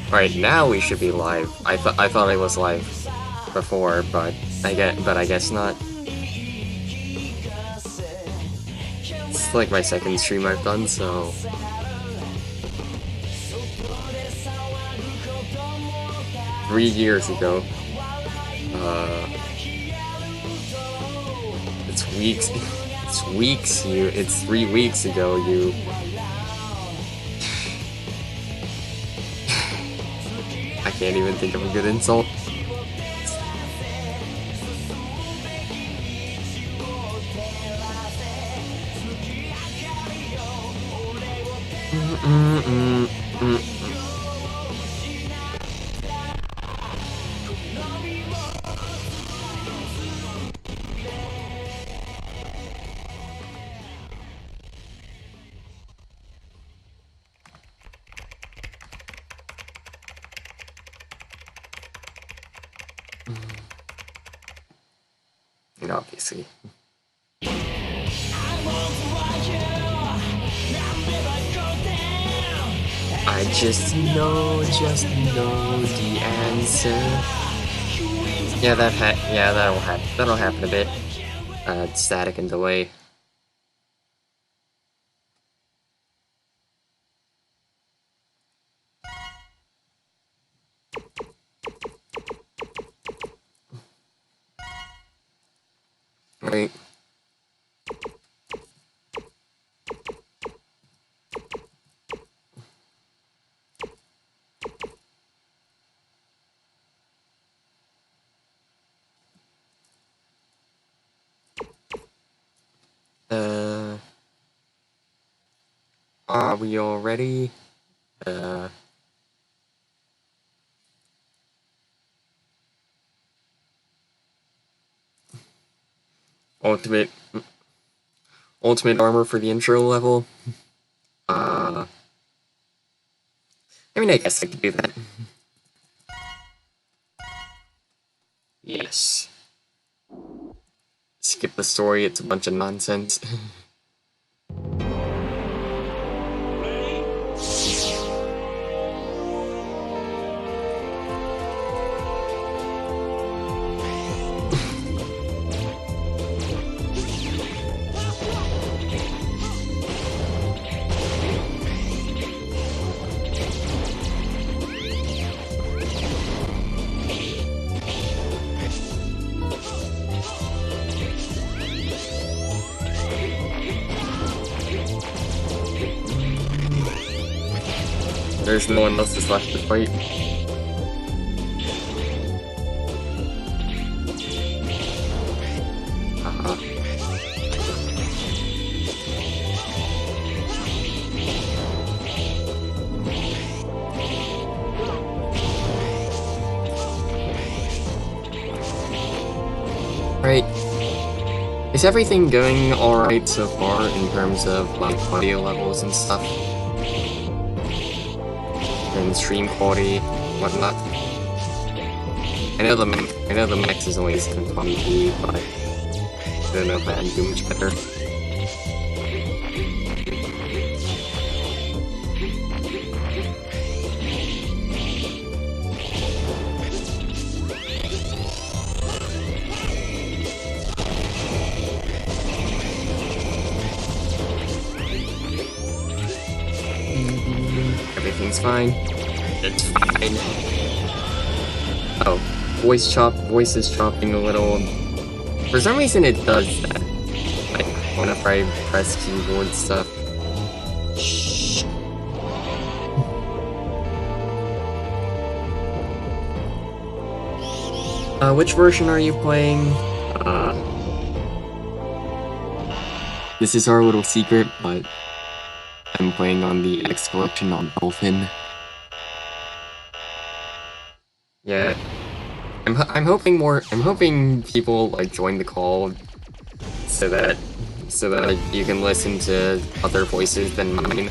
Alright, now we should be live. I thought I was live before, but I guess not. It's like my second stream I've done, so 3 years ago. It's weeks. It's weeks. It's 3 weeks ago. I can't even think of a good insult. And obviously. I just know the answer. Yeah, that'll happen a bit. Static and delay. Right. Are we all ready? Ultimate armor for the intro level. I mean, I guess I could do that. Yes. Skip the story, it's a bunch of nonsense. There's no one else that's left to fight. Right. Is everything going alright so far in terms of like audio levels and stuff? And stream quality, whatnot. I know the max is only 720p, but I don't know if I can do much better. Everything's fine. It's fine. Oh, voice is chopping a little. For some reason it does that. Like, whenever I press keyboard stuff. Shh. Which version are you playing? This is our little secret, but I'm playing on the X collection on Dolphin. Yeah, I'm hoping people like join the call so that you can listen to other voices than mine.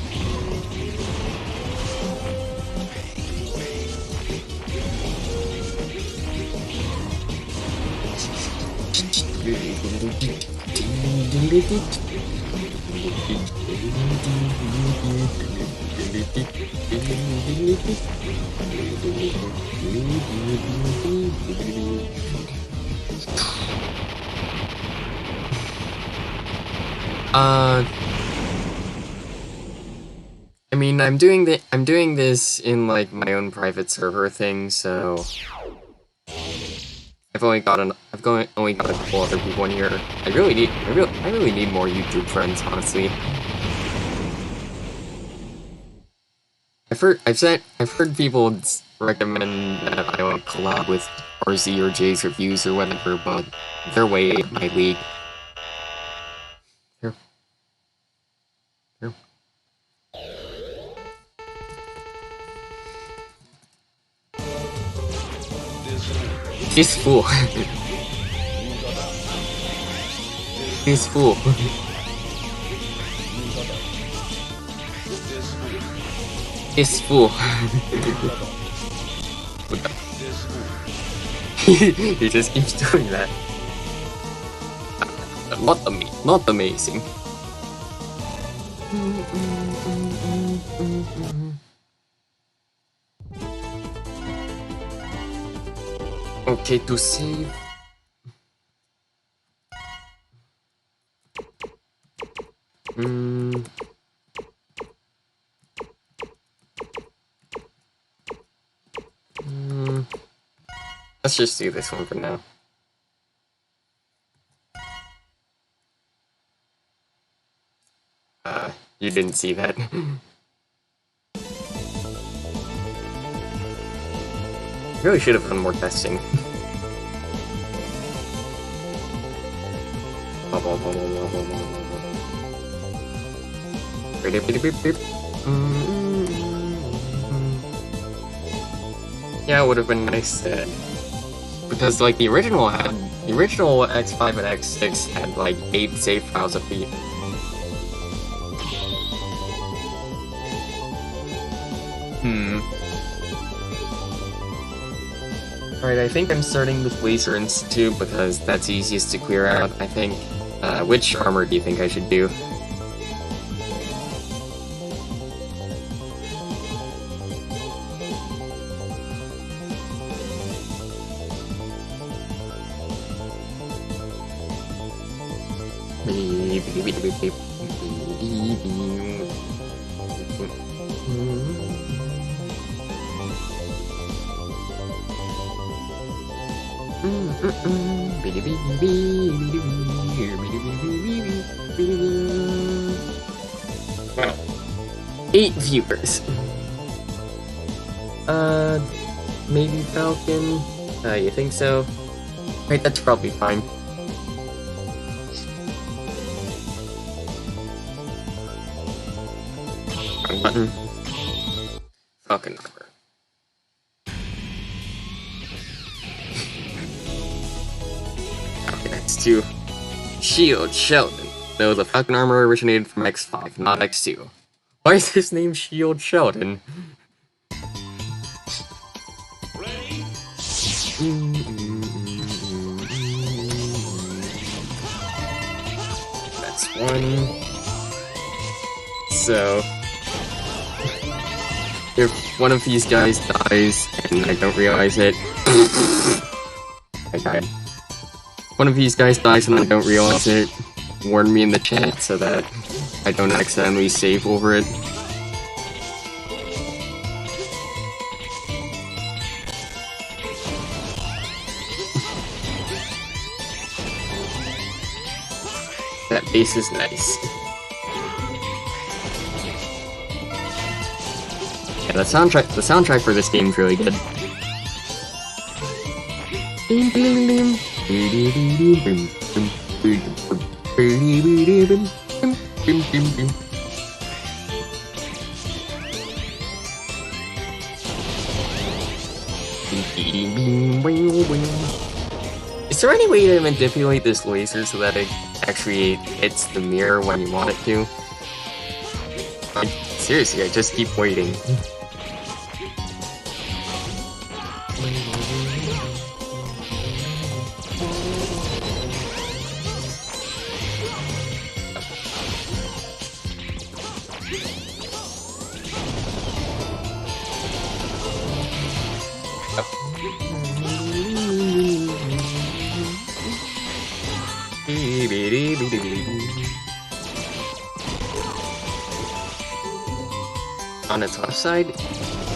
I mean, I'm doing this in like my own private server thing, so I've only got a couple other people in here. I really need more YouTube friends, honestly. I've heard people recommend that I like collab with RZ or Jay's reviews or whatever, but they're way out of my league. Here. Here. This fool. This fool. This fool. He just keeps doing that. Not amazing. Okay, to save. Let's just do this one for now. You didn't see that. Really should have done more testing. Yeah, it would have been nice to, because like the original X5 and X6 had like 8 save files a feet. Alright, I think I'm starting with Laser Institute because that's easiest to clear out, I think. Which armor do you think I should do? Well, 8 viewers. Maybe Falcon? You think so? Right, that's probably fine. Wrong button. Falcon armor. Falcon X2. Shield Sheldon. No, the Falcon armor originated from X5, not X2. Why is his name Shield Sheldon? That's one. So, if one of these guys dies and I don't realize it, I died. One of these guys dies and I don't realize it, warn me in the chat so that I don't accidentally save over it. That base is nice. Yeah, the soundtrack for this game is really good. Is there any way to manipulate this laser so that it actually hits the mirror when you want it to? Like, seriously, I just keep waiting. On its left side,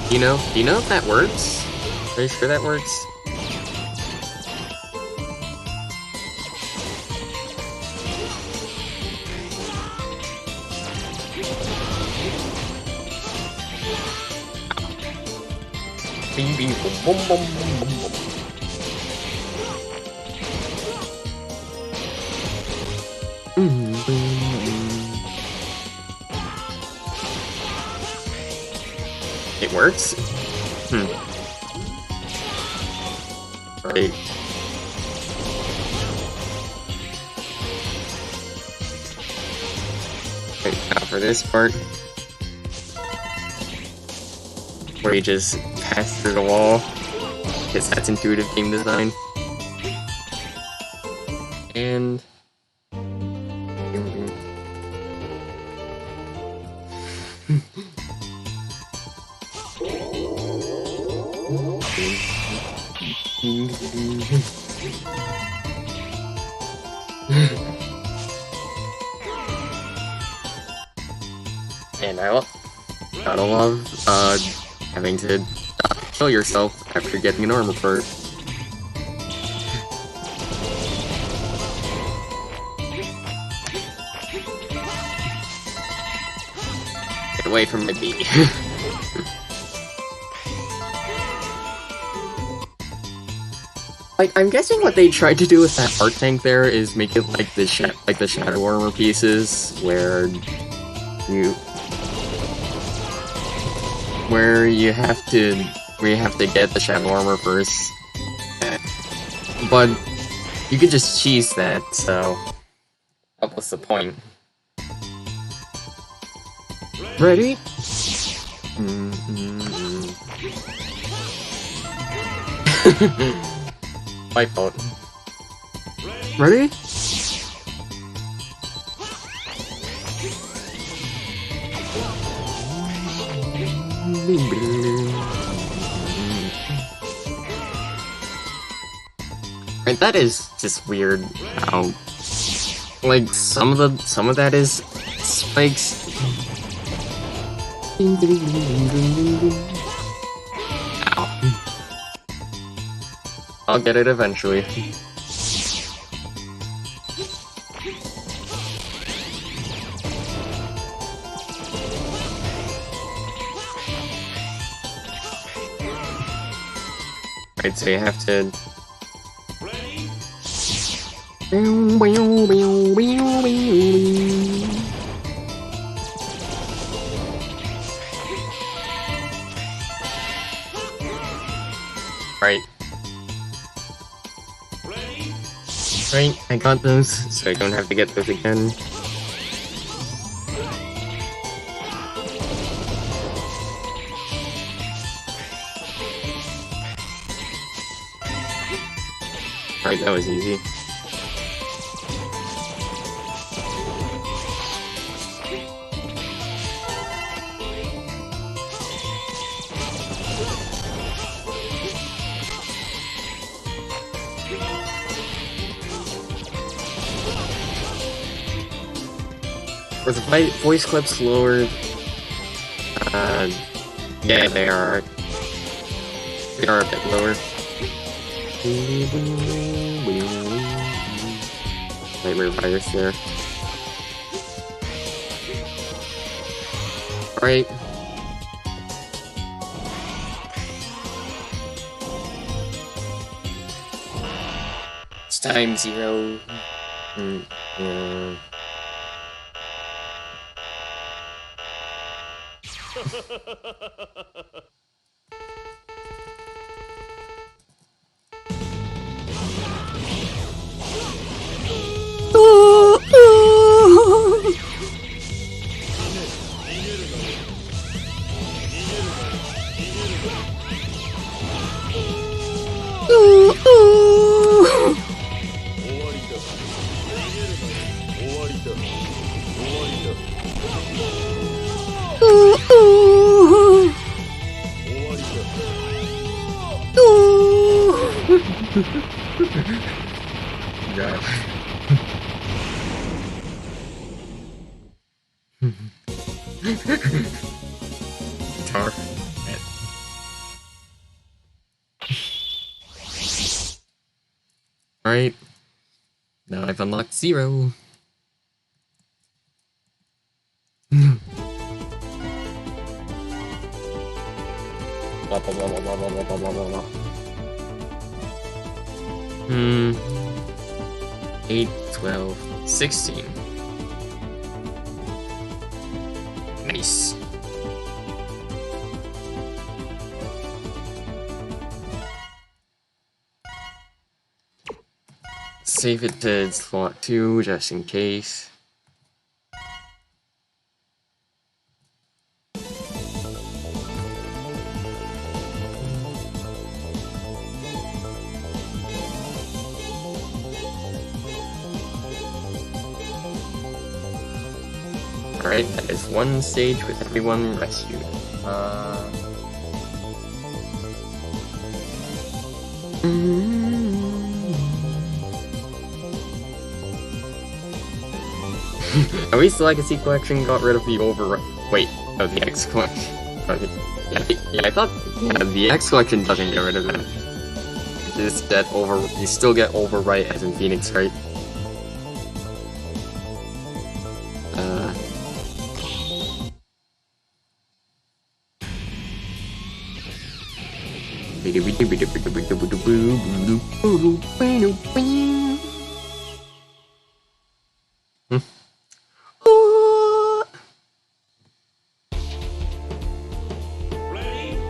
do you know if that works? Are you sure that works? Bing bing boom boom boom boom boom boom. It works? Right. Right, now for this part, where you just pass through the wall, because that's intuitive game design. And and I gotta love having to kill yourself after getting an armor part. Get away from my bee. Like, I'm guessing what they tried to do with that art tank there is make it like the shadow armor pieces, where you have to get the shadow armor first. But you could just cheese that, so what's the point? Ready? My fault. Ready? Right, that is just weird how, like, some of that is spikes. Ow. I'll get it eventually. Right, so you have to... Right. Right, I got those, so I don't have to get those again. Right, that was easy. Were the voice clips lowered? Yeah, they are. They are a bit lower. Nightmare virus there. Right. It's time 0. Yeah. God. Guitar. Alright. Now I've unlocked 0. Blah, blah, blah, blah, blah, blah, blah, blah, blah. 8, 12, 16. Nice. Save it to slot 2 just in case. Alright, that is one stage with everyone rescued. At least the Legacy Collection got rid of the Wait, no, the X Collection. Yeah, I thought the X Collection doesn't get rid of that. Just that you still get overwrite as in Phoenix, right?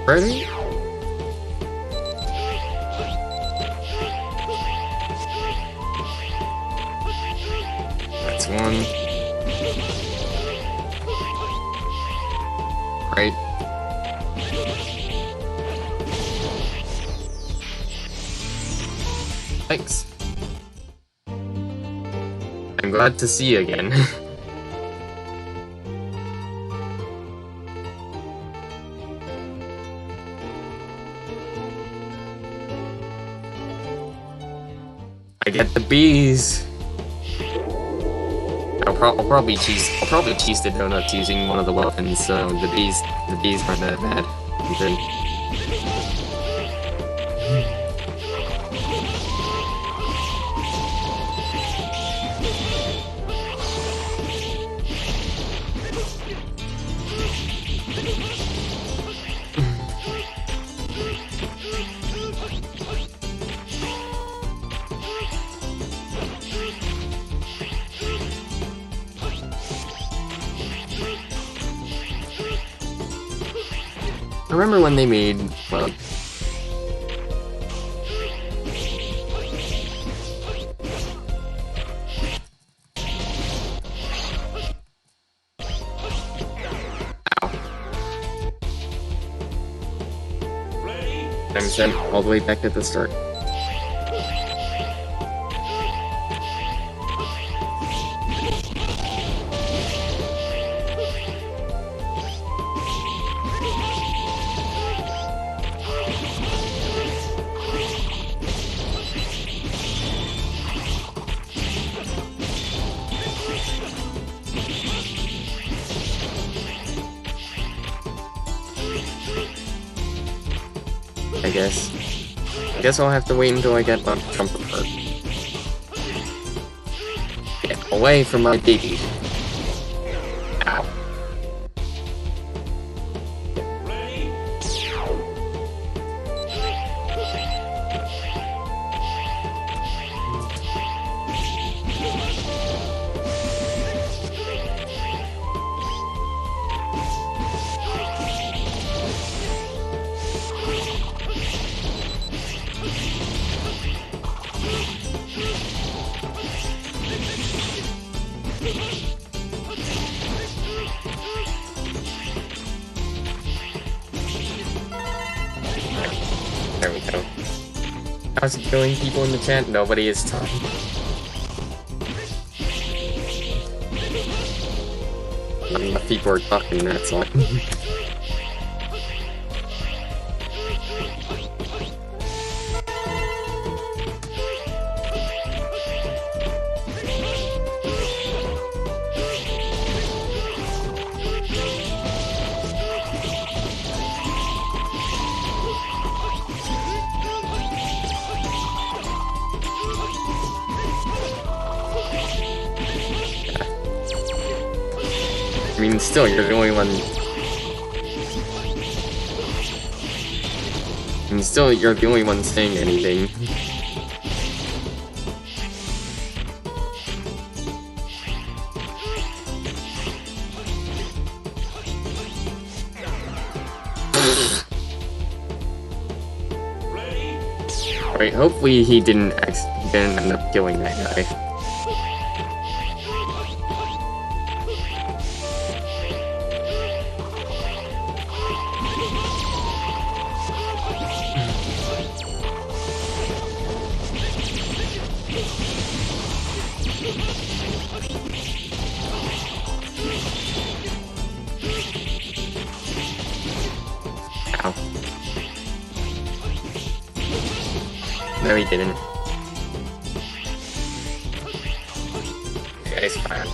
Ready? That's one. Right. Thanks. I'm glad to see you again. I get the bees. I'll probably cheese the donuts using one of the weapons, so the bees aren't that bad. I'm good. I remember when they made, well... Ow. I'm sent all the way back at the start. I guess I'll have to wait until I get on jumper perk. Get away from my baby. Ow. There we go. How's it going, people in the chat? Nobody is talking. Not enough people are talking, that's all. I mean, still, you're the only one. I mean, still, you're the only one saying anything. Right, hopefully he didn't end up killing that guy. Ow. No, he didn't. Okay, it's fine.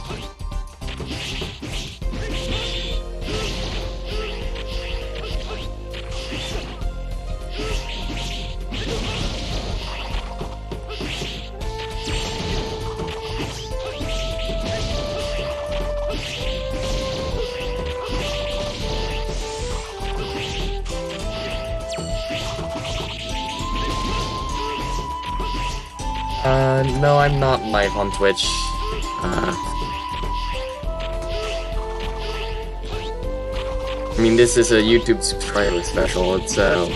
No, I'm not live on Twitch. I mean, this is a YouTube subscriber special, so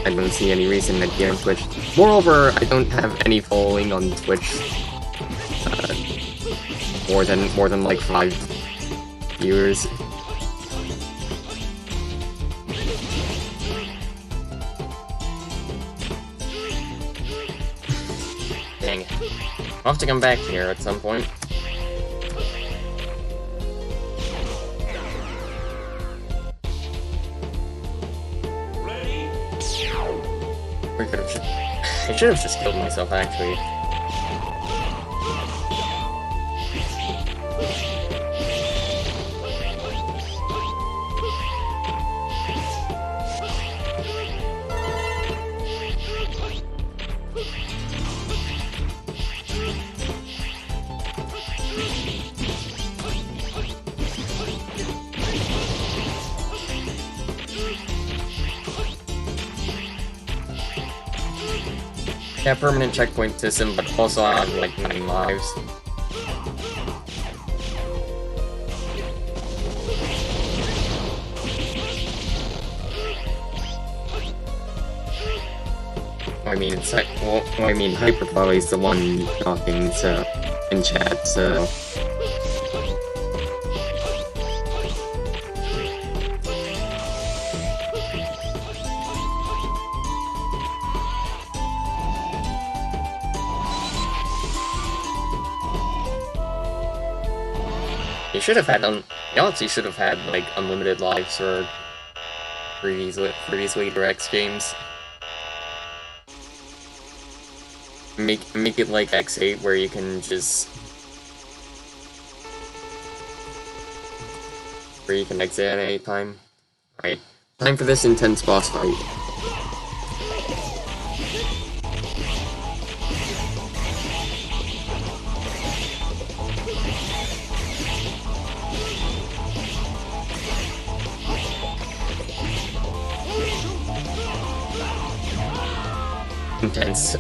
I don't see any reason to be on Twitch. Moreover, I don't have any following on Twitch. More than like 5 viewers. Dang it. I'll have to come back here at some point. I should have just killed myself, actually. Yeah, permanent checkpoint system, but also I have like 9 lives. I mean, it's like, well, I mean, Hyperpower is the one talking in chat, so. You should have had Galaxy should have had like unlimited lives for previously direct games. Make it like X8 where you can just exit at any time. Right. Time for this intense boss fight. Intense.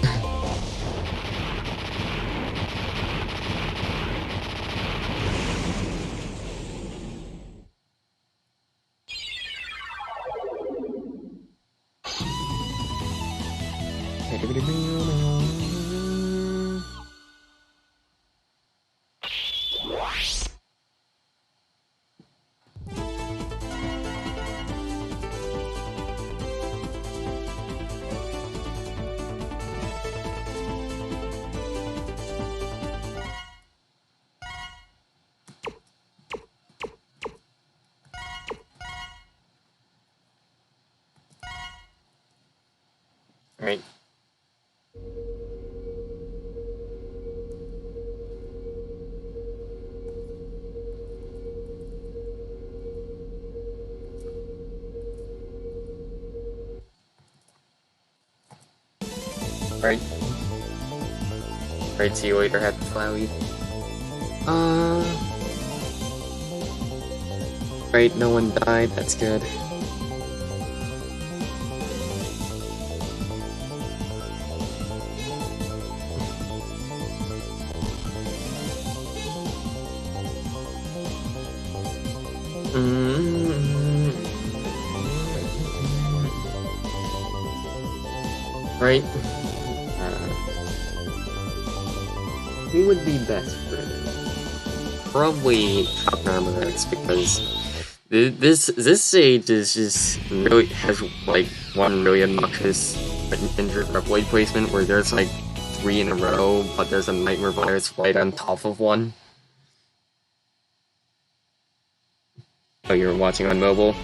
Right. Right. Right, see you later, Happy Flowey. Right, no one died, that's good. Right? Who would be best for it? Probably Top Armor X, because this stage is just really has like one really obnoxious injured Reploid placement where there's like 3 in a row, but there's a Nightmare Virus right on top of one. Oh, you're watching on mobile?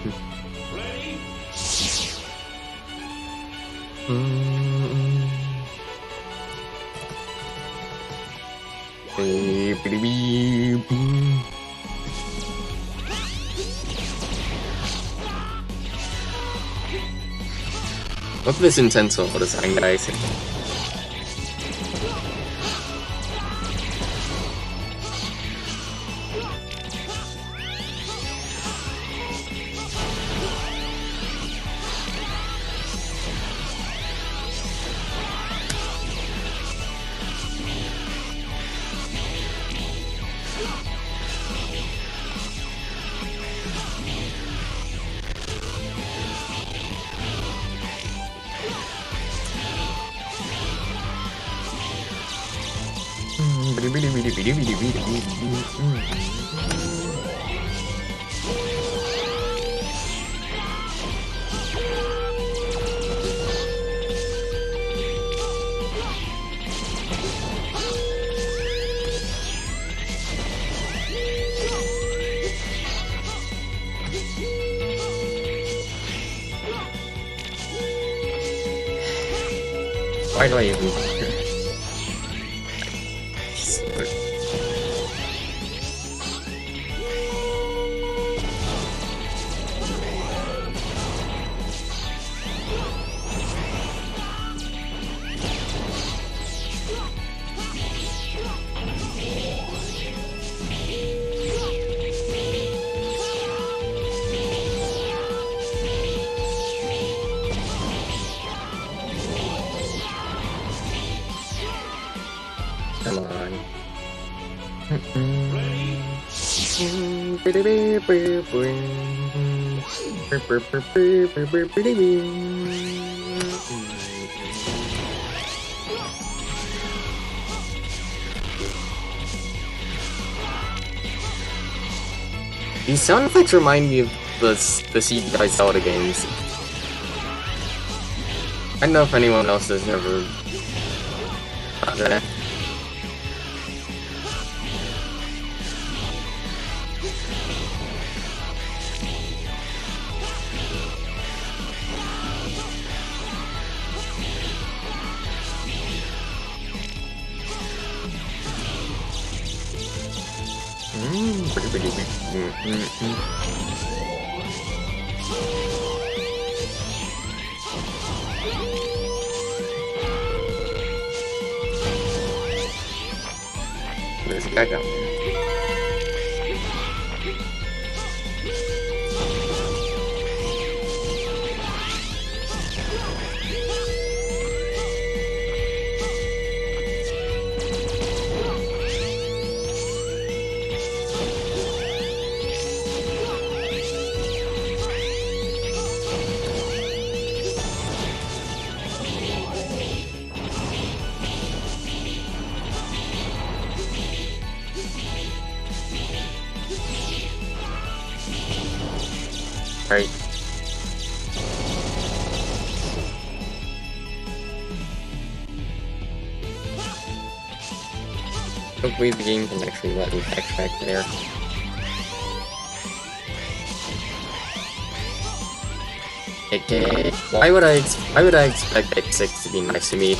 Look at this intense level design, guys. Why do I even care? Come on. These sound effects remind me of the CGI Zelda games. I don't know if anyone else has ever thought that. There's a guy down there. Right. Hopefully the game can actually let me backtrack there. Okay. Why would I expect X6 to be nice to me?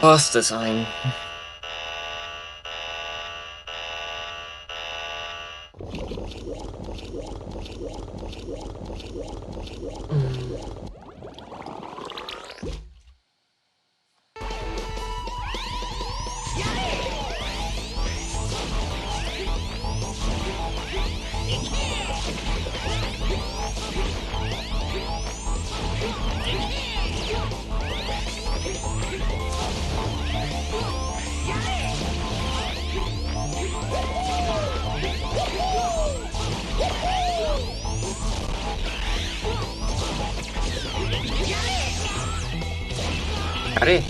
Boss design. Got it.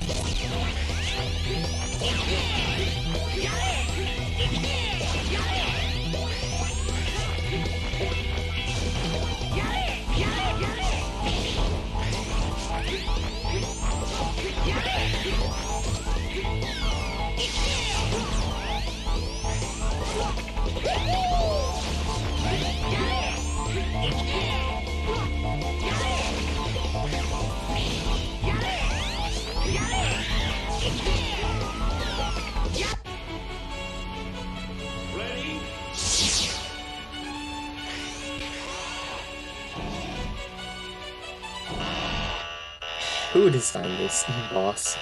Who designed this boss?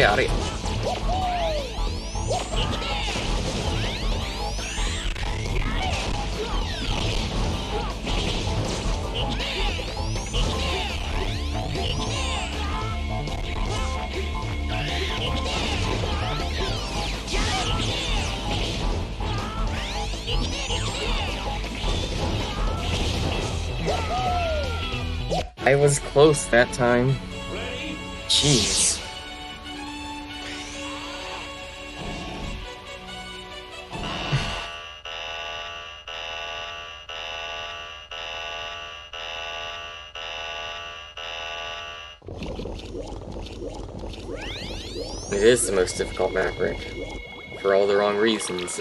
Are. I was close that time. Jeez. It is the most difficult map, Rick. For all the wrong reasons.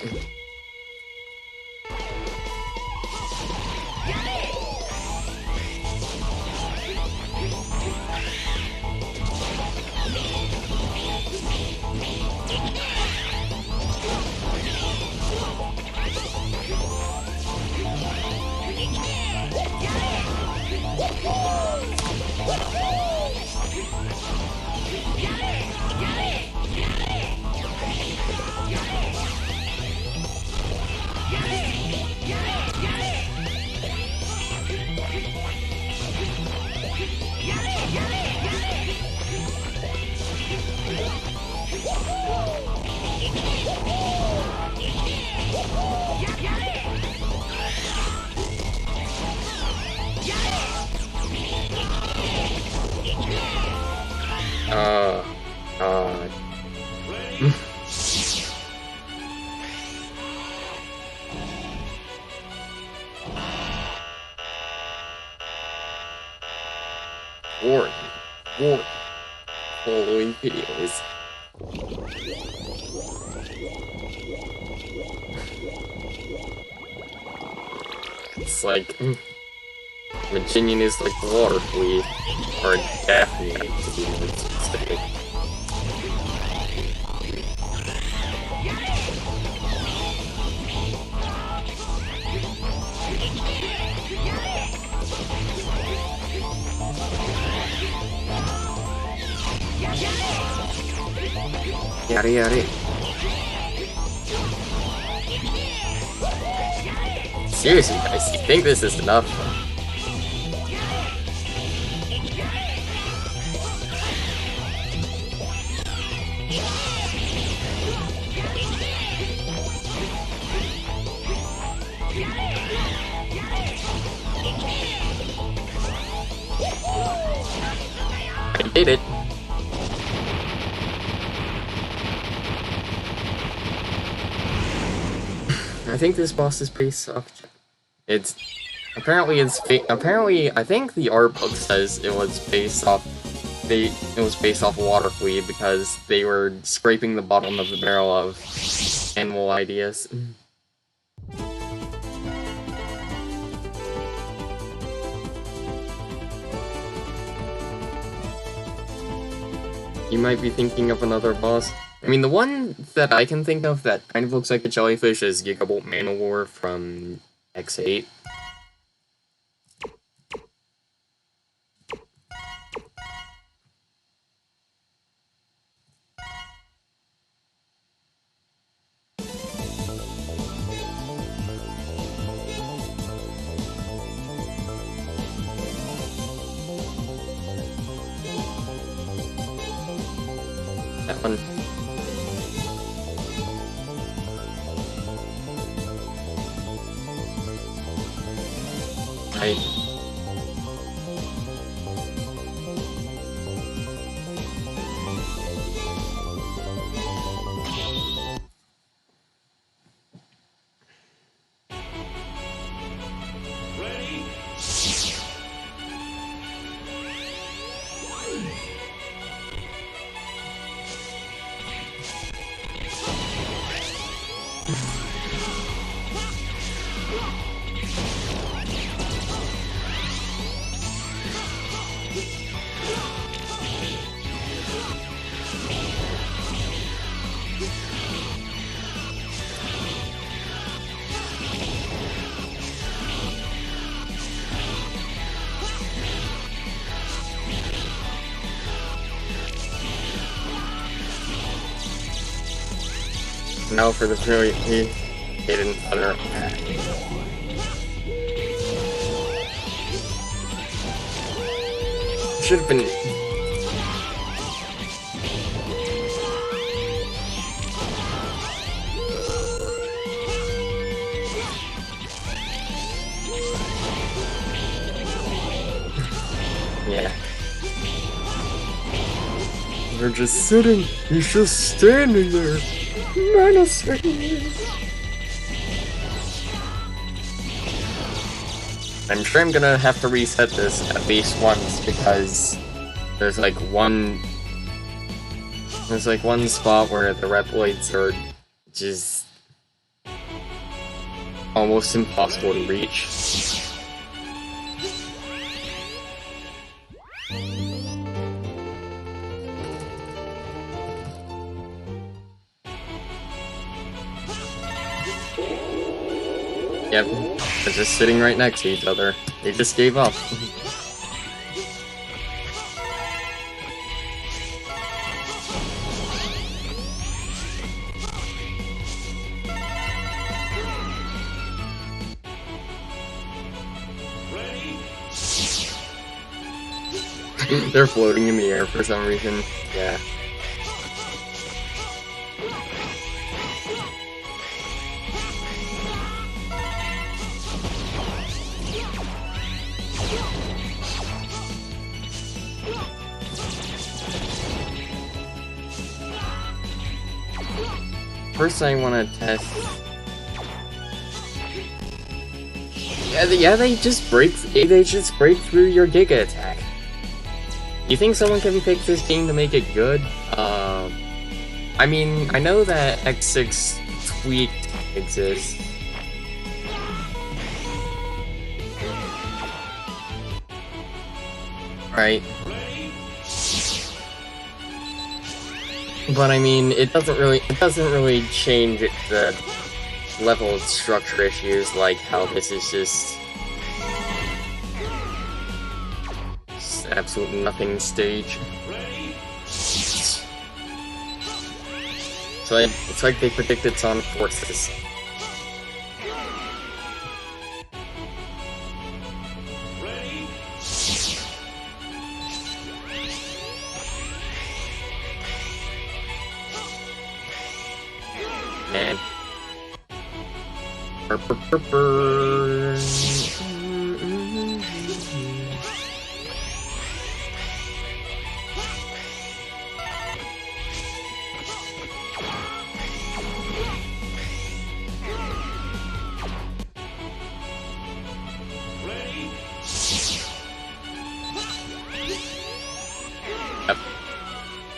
Warning. Following videos. It's like Virginian is like the water fleet, or Daphne to be more specific. Yada yada. Seriously, guys, you think this is enough? I did it. I think this boss is based off. It's apparently I think the art book says it was based off. It was based off water fleet because they were scraping the bottom of the barrel of animal ideas. You might be thinking of another boss. I mean, the one that I can think of that kind of looks like a jellyfish is Gigabolt Manowar from X8. That one. Right. Now for the really hidden other. Should have been. Yeah. They're just sitting. He's just standing there. I'm sure I'm gonna have to reset this at least once because there's like one spot where the Reploids are just almost impossible to reach. Yep, they're just sitting right next to each other. They just gave up. They're floating in the air for some reason. Yeah. First I want to test... Yeah, they just break through your Giga attack. You think someone can fix this game to make it good? I mean, I know that X6 tweaked exists. Right? But I mean, it doesn't really change the level of structure issues like how this is just absolute nothing stage. So it's like they predicted some forces. Man.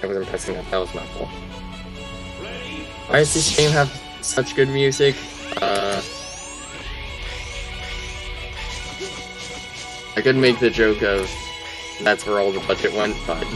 I was impressing that was my fault. Why does this game have such good music? I could make the joke of that's where all the budget went, but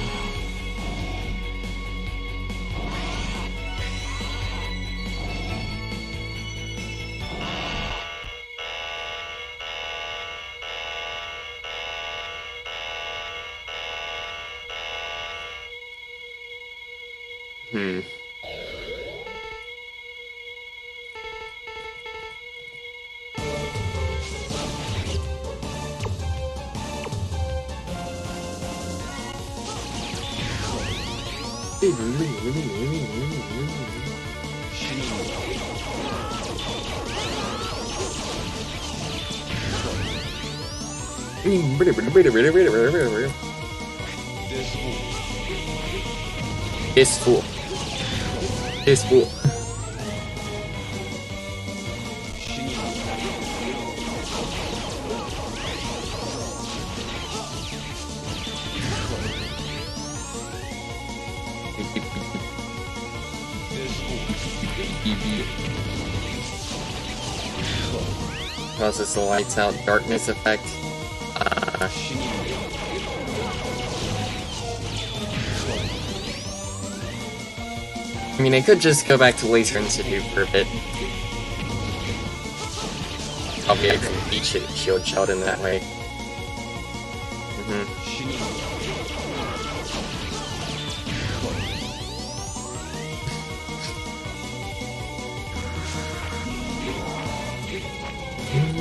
This fool. This fool. Causes the lights out darkness effect. I mean, I could just go back to Laser Institute for a bit. Probably I can beat Shield Sheldon that way.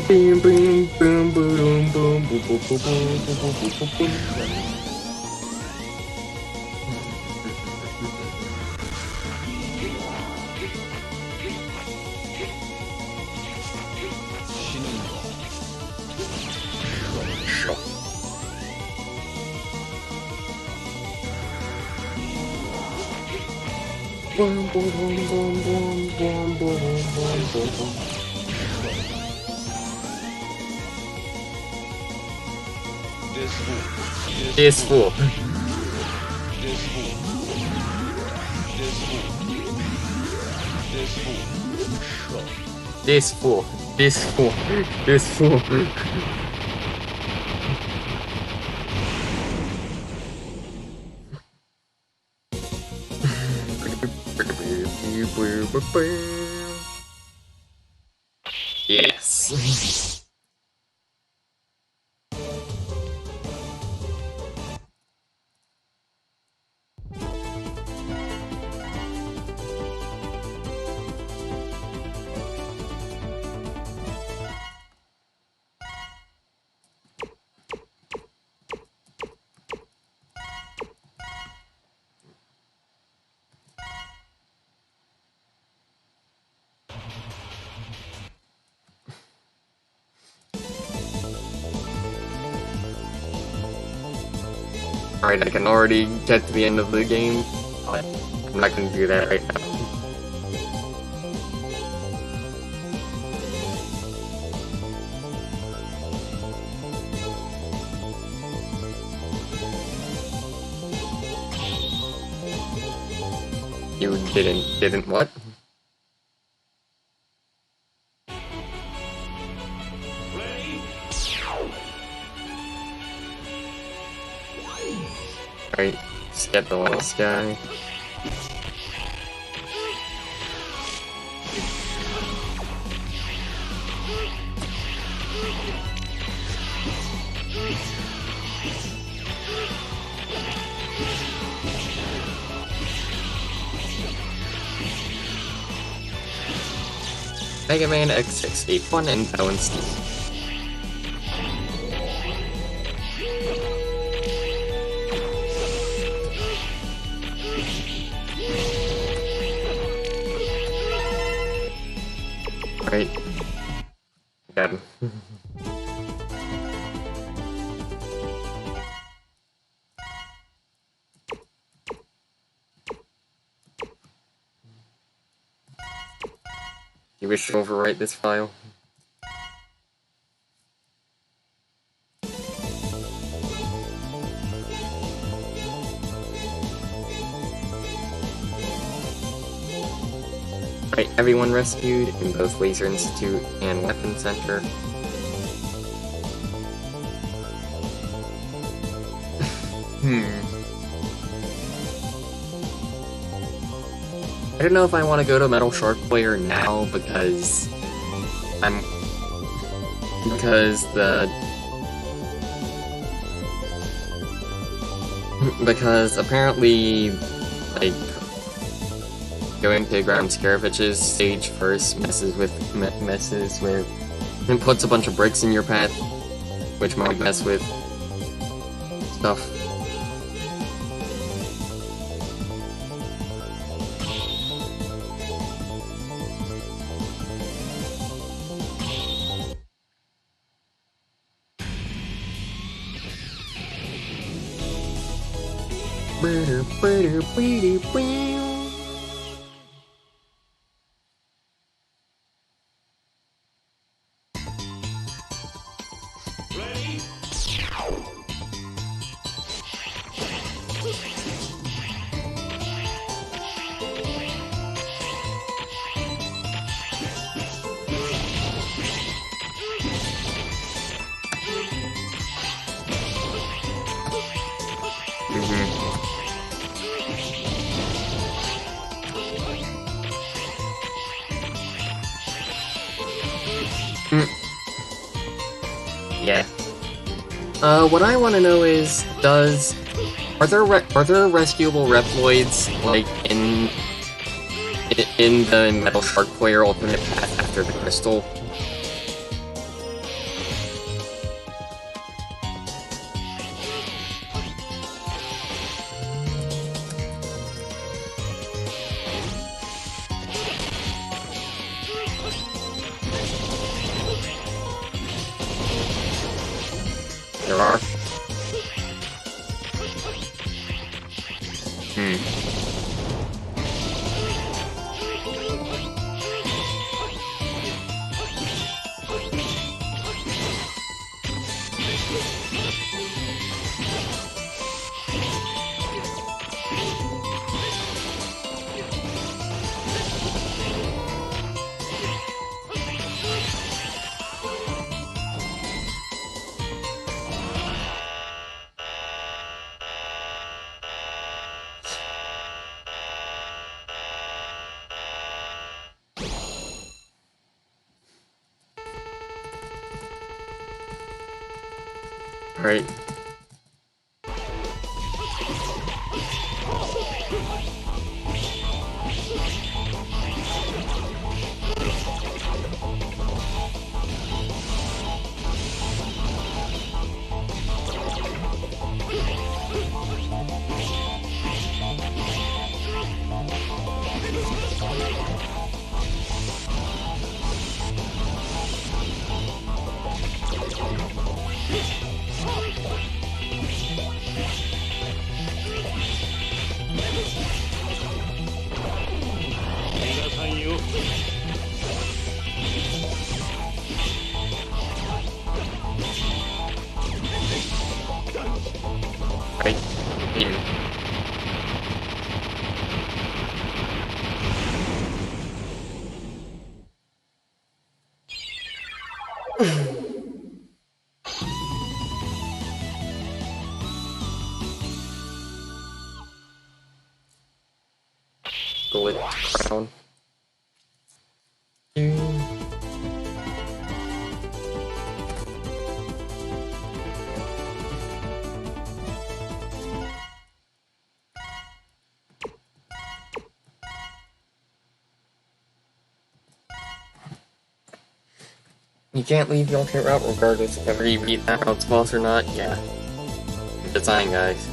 Boom boom boom boom boom boom boom boom boom boom boom boom. Boom boom boom boom boom boom boom boom boom. This fool. This fool. This fool. This fool. Yes. Alright, I can already get to the end of the game, but I'm not gonna do that right now. You didn't what? Alright, just get the last guy. Mega Man X6, a fun and balanced team. Right. Dead. You wish to overwrite this file? Right, everyone rescued in both Laser Institute and Weapon Center. I don't know if I want to go to Metal Shark Player now because because apparently, like, going to Ground Scaravich's stage first messes with and puts a bunch of bricks in your path, which might mess with stuff. Yeah. What I want to know is, are there rescuable Reploids, like, in the Metal Shark Player alternate path after the crystal? There are. Right. Right here. Glitch crown. You can't leave the alternate route regardless if ever you beat that route's boss or not, yeah. Design, guys.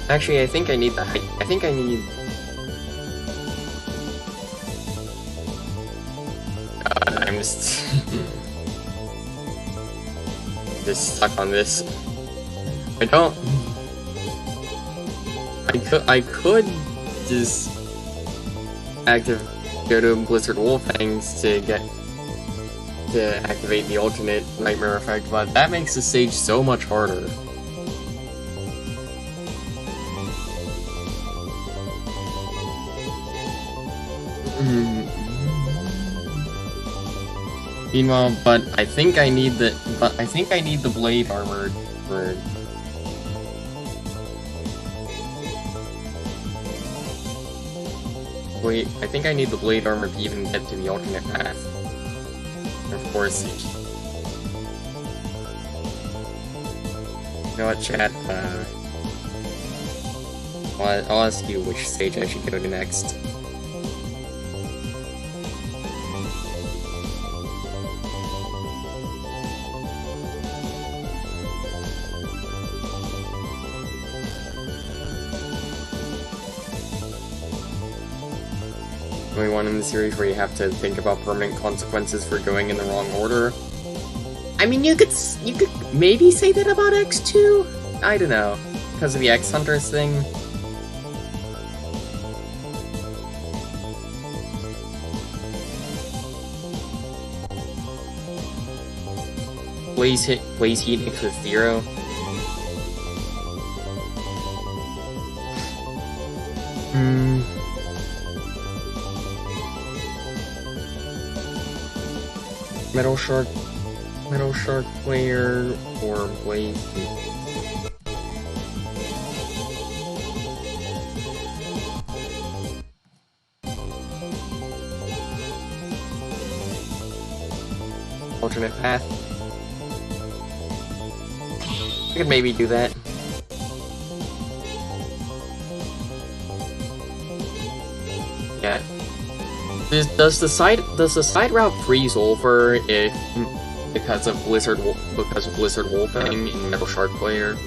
Actually, I think I need the height. I think I need... I'm just... just stuck on this. I don't... I could just... go to Blizzard Wolffangs to get... to activate the alternate Nightmare effect, but that makes the stage so much harder. Meanwhile, but I think I need the blade armor for... Wait, I think I need the blade armor to even get to the alternate path. Of course. You know what, chat? I'll ask you which stage I should go to next. Only one in the series where you have to think about permanent consequences for going in the wrong order. I mean, you could maybe say that about X2? I don't know. Because of the X-Hunters thing. Blaze heat mixed with zero. Metal Shark player, or Blaze Heat. Alternate path. I could maybe do that. Yeah. Does the side route freeze over if because of Blizzard Wolfang in Metal Shark player?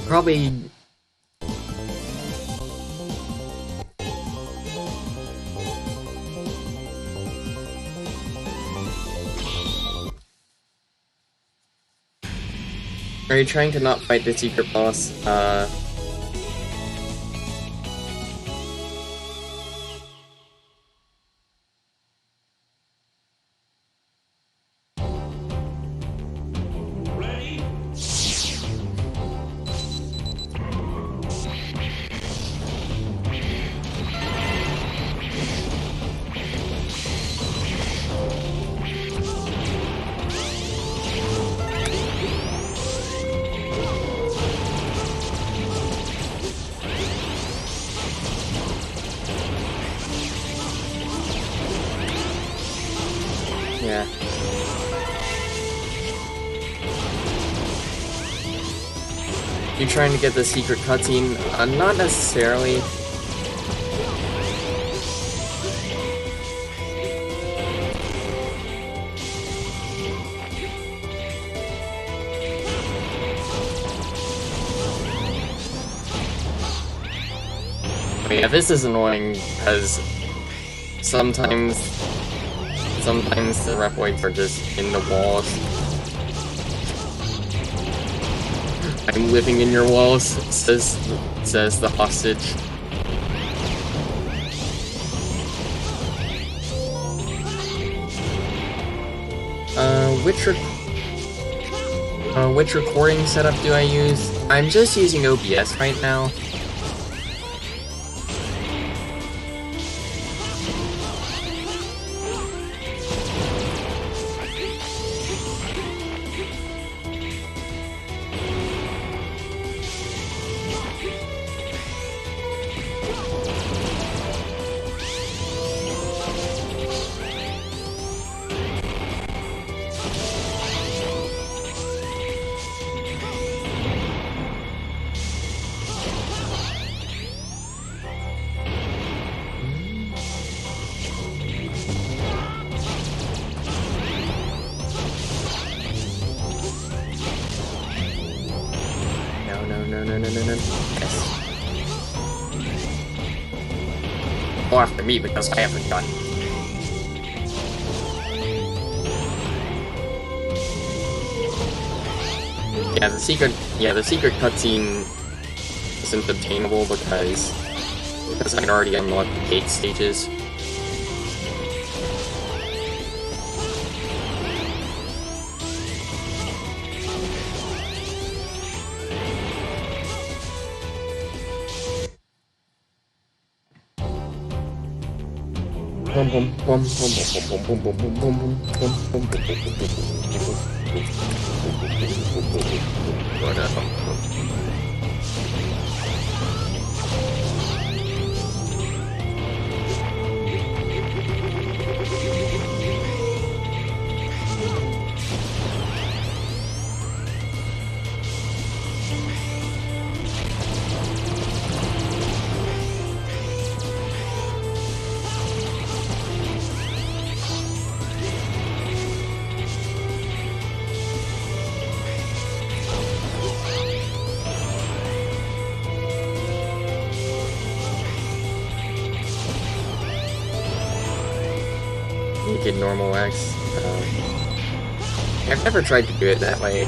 Probably. Are you trying to not fight the secret boss? Yeah. You trying to get the secret cutscene? Not necessarily. But yeah, this is annoying because sometimes the Reploids are just in the walls. I'm living in your walls, says the hostage. which recording setup do I use? I'm just using OBS right now. No. Yes. Go after me because I have a gun. Yeah, the secret cutscene isn't obtainable because I can already unlock the gate stages. Get normal X. I've never tried to do it that way.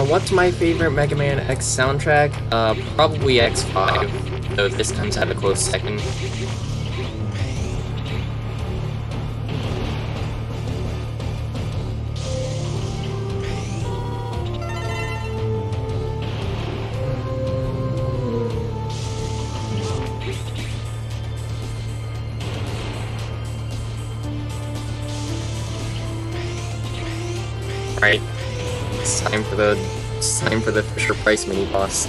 What's my favorite Mega Man X soundtrack? Probably X5, though this comes at a close second. Right. It's time for the Fisher Price mini boss.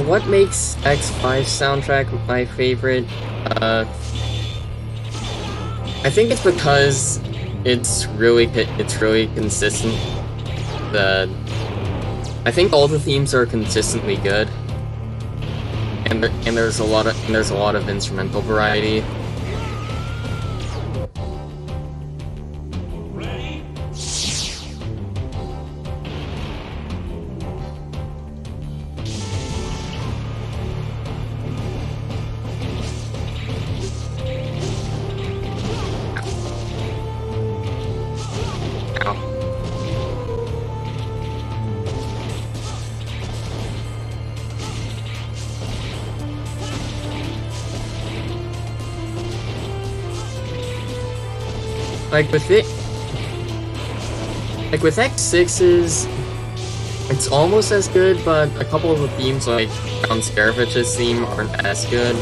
What makes X5 soundtrack my favorite? I think it's because it's really consistent. I think all the themes are consistently good, and there's a lot of instrumental variety. Like with it, like with X6's, it's almost as good, but a couple of the themes, like John Scarevich's theme, aren't as good.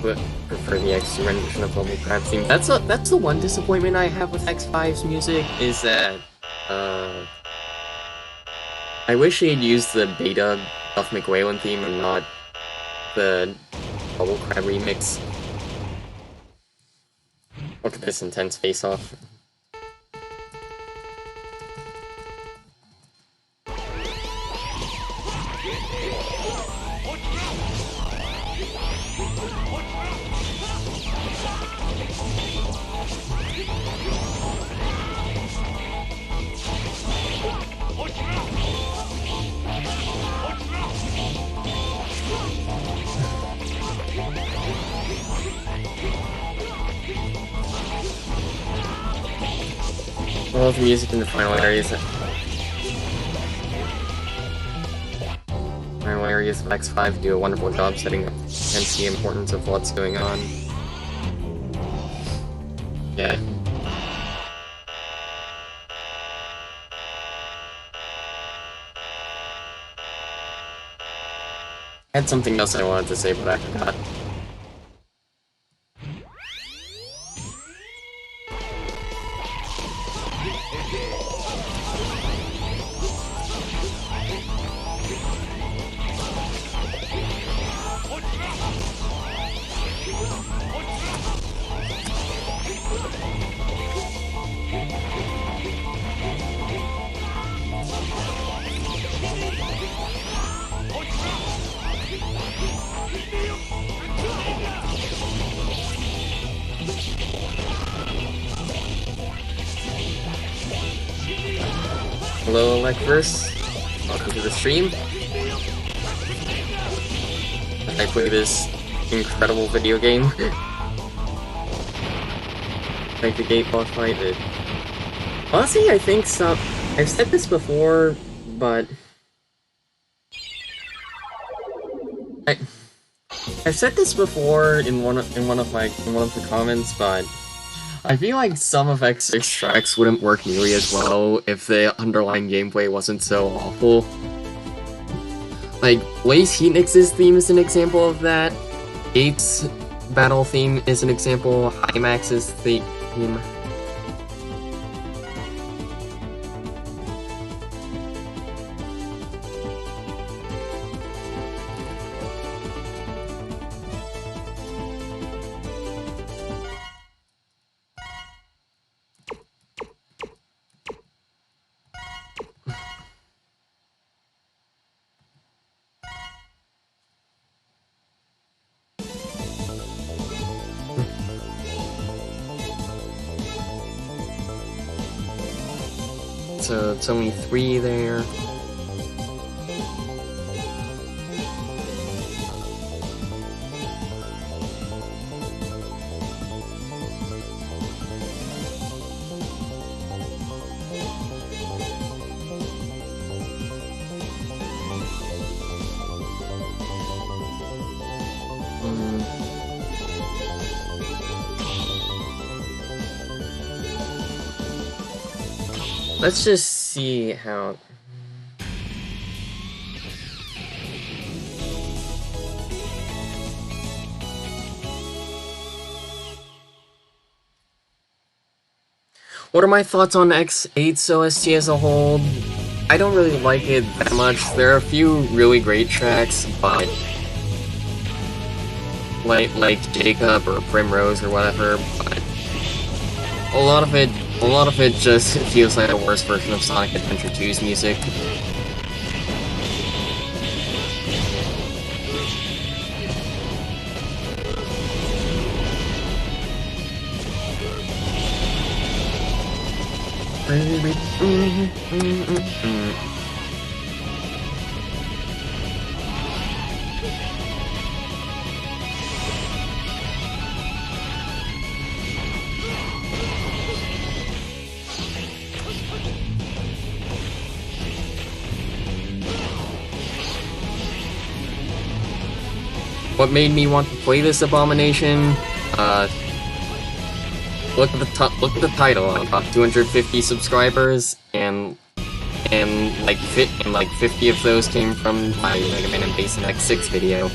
But prefer the X2 rendition of Bubble Crab theme. That's the one disappointment I have with X5's music, is that I wish they'd used the beta Duff McWhalen theme and not the Bubble Crab remix. Look at this intense face-off. I love the music in the final areas. Final areas of X5 do a wonderful job setting up hence the importance of what's going on. Yeah. I had something else I wanted to say, but I forgot. Hello, Electverse. Welcome to the stream. I play this incredible video game. Like the gate boss fight. Honestly, I think some. I've said this before, but I've said this before in one of the comments, but I feel like some of X6 tracks wouldn't work nearly as well if the underlying gameplay wasn't so awful. Like, Blaze Heatnix's theme is an example of that. Gate's battle theme is an example. Hymax's theme. So it's only 3 there. Let's just see how... What are my thoughts on X8's OST as a whole? I don't really like it that much. There are a few really great tracks, but... like Jacob or Primrose or whatever, but... A lot of it just feels like a worse version of Sonic Adventure 2's music. What made me want to play this abomination? Look at the title. About 250 subscribers, and like 50 of those came from my Mega Man and Basin X6 video.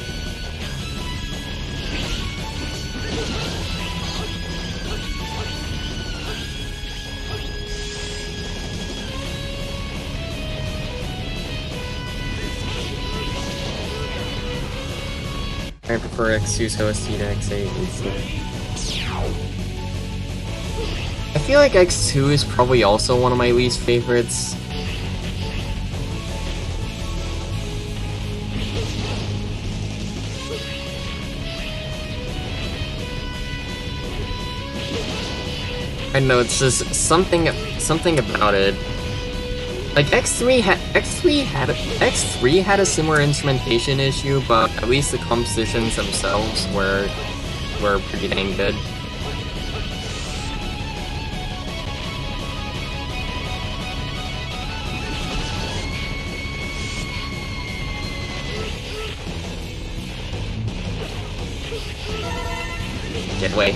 I prefer X2's OST to X8 instead. I feel like X2 is probably also one of my least favorites. I know, it's just something about it. Like X3 had a similar instrumentation issue, but at least the compositions themselves were pretty dang good. Get away.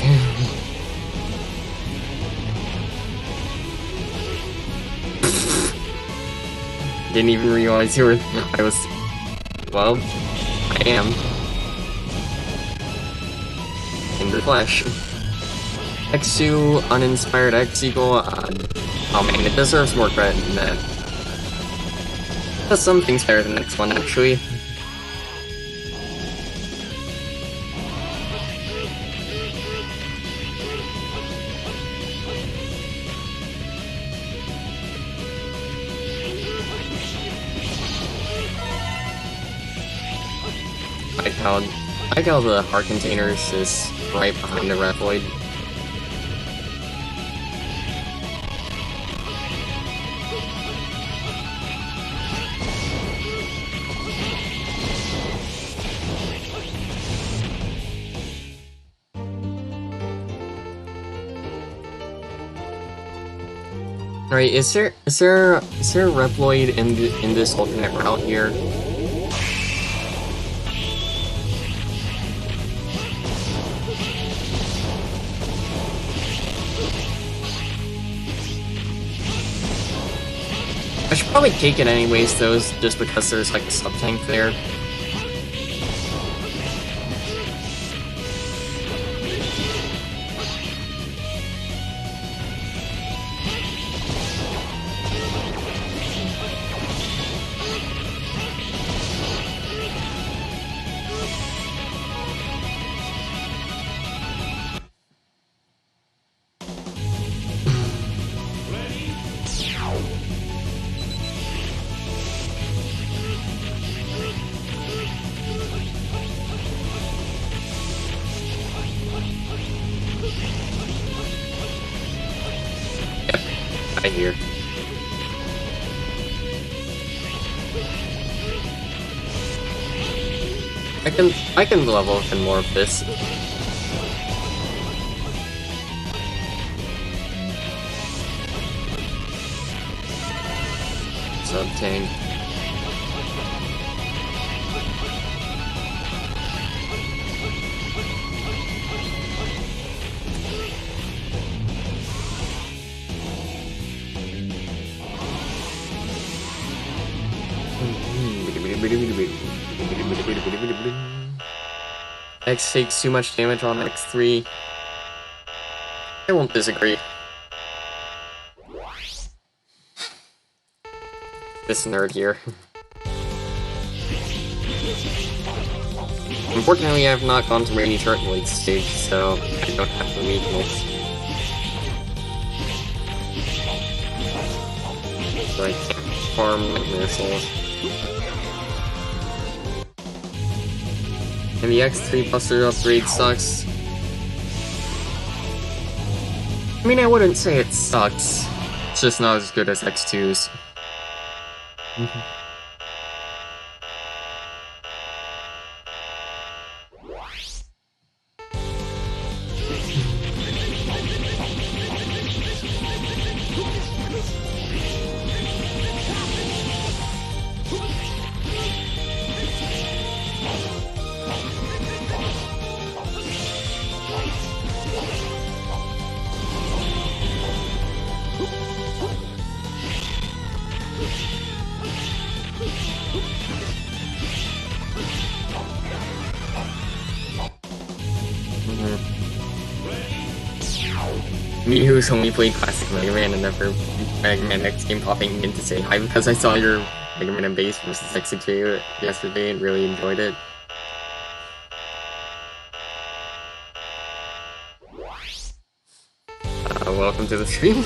Didn't even realize you were. Well, I am. In the flesh. X2, uninspired X-Eagle, oh man, it deserves more credit than that. But some things better than the next one, actually. I like how the heart containers is right behind the Reploid. Alright, is there a Reploid in this alternate route here? I should probably take it anyways, though, just because there's like a sub-tank there. Right here. I can level up in more of this. Sub-tank. X takes too much damage on X3. I won't disagree. This nerd here. Unfortunately, I have not gone to Rainy Reploid stage, so I don't have the weakness. So I can't farm Nightmare Souls. And the X3 Buster upgrade sucks. I mean, I wouldn't say it sucks. It's just not as good as X2's. Me who's only played classic Mega Man and never Mega Man X game popping in to say hi because I saw your Mega Man Base versus X2 yesterday and really enjoyed it. Welcome to the stream.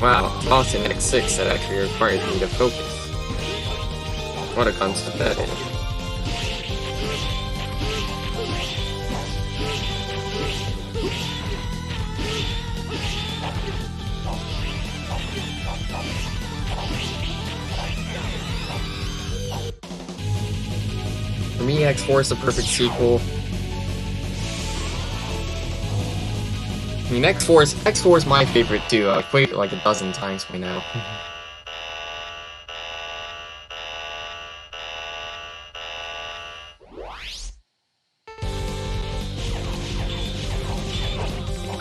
Wow, lost in X6 that actually required me to focus. What a concept that is. For me, X4 is the perfect sequel. I mean, X4 is my favorite too. I've played it like a dozen times by now.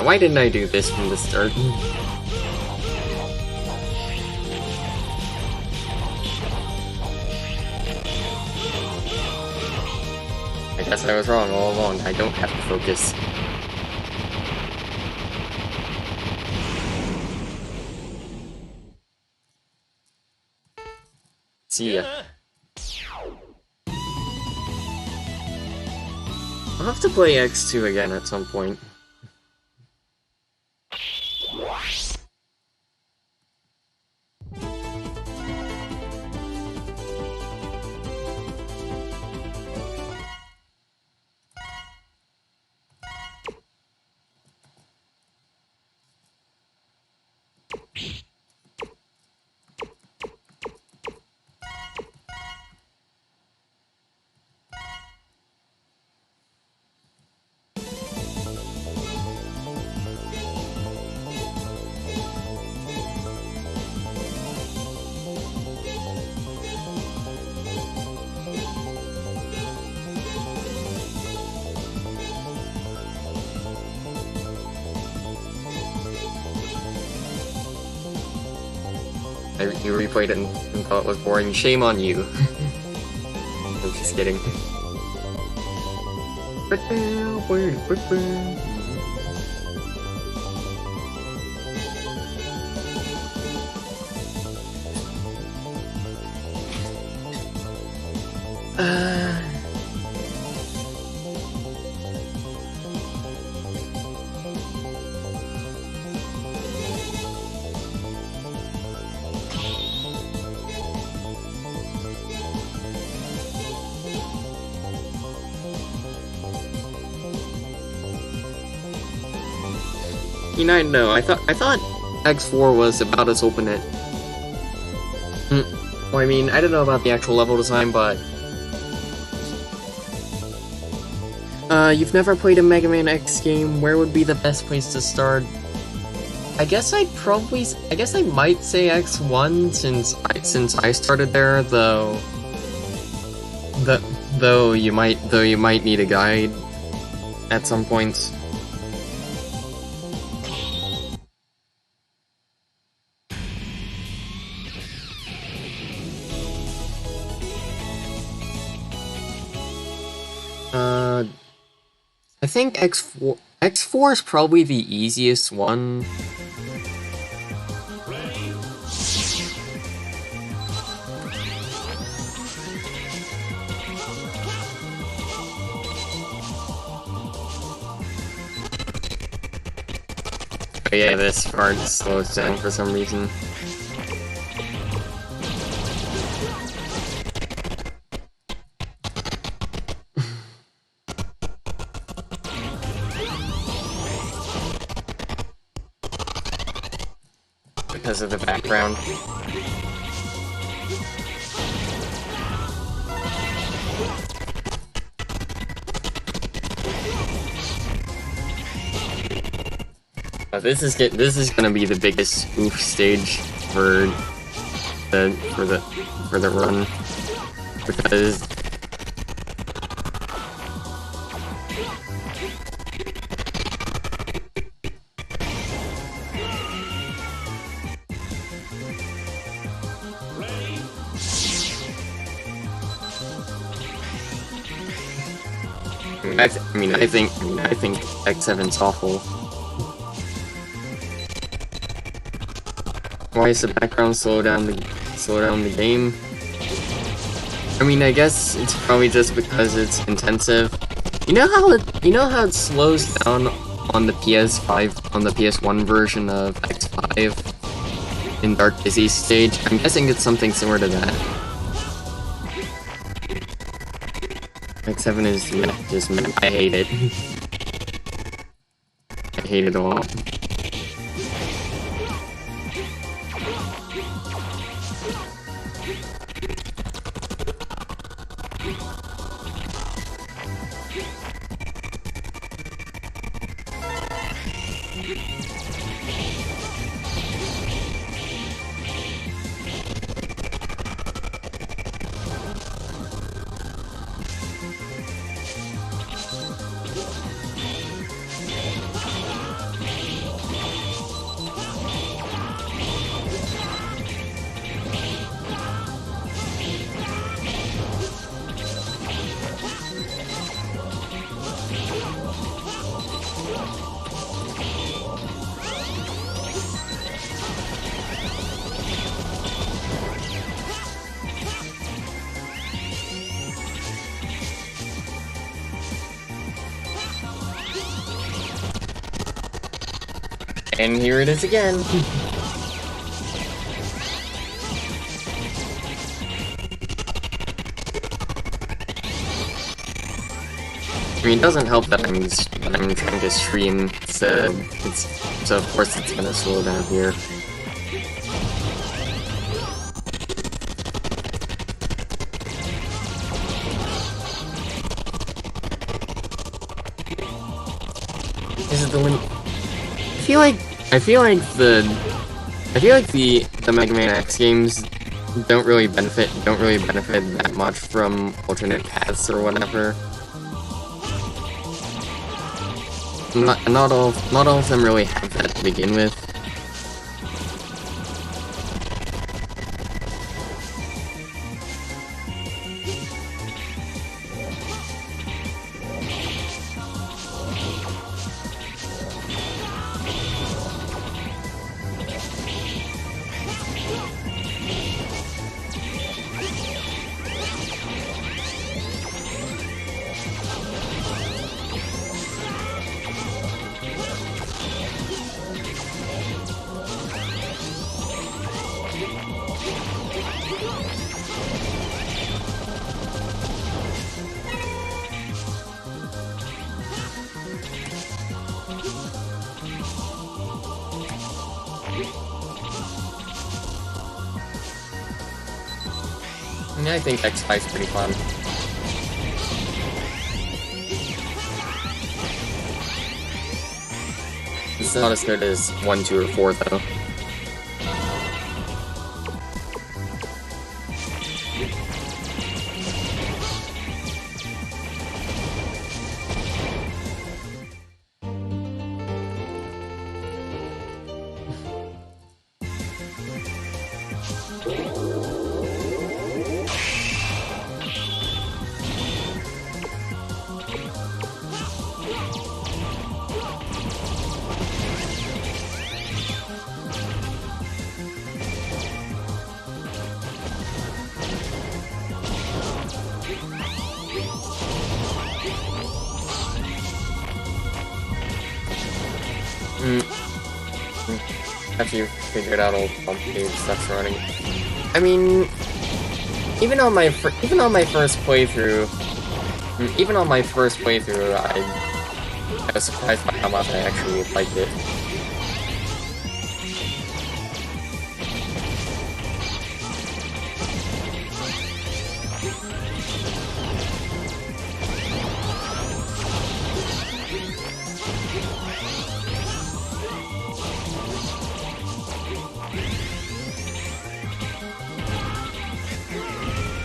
Why didn't I do this from the start? I guess I was wrong all along. I don't have to focus. See ya. I'll have to play X2 again at some point. You replayed it and thought it was boring. Shame on you. I'm just kidding. No, I thought X4 was about as open it. Well, I mean, I don't know about the actual level design, but you've never played a Mega Man X game. Where would be the best place to start? I guess I might say X1 since I started there, though you might need a guide. at some points. I think X4 is probably the easiest one. But yeah, this part slows down for some reason. Because of the background. This is gonna be the biggest oof stage for the run, because I think X7's awful. Why is the background slow down the game? I mean, I guess it's probably just because it's intensive. You know how it slows down on the PS5, on the PS1 version of X5 in Dark Disease stage? I'm guessing it's something similar to that. X7 is just meh. I hate it. I hate it a lot. And here it is again. I mean, it doesn't help that I'm trying to stream, so of course it's gonna slow down here. This is the limit. I feel like the Mega Man X games don't really benefit that much from alternate paths or whatever. Not all of them really have that to begin with. I think X5's pretty fun. It's not as good as 1, 2, or 4 though. Mm, after you figured out all the complicated stuff's running. I mean, even on my first playthrough, I was surprised by how much I actually liked it.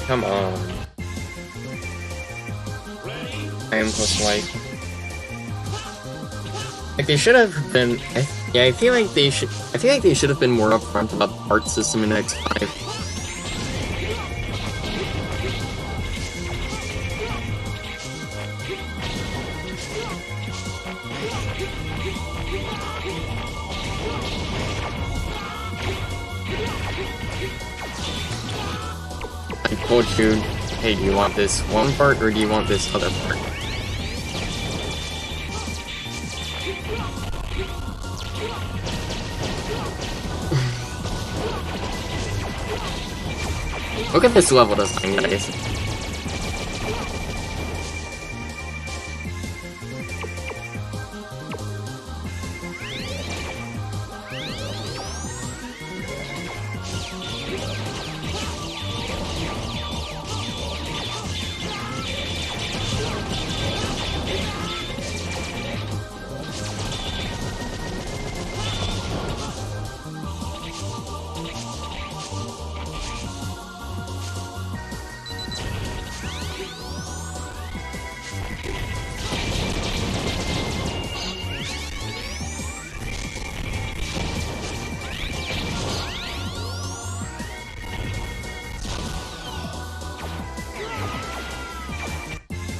Come on. I am plus life. Like they should have been. I feel like they should have been more upfront about the art system in X5. I told you, hey, do you want this one part or do you want this other part? Look at this level design, guys.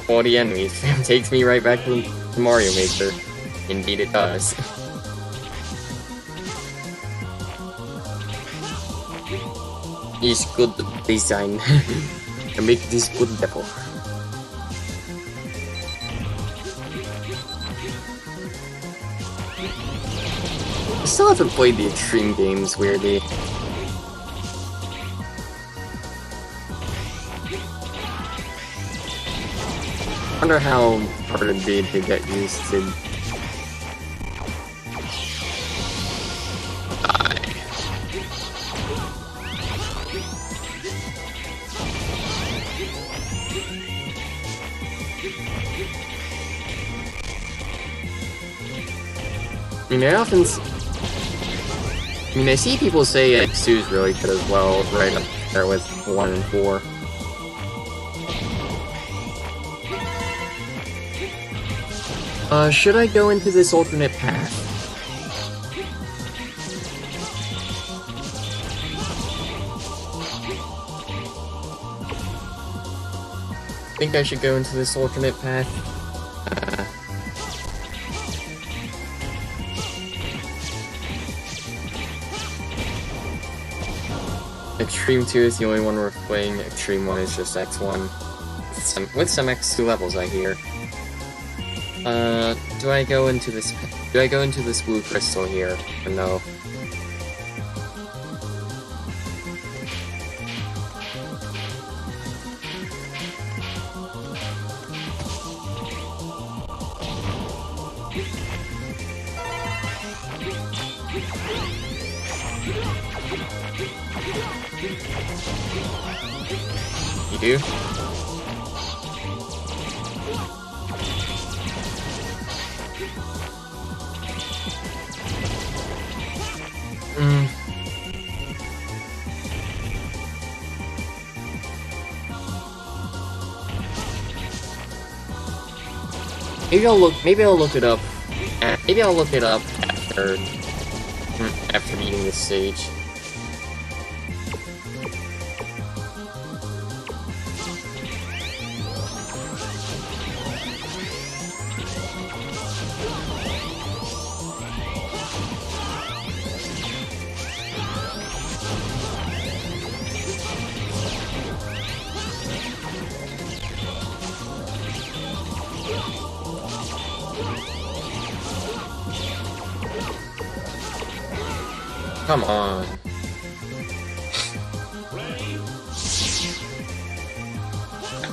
All the enemies. Takes me right back to Mario Maker. Indeed it does. It's good design. I make this good devil. I still haven't played the extreme games, weirdly. I wonder how hard it'd be to get used to. I see people say X2 is really good as well, right up there with 1 and 4. Should I go into this alternate path? Think I should go into this alternate path? Extreme 2 is the only one worth playing. Extreme 1 is just X1. With some X2 levels, I hear. Do I go into this blue crystal here? Or no? You do? Maybe I'll look it up. Maybe I'll look it up after beating this stage. Come on.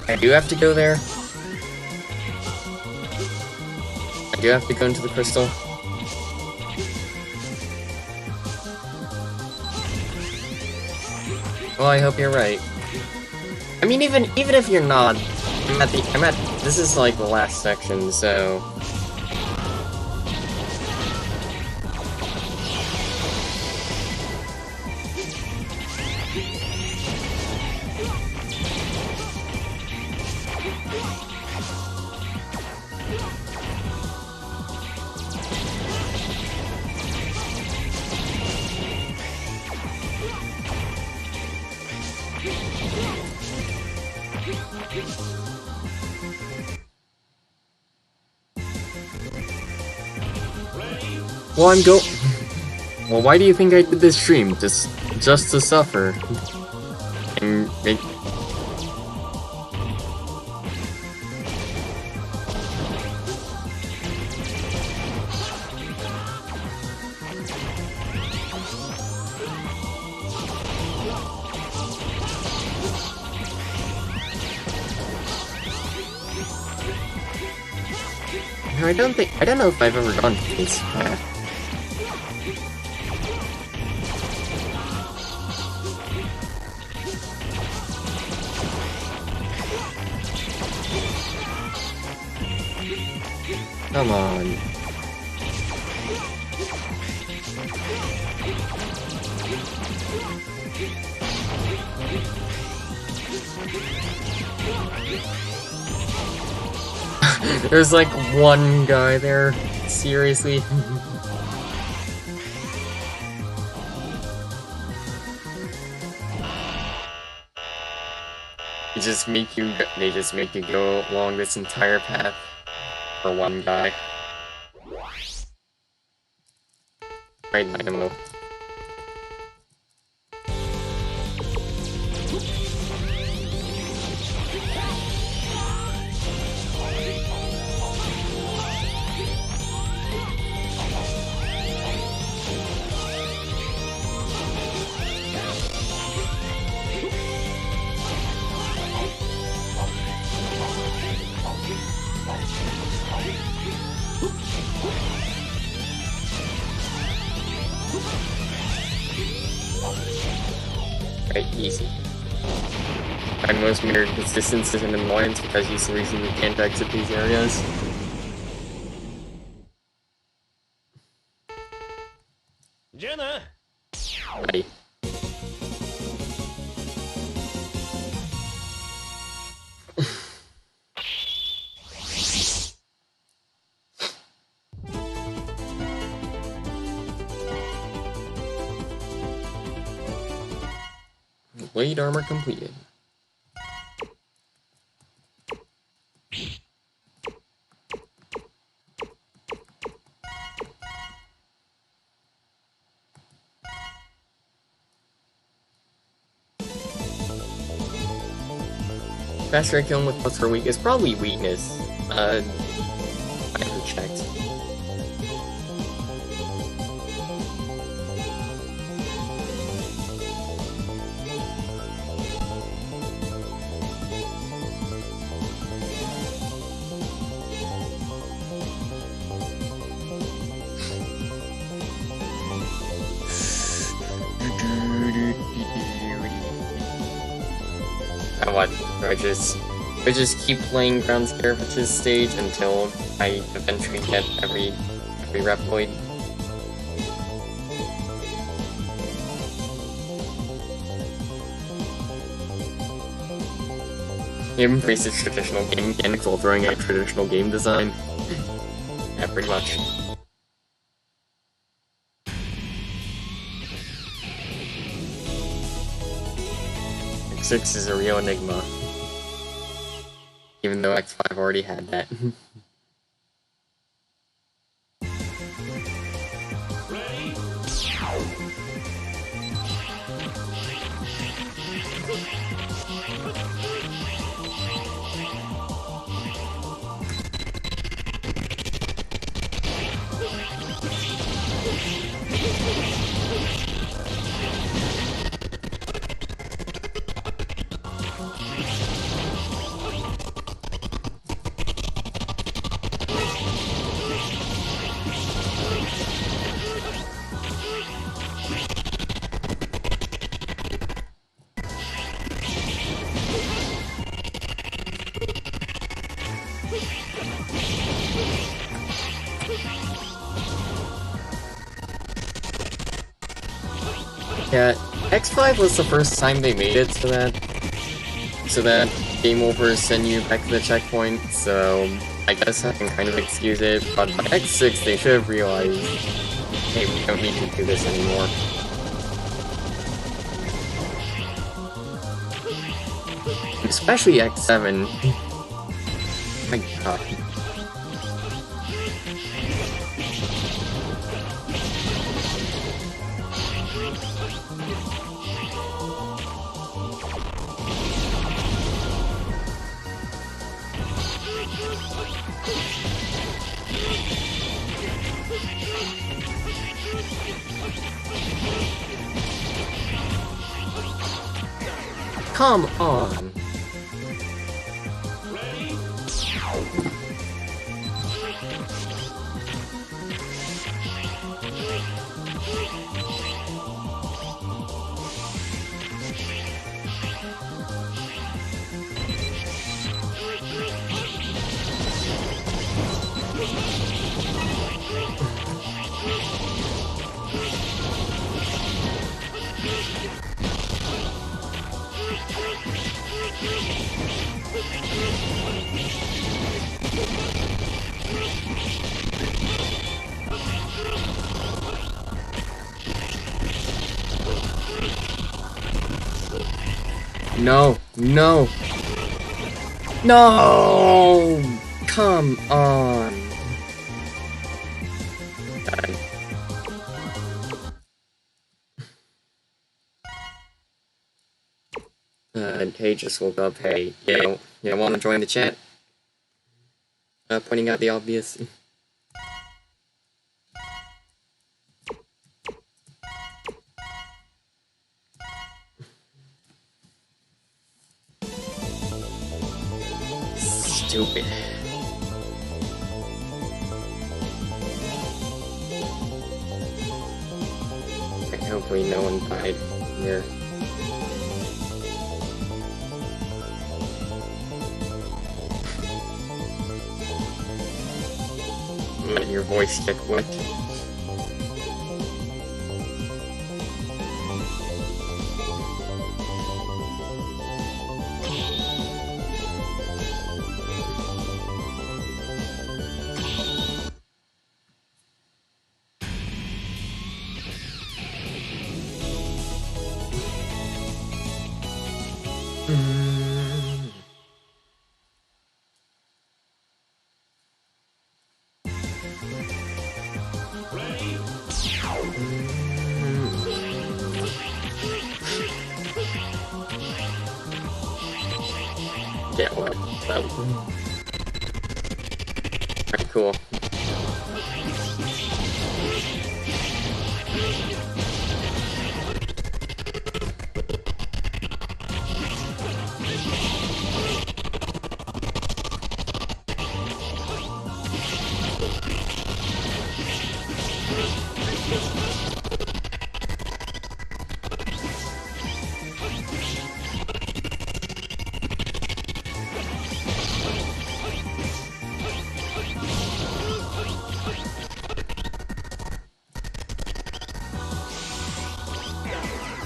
I do have to go there. I do have to go into the crystal. Well, I hope you're right. I mean, even if you're not, this is like the last section, so. Well, well, why do you think I did this stream? Just to suffer. And make... No, I don't know if I've ever gone this path. Come on. There's like one guy there. Seriously? They just make you go along this entire path for one guy. Right, Dynamo. Right, easy. My most mirrored distance is an annoyance because he's the reason we can't exit these areas. Jenna! Hi. Blade armor completed. Faster I kill him with plus for weakness, probably weakness. I haven't checked. What? I just keep playing Ground Scarabage's stage until I eventually get every Reploid. He embraces traditional game mechanics while throwing out traditional game design. Yeah, pretty much. X6 is a real enigma. Even though X5 already had that. Yeah, X5 was the first time they made it so that game over send you back to the checkpoint, so I guess I can kind of excuse it, but by X6 they should have realized, hey, we don't need to do this anymore. Especially X7. My god. Come on! No, no, no! Come on! Hey, just woke up. Hey, you want to join the chat? Pointing out the obvious. Stupid. Okay, hopefully no one died here. Let your voice get wet. Yeah, what? Alright, cool.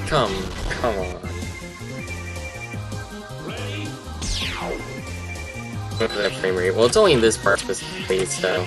Come on. Look at that frame rate. Well, it's only in this part specifically, so...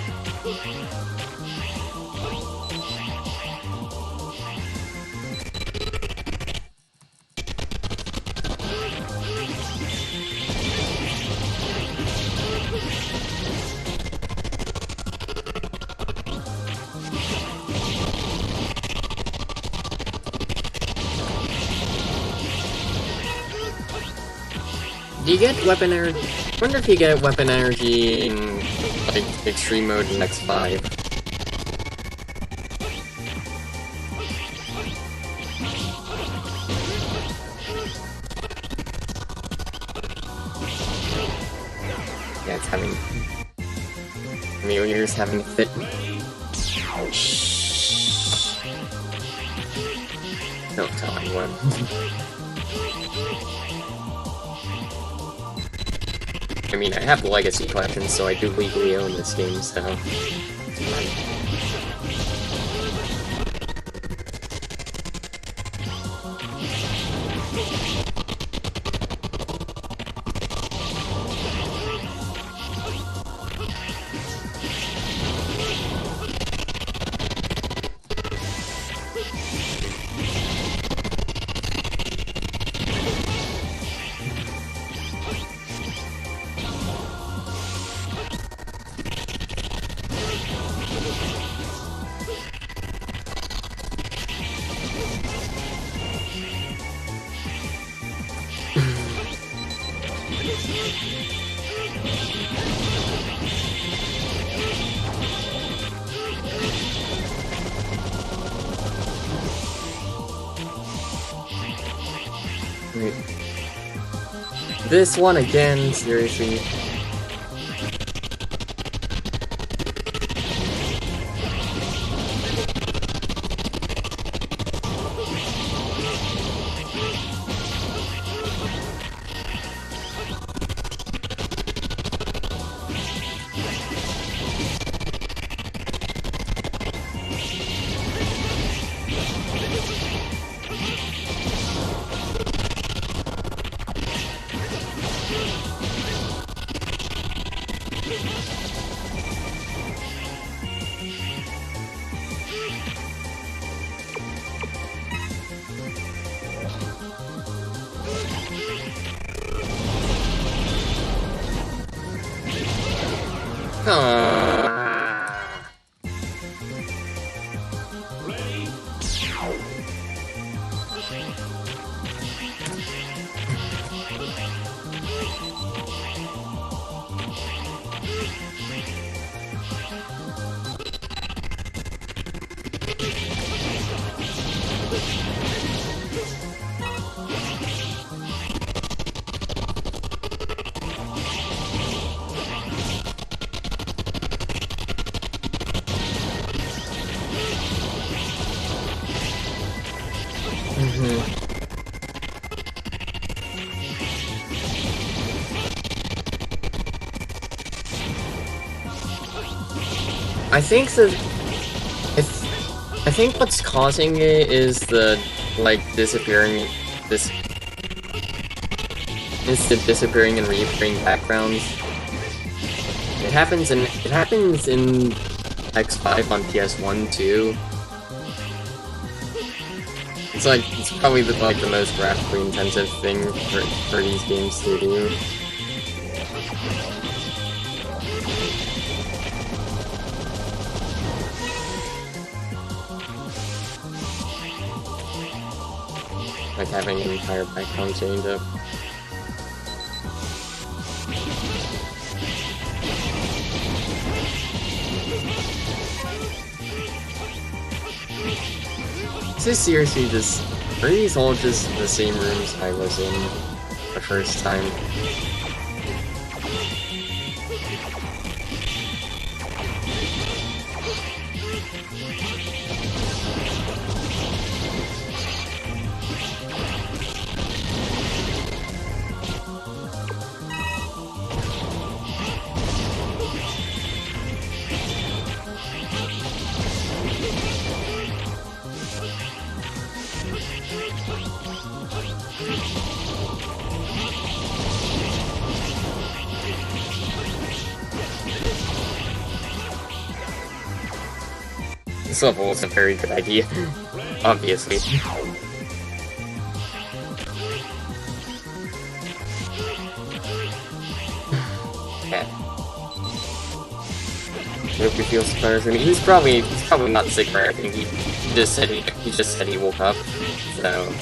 Do you get weapon energy? I wonder if you get weapon energy in, like, extreme mode in X5. Yeah, it's having... I mean, you're just having a fit. Shh. Don't tell anyone. I mean, I have the Legacy Collection, so I do legally own this game, so... Wait. This one again, seriously. I think the I think what's causing it is the disappearing disappearing and reappearing backgrounds. It happens in X5 on PS1 too. It's probably the most graphically intensive thing for these games to do. Like having an entire background change up. Is this seriously just... Are these all just the same rooms I was in the first time? This level was a very good idea, obviously. Yeah. Hope you feel surprised. I mean, he's probably not sick or anything. He just said he woke up. So.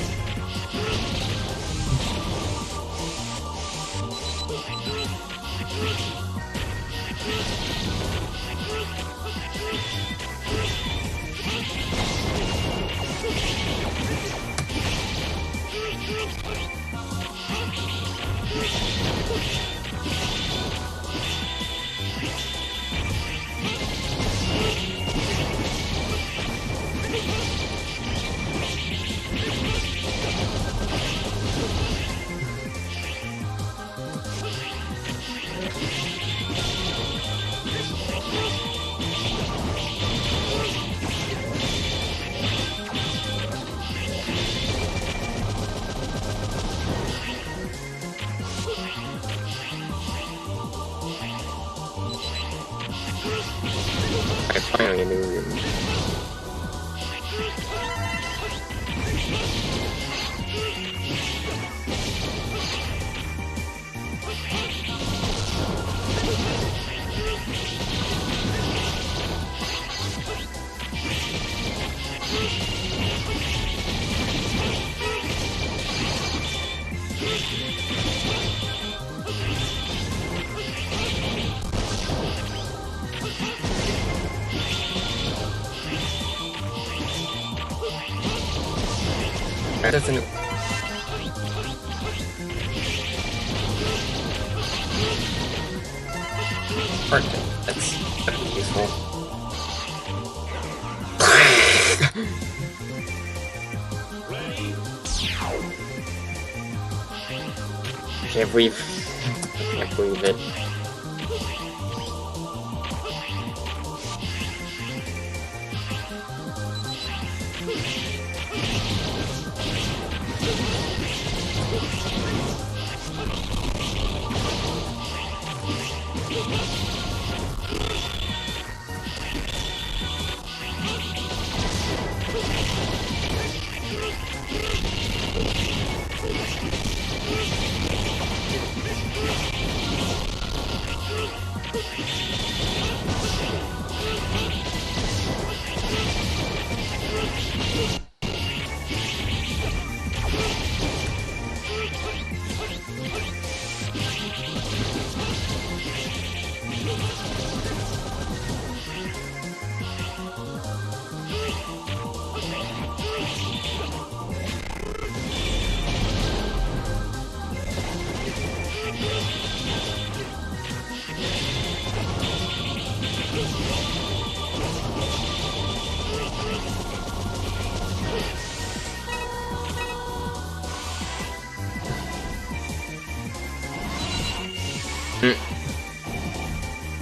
Finally a new room. That doesn't... Perfect. That'd be useful. Can't believe it.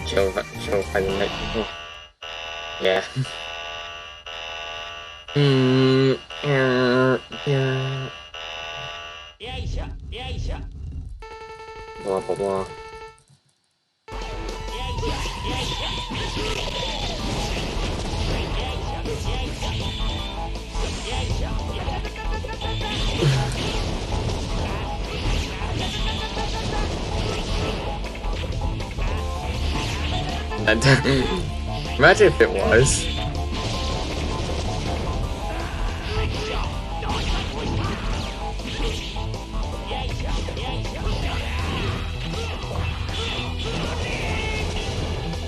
Chill by the night. Yeah. Yeah. Blah blah blah. Imagine if it was.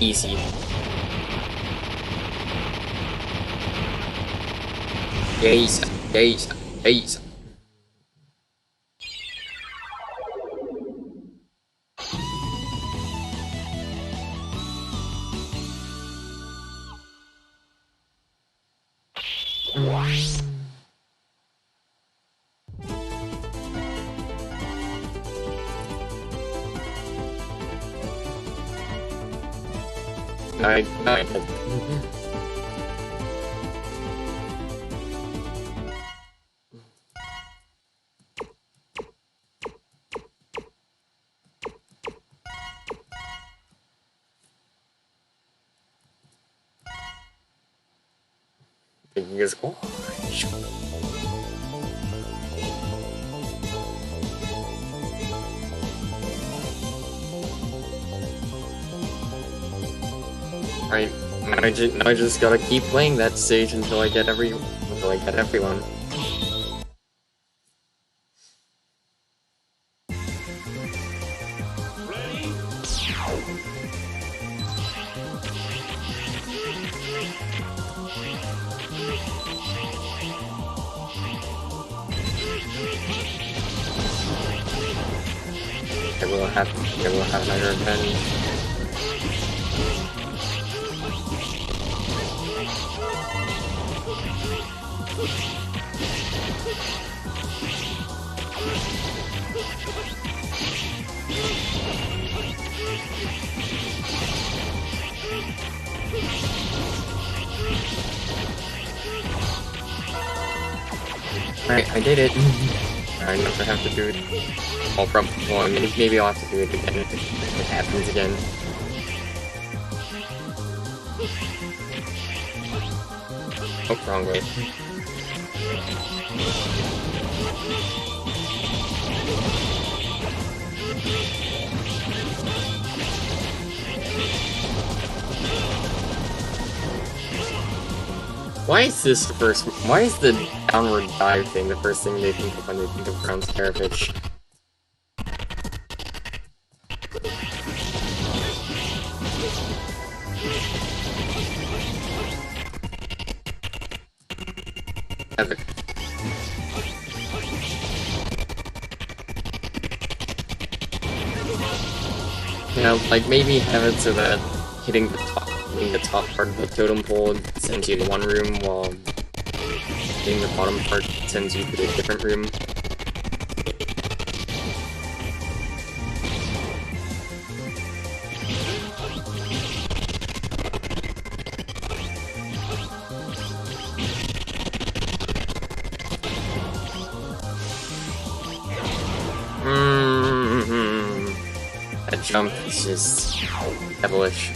Easy. Yes. I think you guys go. Right, I just gotta keep playing that stage until I get everyone. I will have my revenge. Alright, I did it. I never have to do it. Well, maybe I'll have to do it again if it happens again. Oh, wrong way. Why is the downward dive thing the first thing they think of when they think of Brown Scaravitch? Ever. Yeah, like maybe have it so that hitting the top part of the totem pole sends you to one room, while hitting the bottom part sends you to a different room. That jump is just devilish.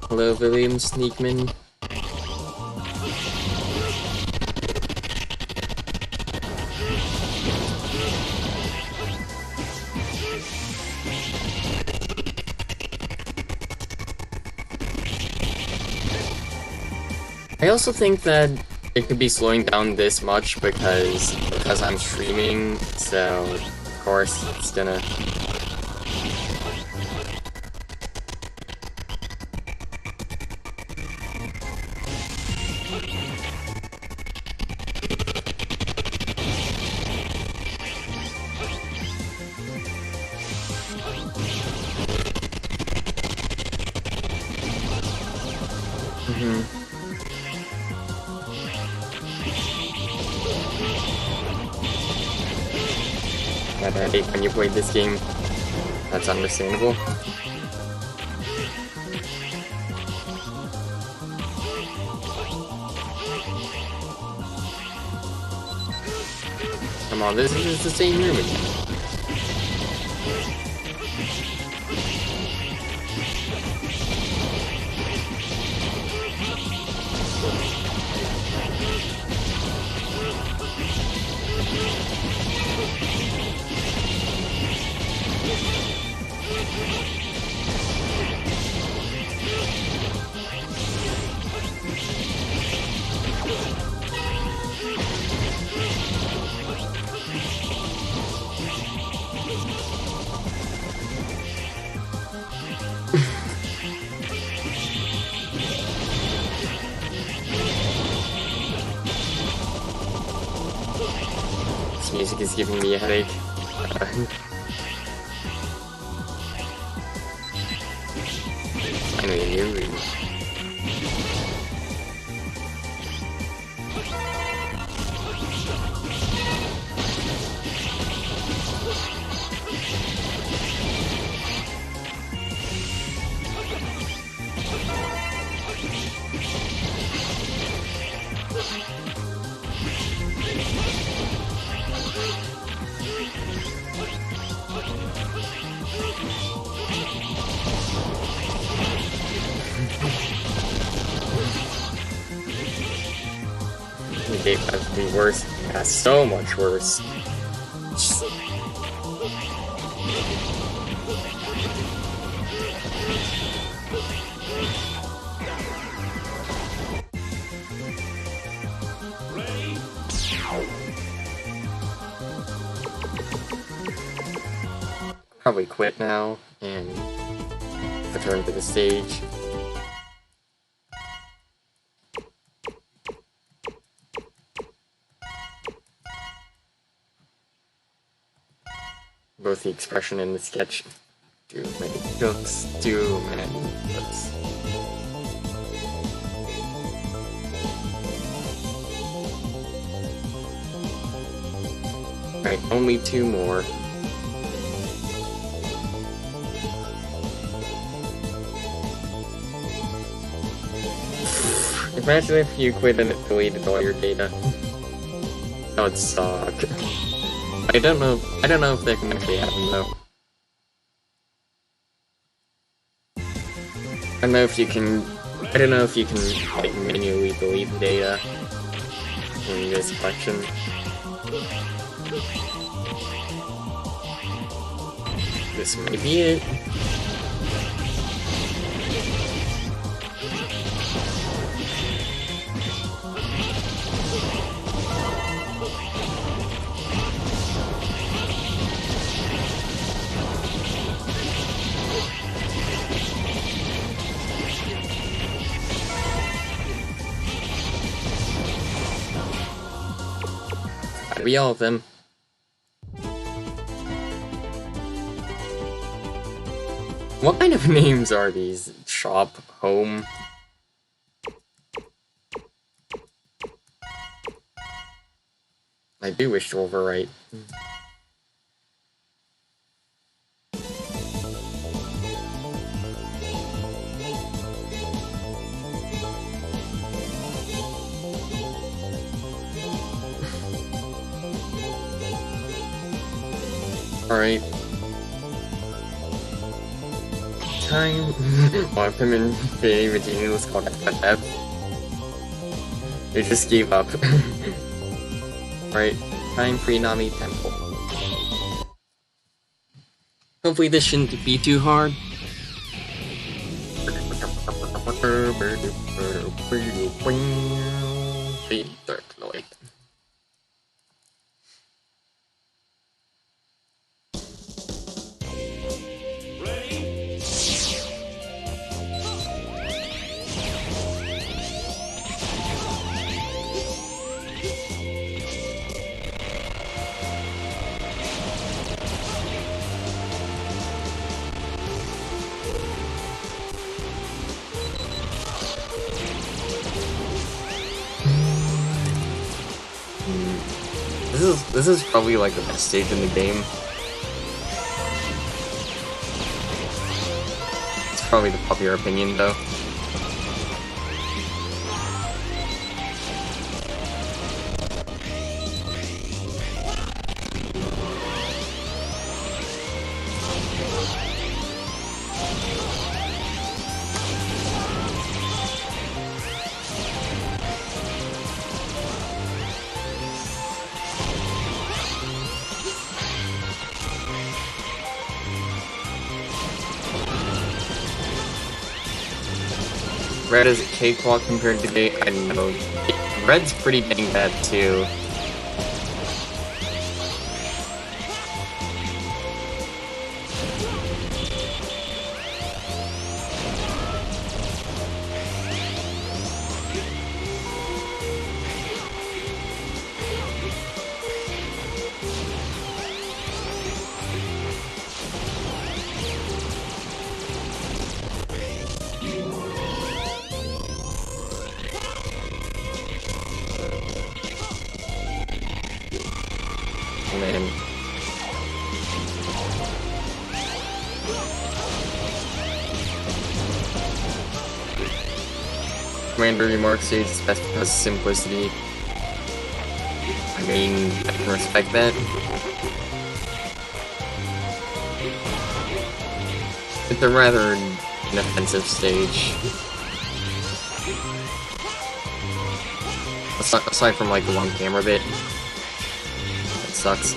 Hello, William Sneakman. I also think that it could be slowing down this much because I'm streaming, so of course it's gonna. Had a headache when you played this game. That's understandable. Come on, this is the same room again. This music is giving me a headache. Finally, a new room. The game has to be worse. Yeah, so much worse. Probably quit now and return to the stage. Both the expression and the sketch. Too many jokes, too many jokes. Alright, only 2 more. Imagine if you quit and it deleted all your data. That would suck. I don't know if that can actually happen though. I don't know if you can like manually delete the data in this collection. This might be it. Maybe all of them. What kind of names are these? Shop, home? I do wish to overwrite. Alright. Time. One of them in the Medina was called FFF. They just gave up. Right. Time for Inami Temple. Hopefully this shouldn't be too hard. Reploid. This is probably like the best stage in the game. It's probably the popular opinion though. Red is a cakewalk compared to Gate. I know. Red's pretty dang bad too. Man. Commander remarks stage is best because of simplicity. I mean, I can respect that. It's a rather inoffensive stage. Aside from like the one camera bit. Sucks.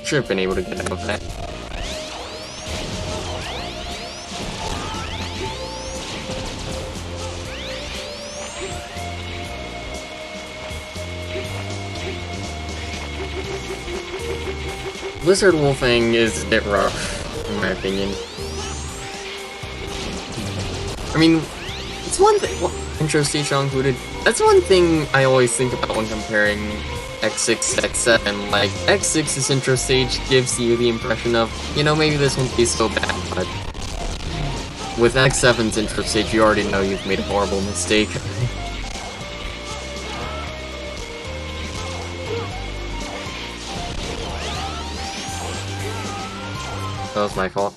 Should have been able to get out of that. Blizzard Wolfing is a bit rough, in my opinion. I mean, it's one thing. Well, intro stage all included. That's one thing I always think about when comparing X6 to X7. Like, X6's intro stage gives you the impression of, you know, maybe this won't be so bad, but with X7's intro stage, you already know you've made a horrible mistake. That was my fault.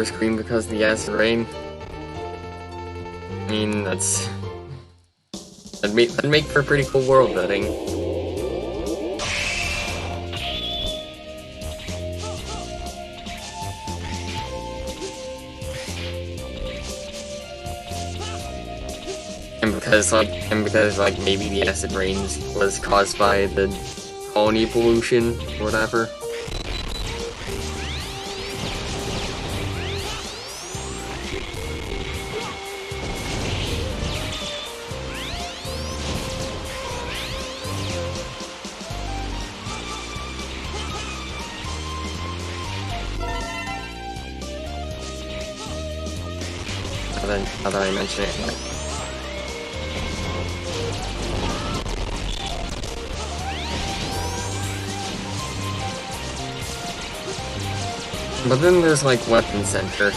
screen because of the acid rain. I mean, that'd make for pretty cool world building. And because maybe the acid rain was caused by the colony pollution or whatever. Now that I mention it. But then there's like Weapon Center.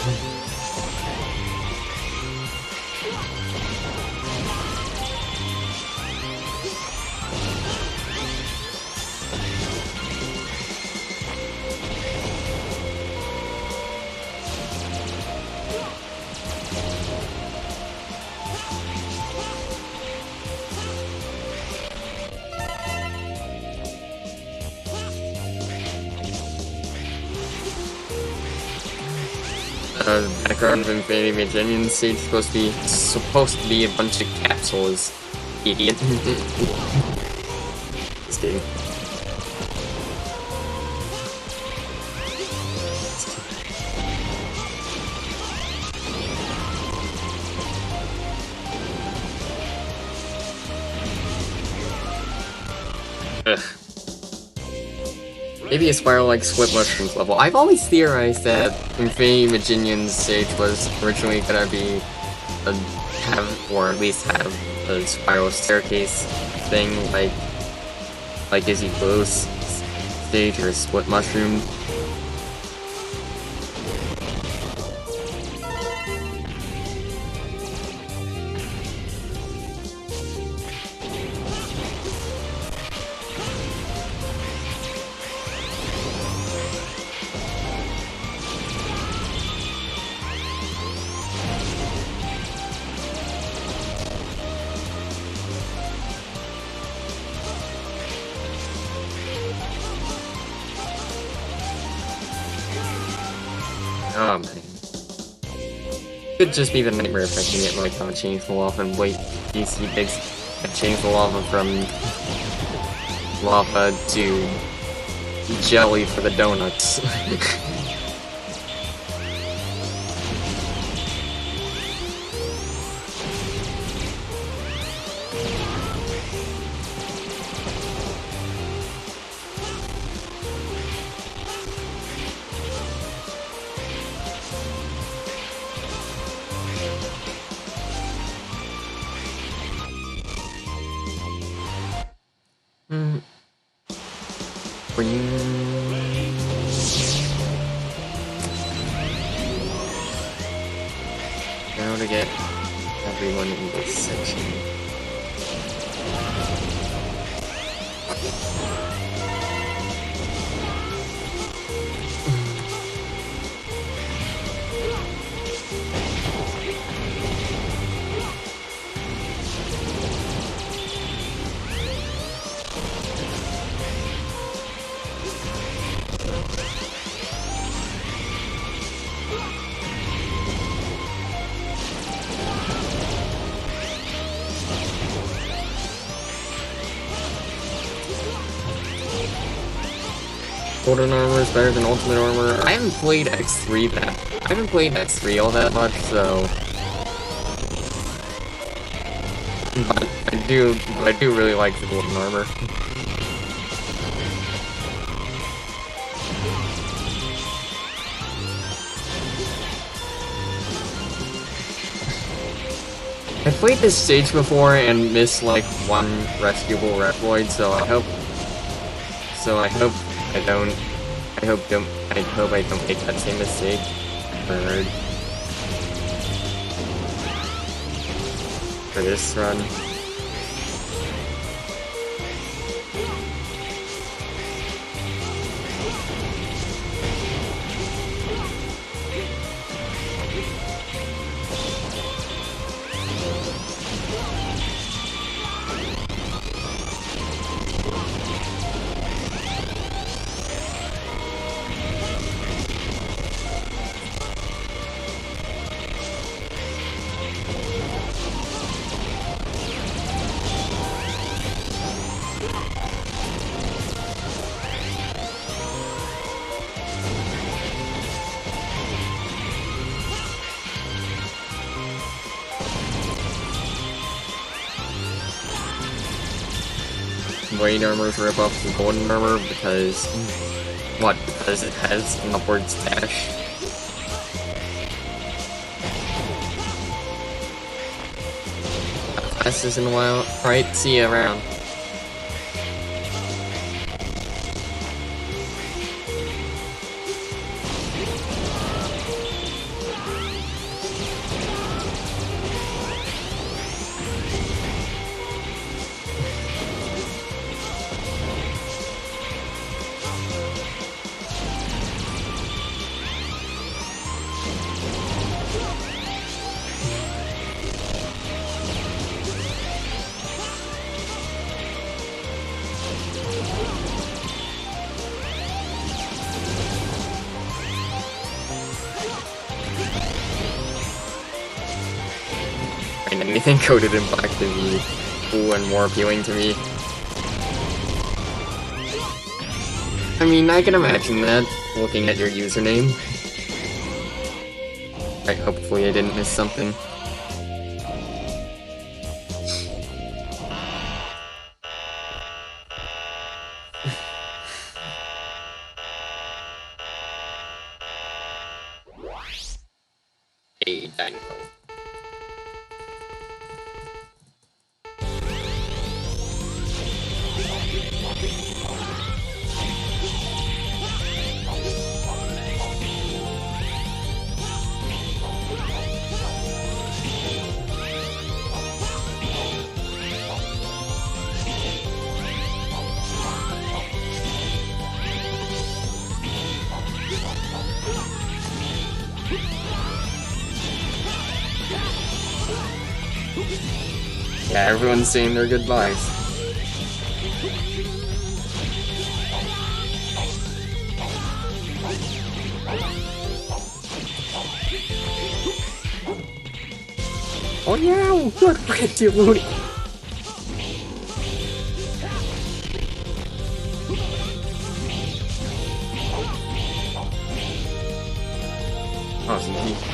Background of Invading Virginian stage supposed to be a bunch of capsules. Idiot. Just kidding. Ugh. Maybe a spiral like Split Mushrooms level. I've always theorized that Infinity Virginian's stage was originally gonna be or at least have a spiral staircase thing like Izzy Close stage or Split Mushroom. Oh man. Could just be the nightmare affecting it, like how it changed the lava and wait, DC Pigs changed the lava from lava to jelly for the donuts. Now to get everyone in this section. Golden Armor is better than Ultimate Armor. I haven't played X3 all that much, so. But I do really like the Golden Armor. I played this stage before and missed like one rescuable Reploid, so I hope I don't make that same mistake for this run. Blade Armor's ripoff from Golden Armor because... What? Because it has an upwards dash? Passes in a while. Alright, see you around. Anything coated in black to be cool and more appealing to me. I mean, I can imagine that, looking at your username. Right, hopefully I didn't miss something. Hey, Dino. Yeah, everyone's saying their goodbyes. Oh yeah, look at you, Looney. Oh, see.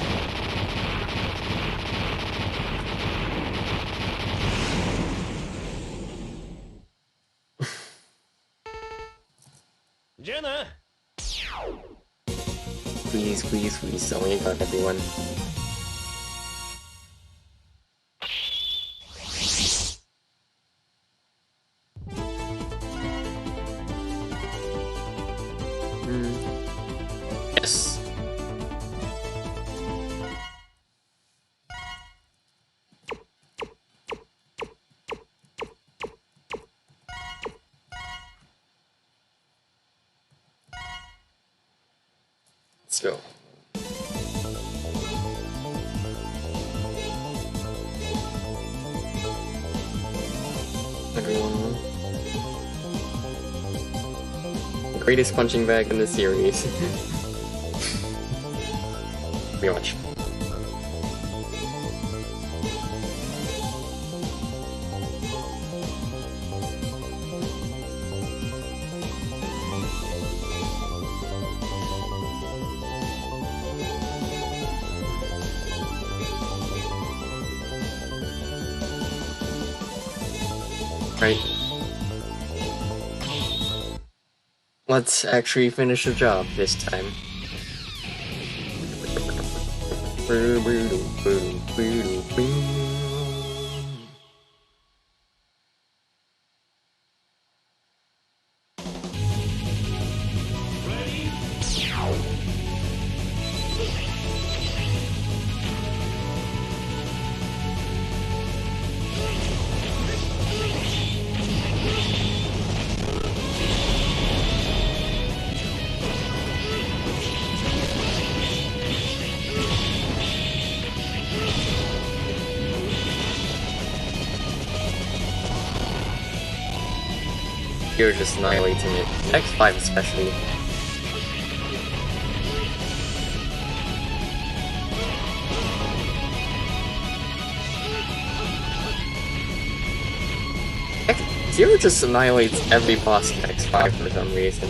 Jenna! Please, please, please, tell me you got everyone. Yes. Let's go. Everyone. The greatest punching bag in the series. Pretty much. Right. Let's actually finish the job this time. You're just annihilating it. X5 especially. Zero just annihilates every boss in X5 for some reason.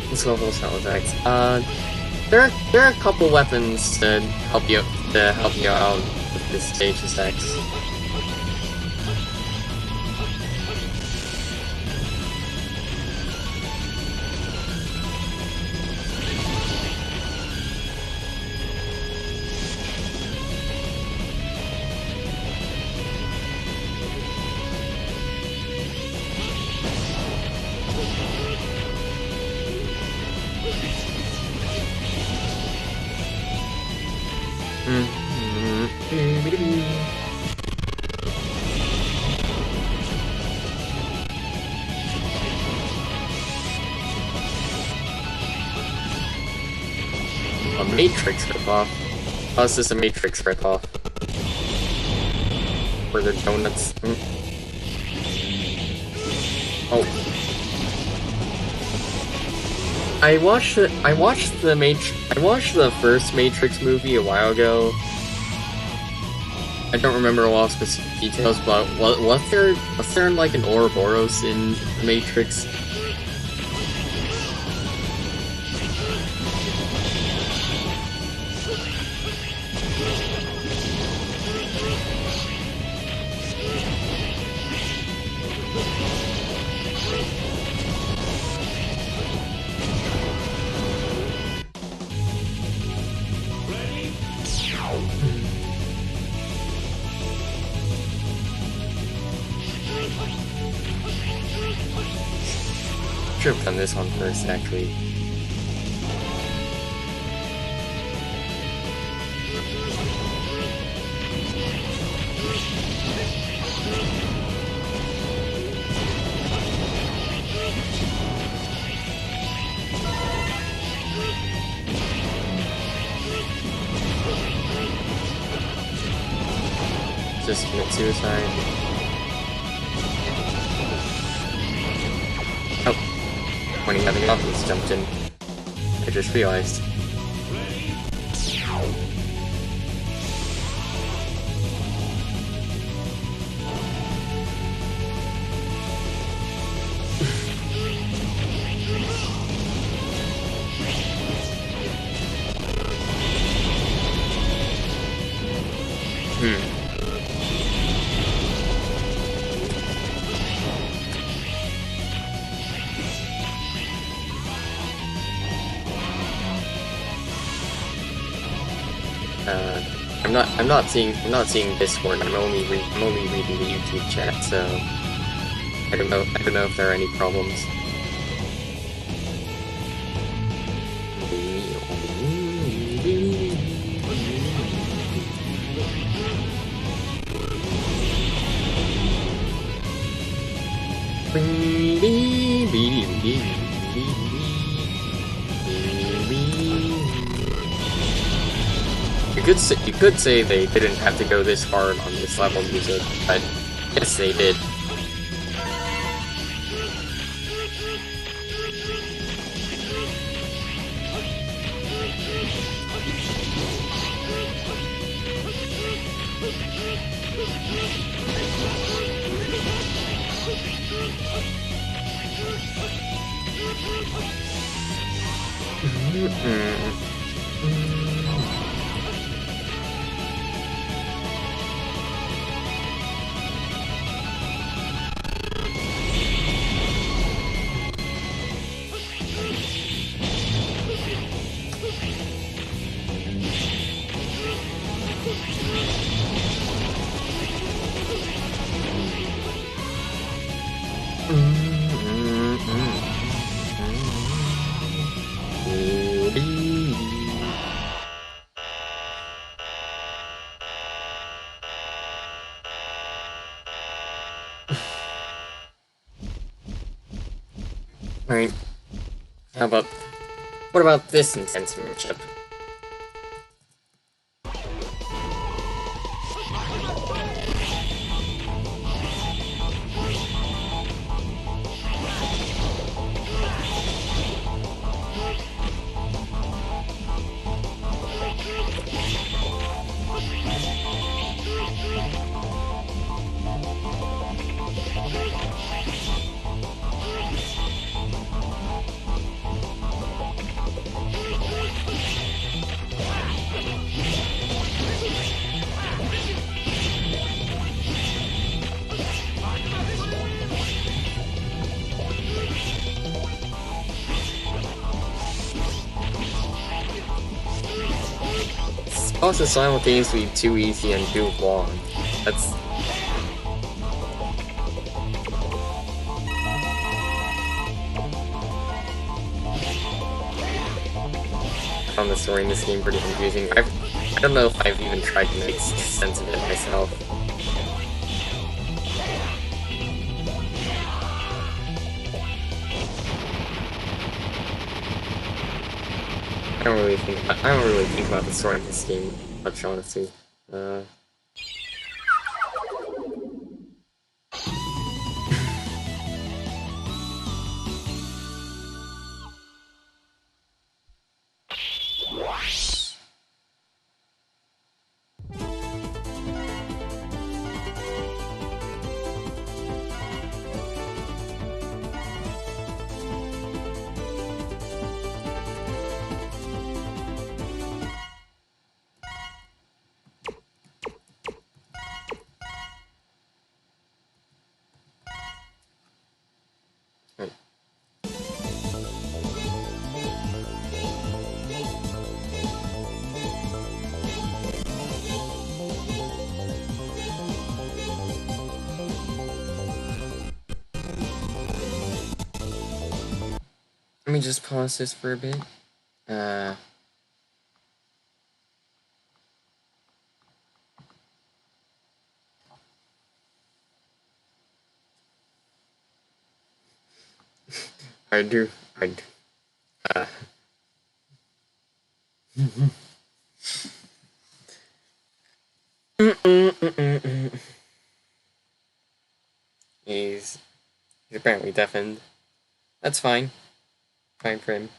This level sound effects. there are a couple weapons to help you out with this stage's effects. A Matrix ripoff? Oh, this is a Matrix ripoff. Where the donuts. Oh. I watched the first Matrix movie a while ago. I don't remember a lot of specific details, but was there like an Ouroboros in the Matrix? Should have done this one first, actually. Just commit suicide. When he having options jumped in. I just realized. I'm not seeing Discord. I'm only reading the YouTube chat, so I don't know if there are any problems. You could say they didn't have to go this hard on this level music, but yes, they did. Alright. What about this intense matchup? also simultaneously too easy and too long. That's... I found the story in this game pretty confusing. I don't know if I've even tried to make sense of it myself. I don't really think about the story in this game much, honestly. Let me just pause this for a bit. I do. He's apparently deafened. That's fine. Fine for him.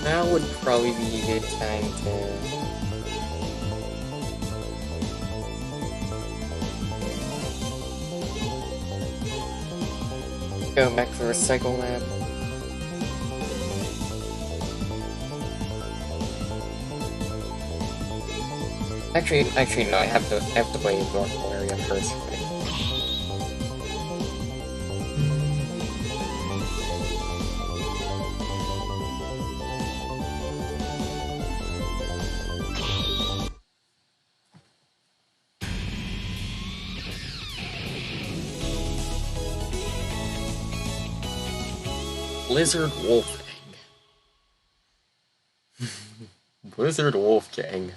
Now would probably be a good time to... go back to the recycle lab. Actually, no. I have to play the normal area first. Blizzard Wolfgang. Blizzard Wolfgang.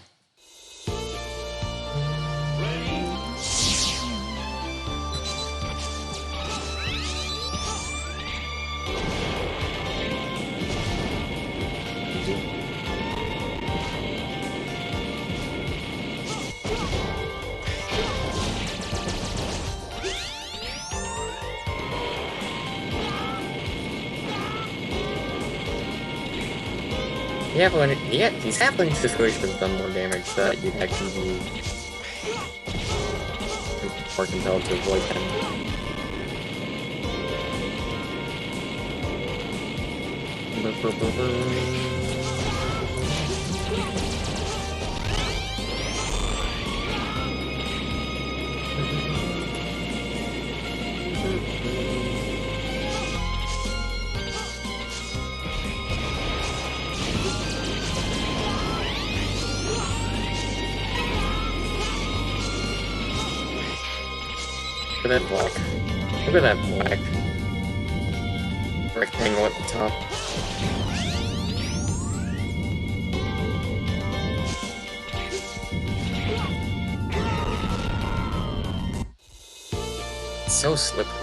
Yeah, these halfling situations have done more damage so that you'd actually be more compelled to avoid them. Look at that block. Look at that black rectangle at the top. It's so slippery.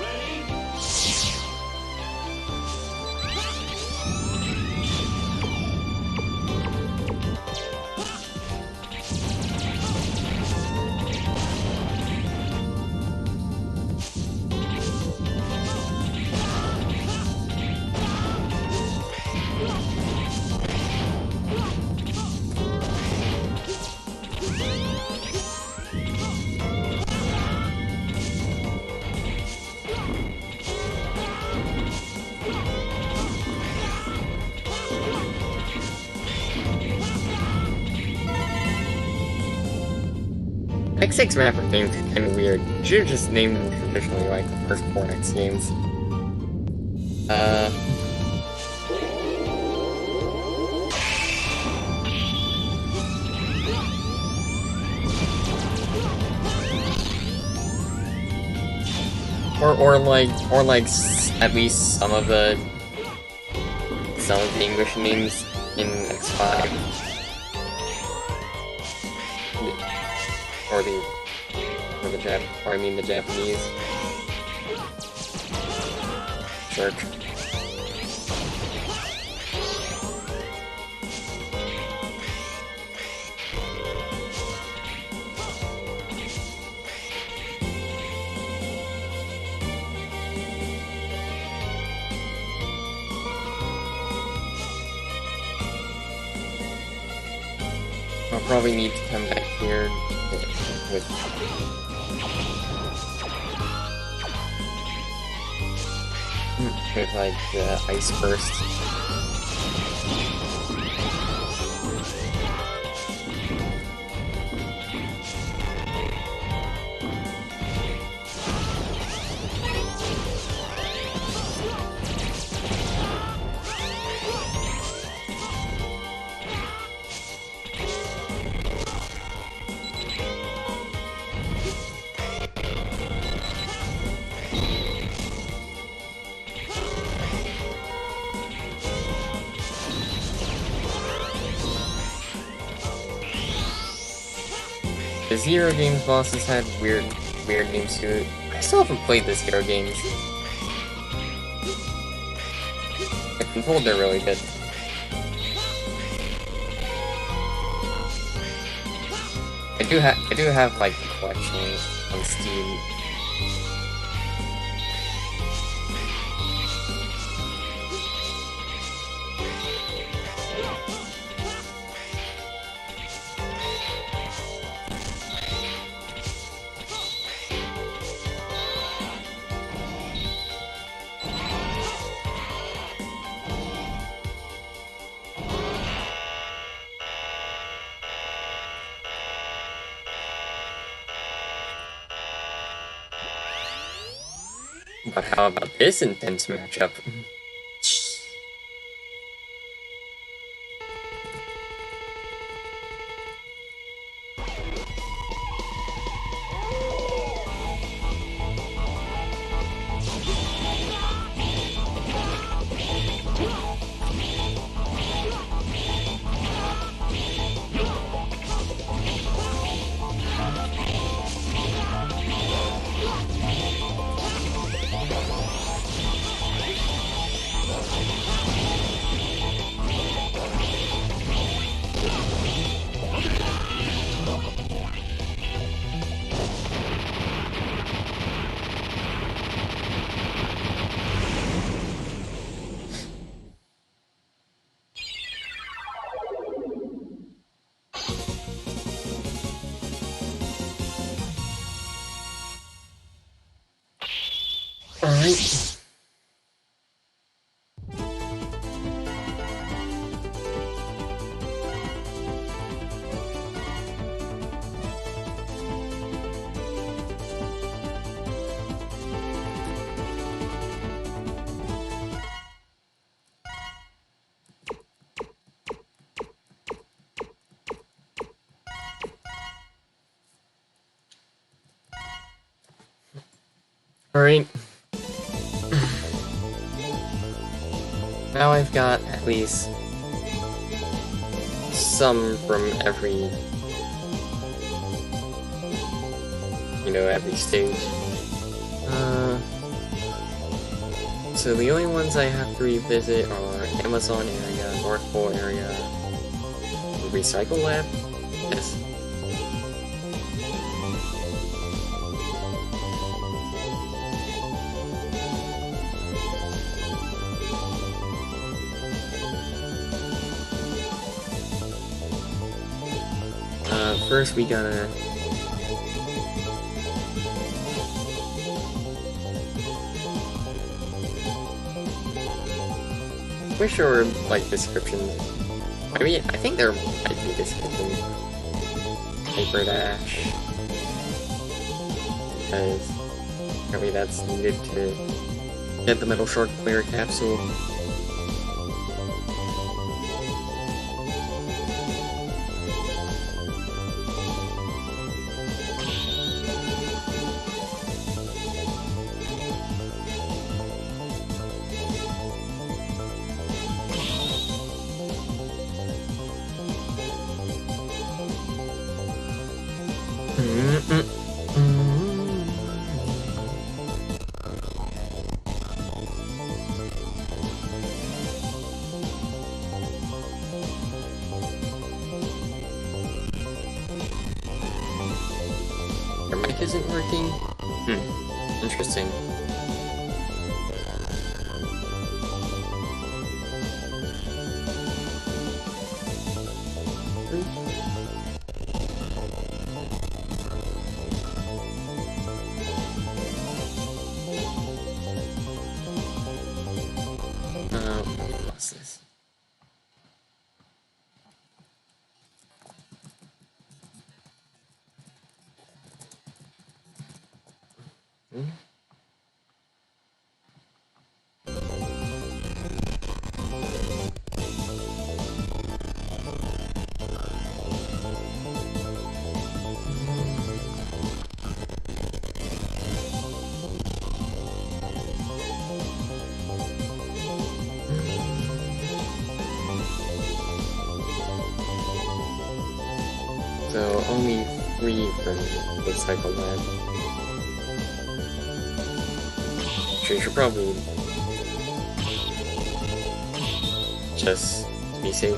X6 map games are kind of weird. Should have just named them traditionally like the first 4X games. Or like at least some of the English names in X5. Or I mean the Japanese. Jerk. I'll probably need to come back here with like the ice burst. The Zero Games bosses had weird names too. I still haven't played the Zero Games. I've been told they're really good. I do have like the collection on Steam. But how about this intense matchup? Alright. Alright. Now I've got at least some from every, every stage. So the only ones I have to revisit are Amazon area, North Pole area, Recycle Lab. Yes. First we gotta wish there were like descriptions. I mean, I think there might be descriptions. Hyper dash. Because apparently that's needed to get the Metal Shark player capsule. Your mic isn't working? Interesting. What's this? So only 3 from the cycle lab. Sure, you should probably just be safe.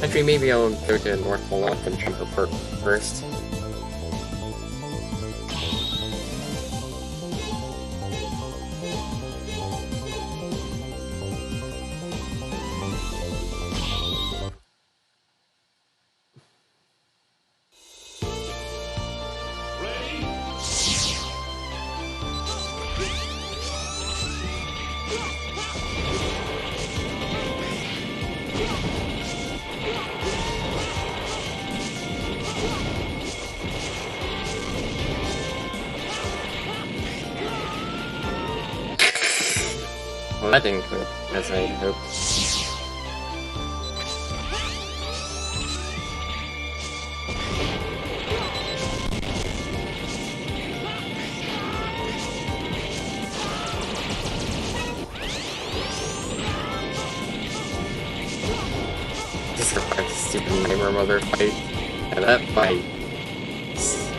Actually, maybe I'll go to North Pole and jump report first. Well, that didn't go as I hoped. To survive the stupid Nightmare Mother fight. And that fight is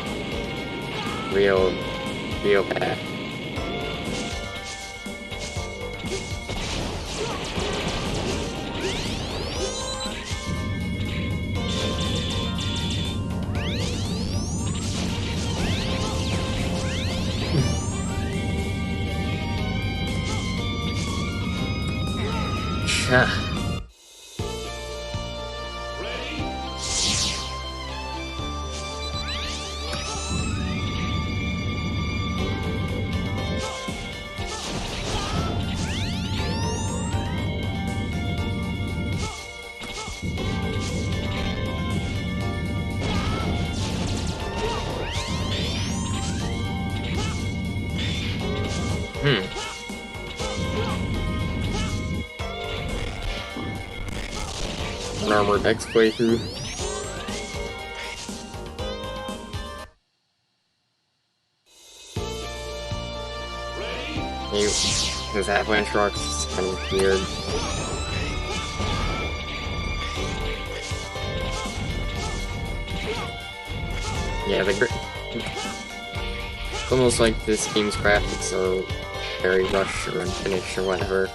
real bad. An armored X playthrough. His avalanche rocks is kind of weird. Yeah, it's almost like this game's graphics are very rushed or unfinished or whatever.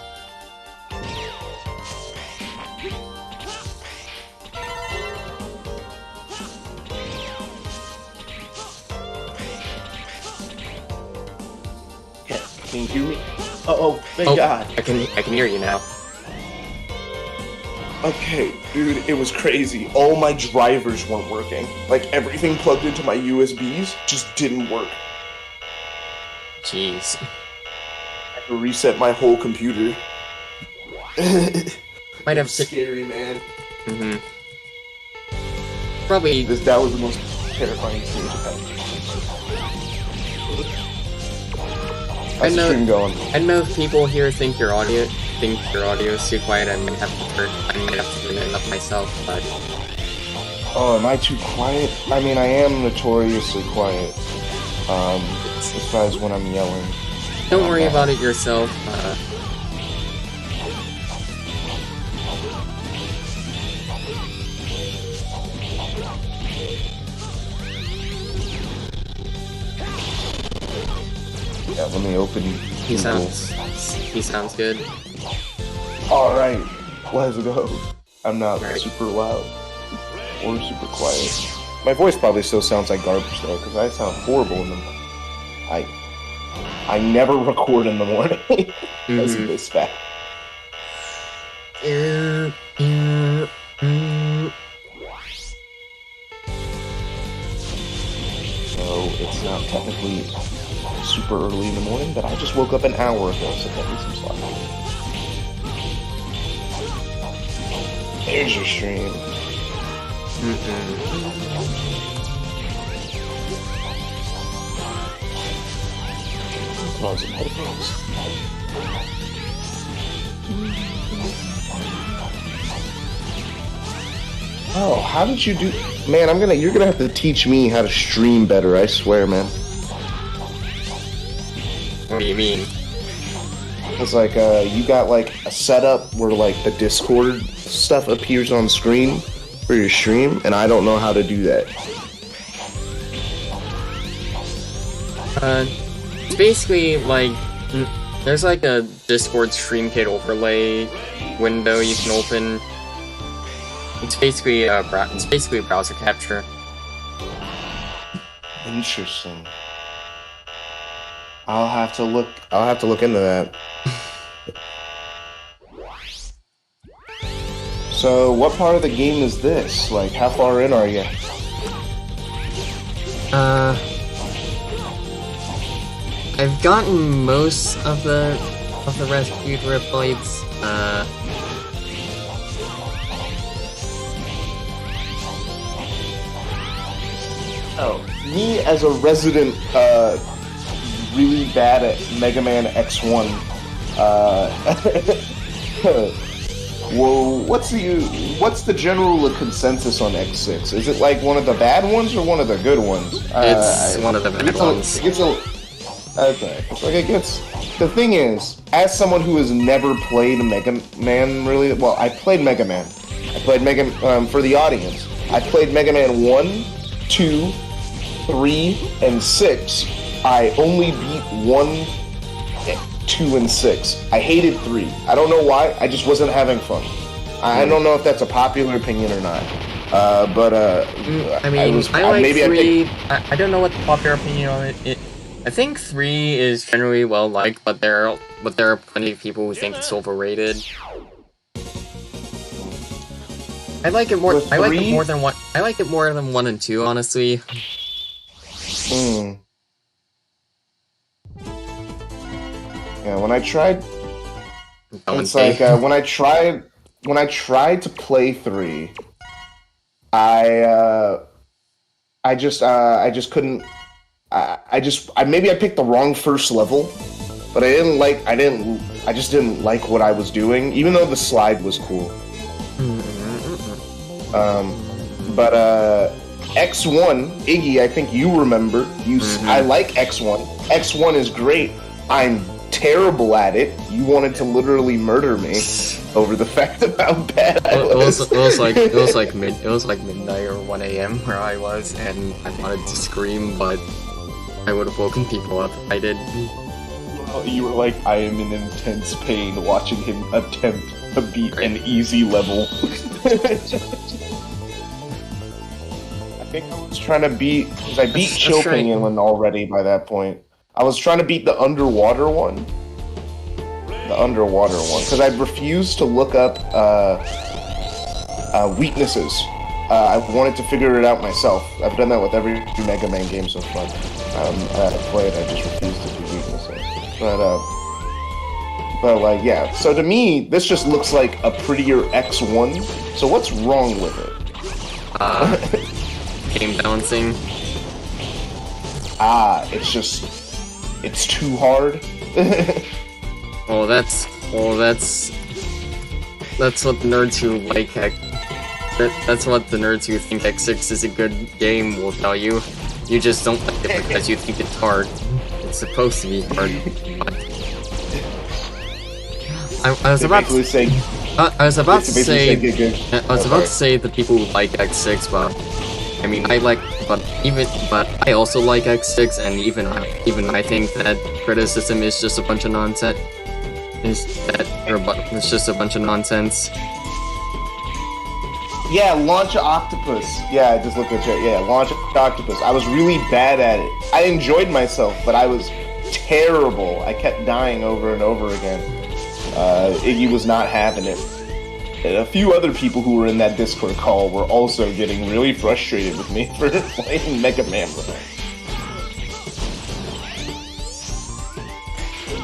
Can you hear me? Oh, thank God. I can hear you now. Okay, dude, it was crazy. All my drivers weren't working. Like, everything plugged into my USBs just didn't work. Jeez. I had to reset my whole computer. Might have scary, man. Mm-hmm. Probably. That was the most terrifying scene I've had. How's the stream going? I know if people here think your audio is too quiet. I might have to turn it up myself, but. Oh, am I too quiet? I mean, I am notoriously quiet. Besides when I'm yelling. Don't worry about it yourself. Yeah, let me open. He sounds good. All right, let's go. I'm not super loud or super quiet. My voice probably still sounds like garbage though, because I sound horrible in the morning. I never record in the morning. That's this fact. So it's not technically super early in the morning, but I just woke up an hour ago, so cut me some slack. There's your stream. Put on some headphones. Oh, how did you do? Man, you're gonna have to teach me how to stream better, I swear, man. What do you mean? It's like, you got like a setup where like the Discord stuff appears on screen for your stream, and I don't know how to do that. It's basically like, there's like a Discord stream kit overlay window you can open. It's basically browser capture. Interesting. I'll have to look into that. So, what part of the game is this? Like, how far in are you? I've gotten most of the rescued Reploids. Oh, me as a resident, really bad at Mega Man X1. Whoa, what's the general consensus on X6? Is it like one of the bad ones or one of the good ones? It's one of the bad ones. Okay. Like it gets. The thing is, as someone who has never played Mega Man, really, well, I played Mega Man. I played for the audience. I played Mega Man 1, 2, 3, and 6. I only beat 1, 2, and 6. I hated 3. I don't know why. I just wasn't having fun. I don't know if that's a popular opinion or not. I mean, I like 3. I don't know what the popular opinion on it. I think 3 is generally well liked, but there are plenty of people who think it's overrated. I like it more. I like it more than 1. I like it more than 1 and 2, honestly. Yeah, when I tried, it's like when I tried to play 3, I just couldn't. Maybe I picked the wrong first level, but I just didn't like what I was doing, even though the slide was cool. But X1, Iggy, I think you remember. I like X1. X1 is great. I'm terrible at it. You wanted to literally murder me over the fact of how bad I was. It was like midnight or 1 a.m. where I was, and I wanted to scream, but I would have woken people up if I did. You were like, I am in intense pain watching him attempt to beat an easy level. I think I was trying to beat, because I beat Chill Penguin already by that point. I was trying to beat the underwater one. Because I refused to look up weaknesses. I wanted to figure it out myself. I've done that with every Mega Man game so far. I played, I just refused to do weaknesses. But, But like, yeah. So to me, this just looks like a prettier X1. So what's wrong with it? Game balancing. It's too hard. That's what the nerds who like that's what the nerds who think X6 is a good game will tell you. You just don't like it because you think it's hard. It's supposed to be hard. I was about to say the people who like X6, but I mean I also like X6, and even I think that criticism is just a bunch of nonsense. It's just a bunch of nonsense. Yeah, Launch Octopus. Yeah, I just looked at it. Yeah, Launch Octopus. I was really bad at it. I enjoyed myself, but I was terrible. I kept dying over and over again. Iggy was not having it. And a few other people who were in that Discord call were also getting really frustrated with me for playing Mega Man.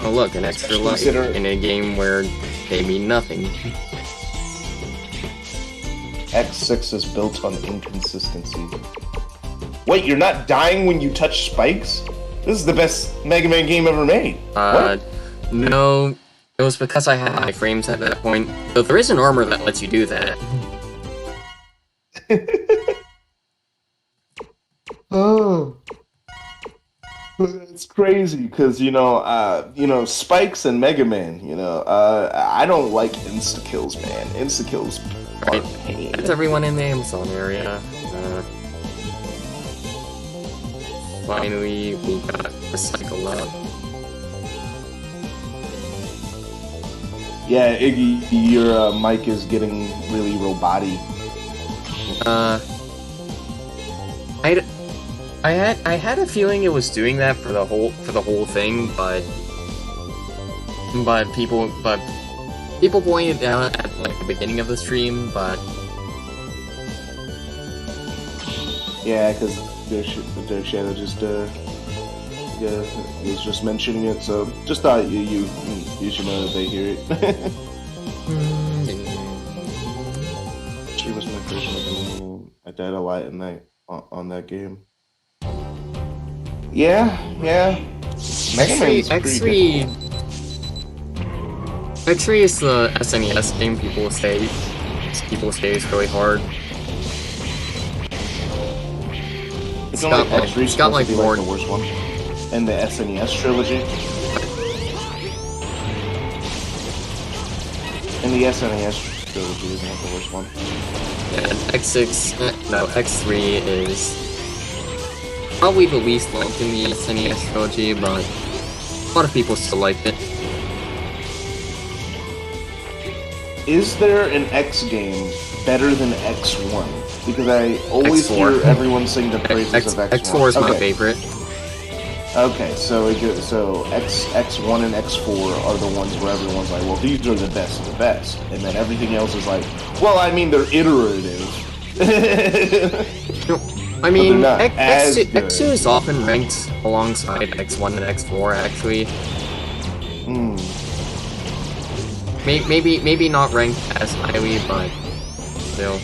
Oh look, an extra life in a game where they mean nothing. X6 is built on inconsistency. Wait, you're not dying when you touch spikes? This is the best Mega Man game ever made. What? No. It was because I had high frames at that point. So there is an armor that lets you do that. Oh. It's crazy, because, Spikes and Mega Man, I don't like insta-kills, man. Insta-kills are pain. That's everyone in the Amazon area. Finally, we got Recycle up. Yeah, Iggy, your mic is getting really roboty. I had a feeling it was doing that for the whole thing, but people pointed it out at like the beginning of the stream, but yeah, because the Shadow just was just mentioning it, so just thought you should know that they hear it. She was my first one. I died a lot in that on that game. Yeah. Mega Man X3 is the SNES game people say is really hard. It's got like the more worst one in the SNES trilogy. In the SNES trilogy isn't it the worst one? Yeah, X3 is probably the least loved in the SNES trilogy, but a lot of people still like it. Is there an X game better than X1? Because I always X4. hear everyone sing the praises of X1. X4 is my favorite. Okay, so X1 and X4 are the ones where everyone's like, well, these are the best of the best. And then everything else is like, well, I mean, they're iterative. I mean, X2 is often ranked alongside X1 and X4, actually. Maybe not ranked as highly, but still.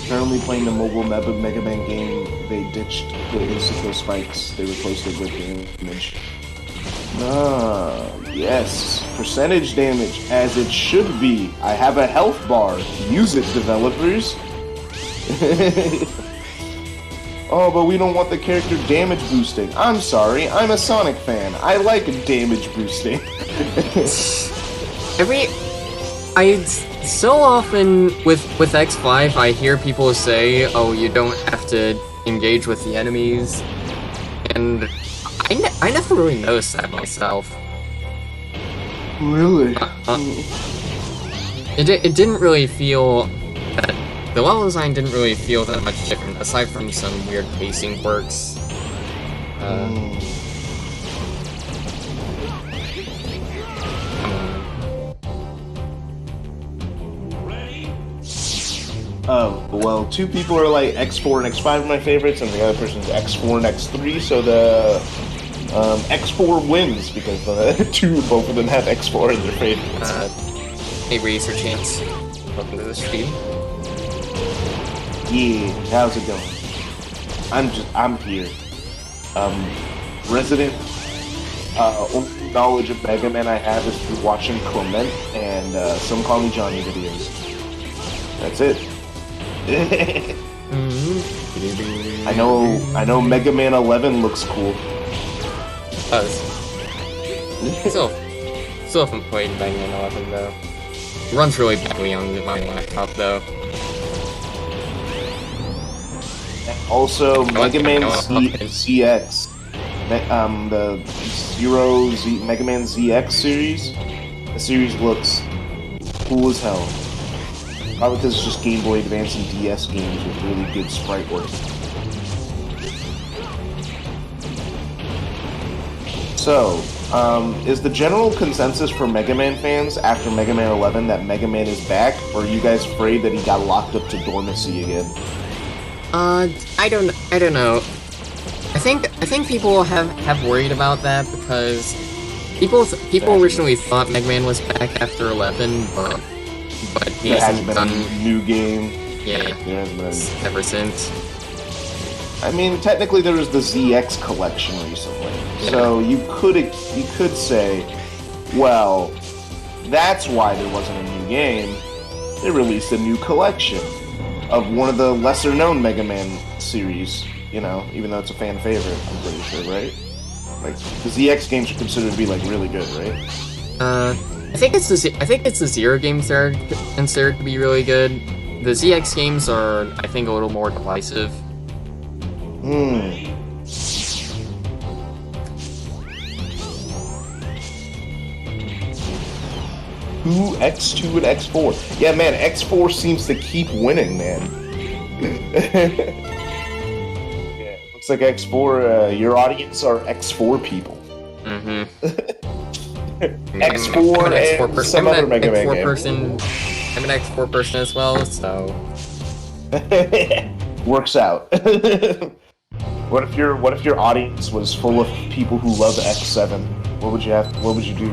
Currently playing the mobile Mega Man game, they ditched the insta-kill spikes. They replaced it with damage. Yes. Percentage damage, as it should be. I have a health bar. Use it, developers. Oh, but we don't want the character damage boosting. I'm sorry, I'm a Sonic fan. I like damage boosting. So often with X5, I hear people say, "Oh, you don't have to engage with the enemies," and I never really noticed that myself. Really? It didn't really feel that the level design didn't really feel that much different, aside from some weird pacing quirks. Oh, well, two people are like X4 and X5 are my favorites, and the other person's X4 and X3, so the X4 wins because both of them have X4 in their favorites. Hey, Razor Chance. Welcome to the stream. Yeah, how's it going? I'm here. Resident, only knowledge of Mega Man I have is through watching Clement and some Call Me Johnny videos. That's it. I know Mega Man 11 looks cool. Still haven't played Mega Man 11 though. It runs really badly on my laptop though. Also, Mega Man ZX, the Mega Man ZX series. The series looks cool as hell. Probably because it's just Game Boy Advance and DS games with really good sprite work. So, is the general consensus for Mega Man fans after Mega Man 11 that Mega Man is back, or are you guys afraid that he got locked up to dormancy again? I don't know. I think people have worried about that because people originally thought Mega Man was back after 11, but he hasn't done a new game. Yeah, ever since. I mean, technically there was the ZX collection recently, so you could say, well, that's why there wasn't a new game. They released a new collection of one of the lesser-known Mega Man series, you know, even though it's a fan favorite, I'm pretty sure, right? Like, the ZX games are considered to be, like, really good, right? I think it's the Zero games that are considered to be really good. The ZX games are, I think, a little more divisive. X2 and X4. Yeah, man, X4 seems to keep winning, man. Yeah, looks like X4, your audience are X4 people. Mm-hmm. X4 and some other Mega Man game. I'm an X4 person as well, so... Works out. What if your audience was full of people who love X7? What would you do?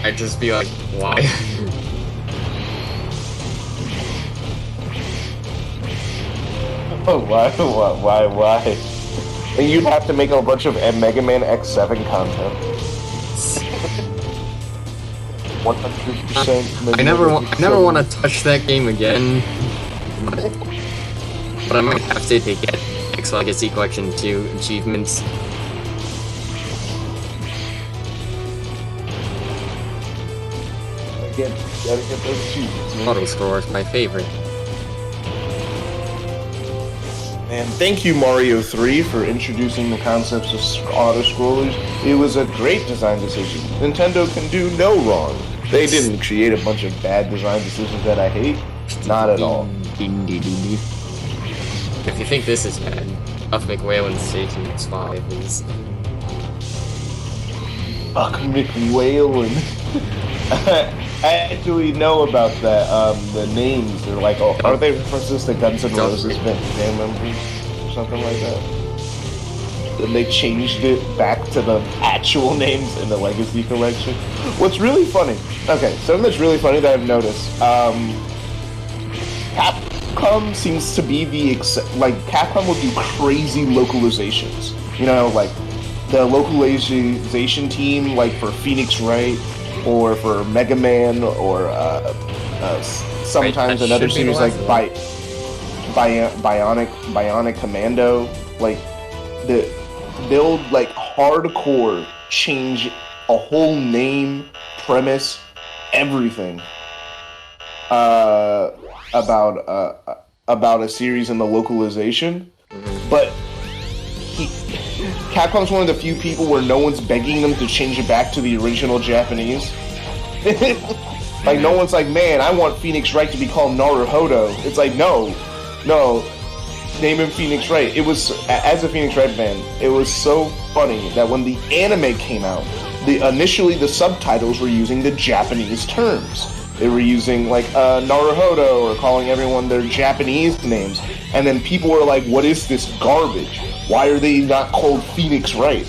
I'd just be like, why? Oh, why? And you'd have to make a bunch of Mega Man X7 content. 100%. I never want to touch that game again. But I might have to get X Legacy Collection 2 achievements. Gotta get those achievements. Auto Scroller is my favorite. And thank you, Mario 3, for introducing the concepts of auto-scrollers. It was a great design decision. Nintendo can do no wrong. They didn't create a bunch of bad design decisions that I hate. Not at all. If you think this is bad, Buck McWhalen Station X5 is... Buck McWhalen. I actually know about that, the names. They're like, oh, are they references to Guns N' Roses band members or something like that? Then they changed it back to the actual names in the Legacy Collection. What's really funny, okay, something that's really funny that I've noticed, Capcom seems to be Capcom will do crazy localizations. You know, like, the localization team, like, for Phoenix Wright, or for Mega Man, or sometimes another series like Bionic Commando, like they'll like hardcore change a whole name, premise, everything about a series in the localization, but Capcom's one of the few people where no one's begging them to change it back to the original Japanese. Like, no one's like, man, I want Phoenix Wright to be called Naruhodo. It's like, no, name him Phoenix Wright. It was, as a Phoenix Wright fan, it was so funny that when the anime came out, initially the subtitles were using the Japanese terms. They were using, like, Naruhodo, or calling everyone their Japanese names. And then people were like, what is this garbage? Why are they not called Phoenix Wright?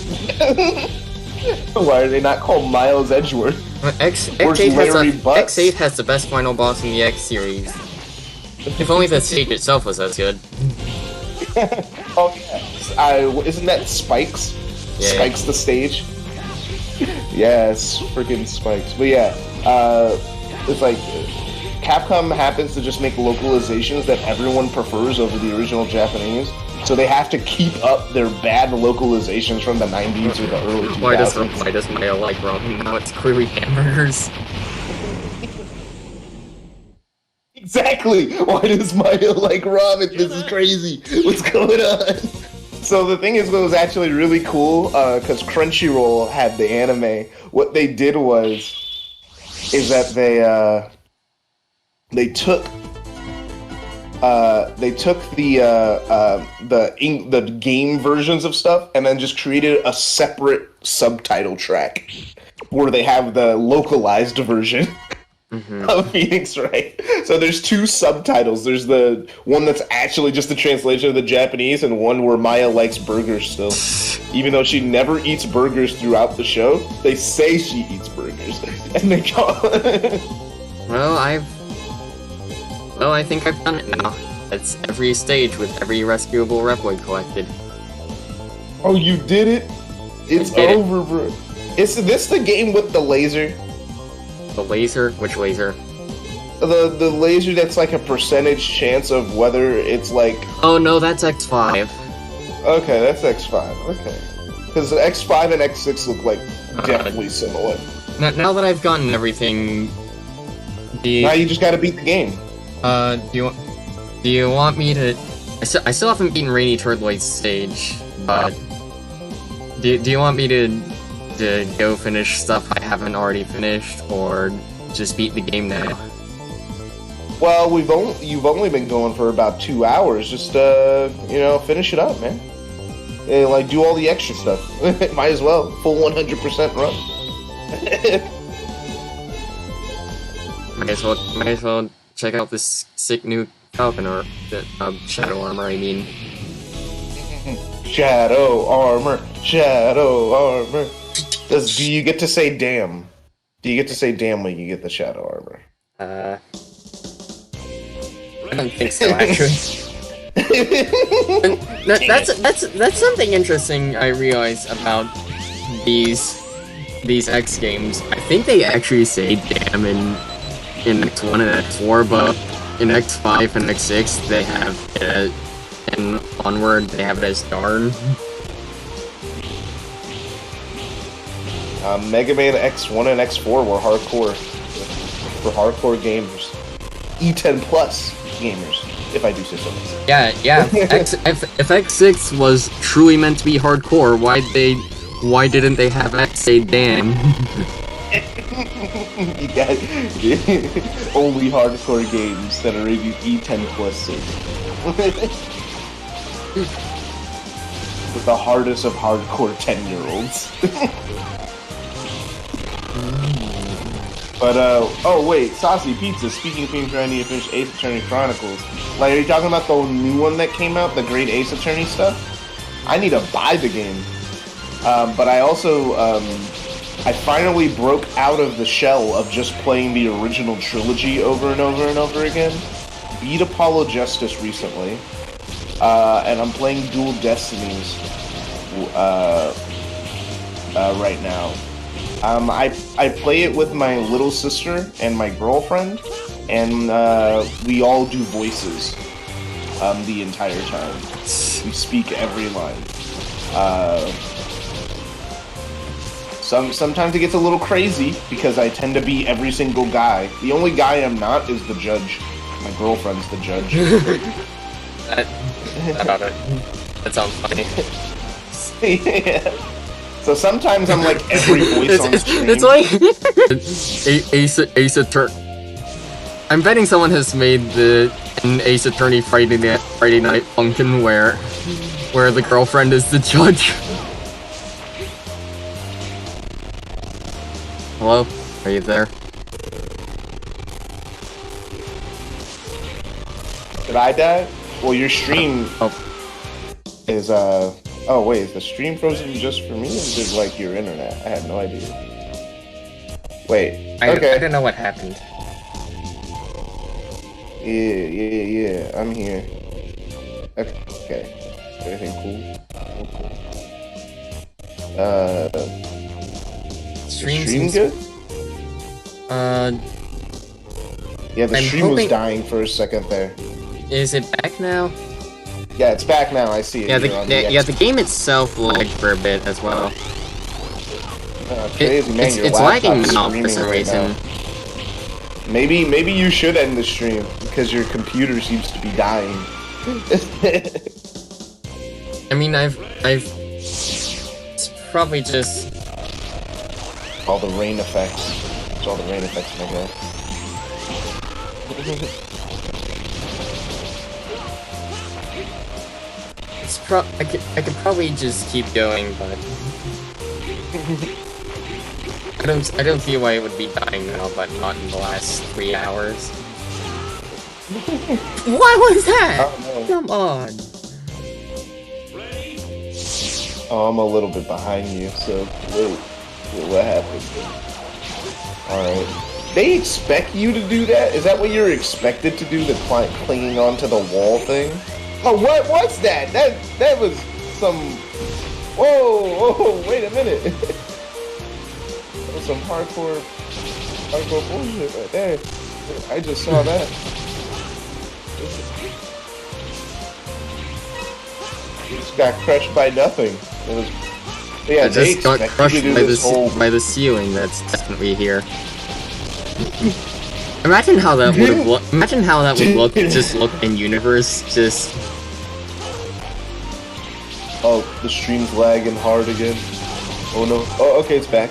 Why are they not called Miles Edgeworth? X8 has the best final boss in the X series. If only the stage itself was as good. Oh yeah, isn't that Spikes? Yeah. Spikes the stage. Yes, freaking Spikes. But yeah, it's like Capcom happens to just make localizations that everyone prefers over the original Japanese. So they have to keep up their bad localizations from the 90s or the early 2000s. Why does Maya like ramen? Now it's clearly hamburgers. Exactly! Why does Maya like ramen? This is crazy. What's going on? So the thing is, what was actually really cool, because Crunchyroll had the anime, what they did is that they took the game versions of stuff and then just created a separate subtitle track where they have the localized version of Phoenix Wright. So there's two subtitles. There's the one that's actually just a translation of the Japanese and one where Maya likes burgers still. Even though she never eats burgers throughout the show, they say she eats burgers. And they call Well, I think I've done it now. That's every stage with every rescuable Reploid collected. Oh, you did it? It's over, bro. Is this the game with the laser? The laser? Which laser? The laser that's like a percentage chance of whether it's like... Oh no, that's X5. Okay, that's X5. Okay. Because X5 and X6 look like definitely similar. Now that I've gotten everything... Now you just gotta beat the game. Do you want me to... I still haven't beaten Rainy Turtloid's stage, but... Do you want me to go finish stuff I haven't already finished, or just beat the game now? Well, you've only been going for about 2 hours. Just finish it up, man. Like do all the extra stuff. Might as well full 100% run. Might as well check out this sick new Falcon or Shadow Armor. I mean, Shadow Armor. Do you get to say damn? Do you get to say damn when you get the Shadow Armor? I don't think so, actually. That's something interesting I realized about these X games. I think they actually say damn in X1 and X4, but in X5 and X6 they have it, and onward they have it as darn. Mega Man X1 and X4 were hardcore. For hardcore gamers. E10 plus gamers, if I do say so myself. Yeah. If X6 was truly meant to be hardcore, why didn't they have X say damn? You got only hardcore games that are rated E10 plus. With the hardest of hardcore 10-year-olds. But, oh wait, Saucy Pizza, speaking of games where I need to finish Ace Attorney Chronicles. Like, are you talking about the new one that came out, the Great Ace Attorney stuff? I need to buy the game. But I also, I finally broke out of the shell of just playing the original trilogy over and over and over again. Beat Apollo Justice recently. And I'm playing Dual Destinies, right now. I play it with my little sister and my girlfriend, and we all do voices the entire time. We speak every line. Sometimes it gets a little crazy because I tend to be every single guy. The only guy I'm not is the judge. My girlfriend's the judge. That sounds funny. Yeah. So sometimes I'm like every voice on stream. It's like Ace Attorney. I'm betting someone has made an Ace Attorney Friday Night Funkin' where the girlfriend is the judge. Hello? Are you there? Did I die? Well, your stream is Oh wait, is the stream frozen just for me, or is it like your internet? I had no idea. Wait. I Okay. don't know what happened. Yeah. I'm here. Okay. Everything cool? Stream stream seems good? Yeah, the I'm stream was hoping- dying for a second there. Is it back now? Yeah, it's back now. I see it. Yeah, here on the the game itself lagged for a bit as well. Crazy, man. Your It's laptop's lagging now for screaming some right reason. now. Maybe you should end the stream because your computer seems to be dying. I mean, it's probably just... all the rain effects. It's all the rain effects in my head. I could probably just keep going, but... I don't see why it would be dying now, but not in the last 3 hours. What was that? Oh, no. Come on. Oh, I'm a little bit behind you, so wait, what happened? Alright. They expect you to do that? Is that what you're expected to do, the clinging onto the wall thing? Oh, what's that? That was some... Whoa, wait a minute. That was some hardcore bullshit right there. I just saw that. Just got crushed by nothing. It was... Yeah, I they just got expect you crushed to do by this whole... by the ceiling that's definitely here. Imagine how that would have looked. Imagine how that would look in universe. Just oh, the stream's lagging hard again. Oh no. Oh, okay, it's back.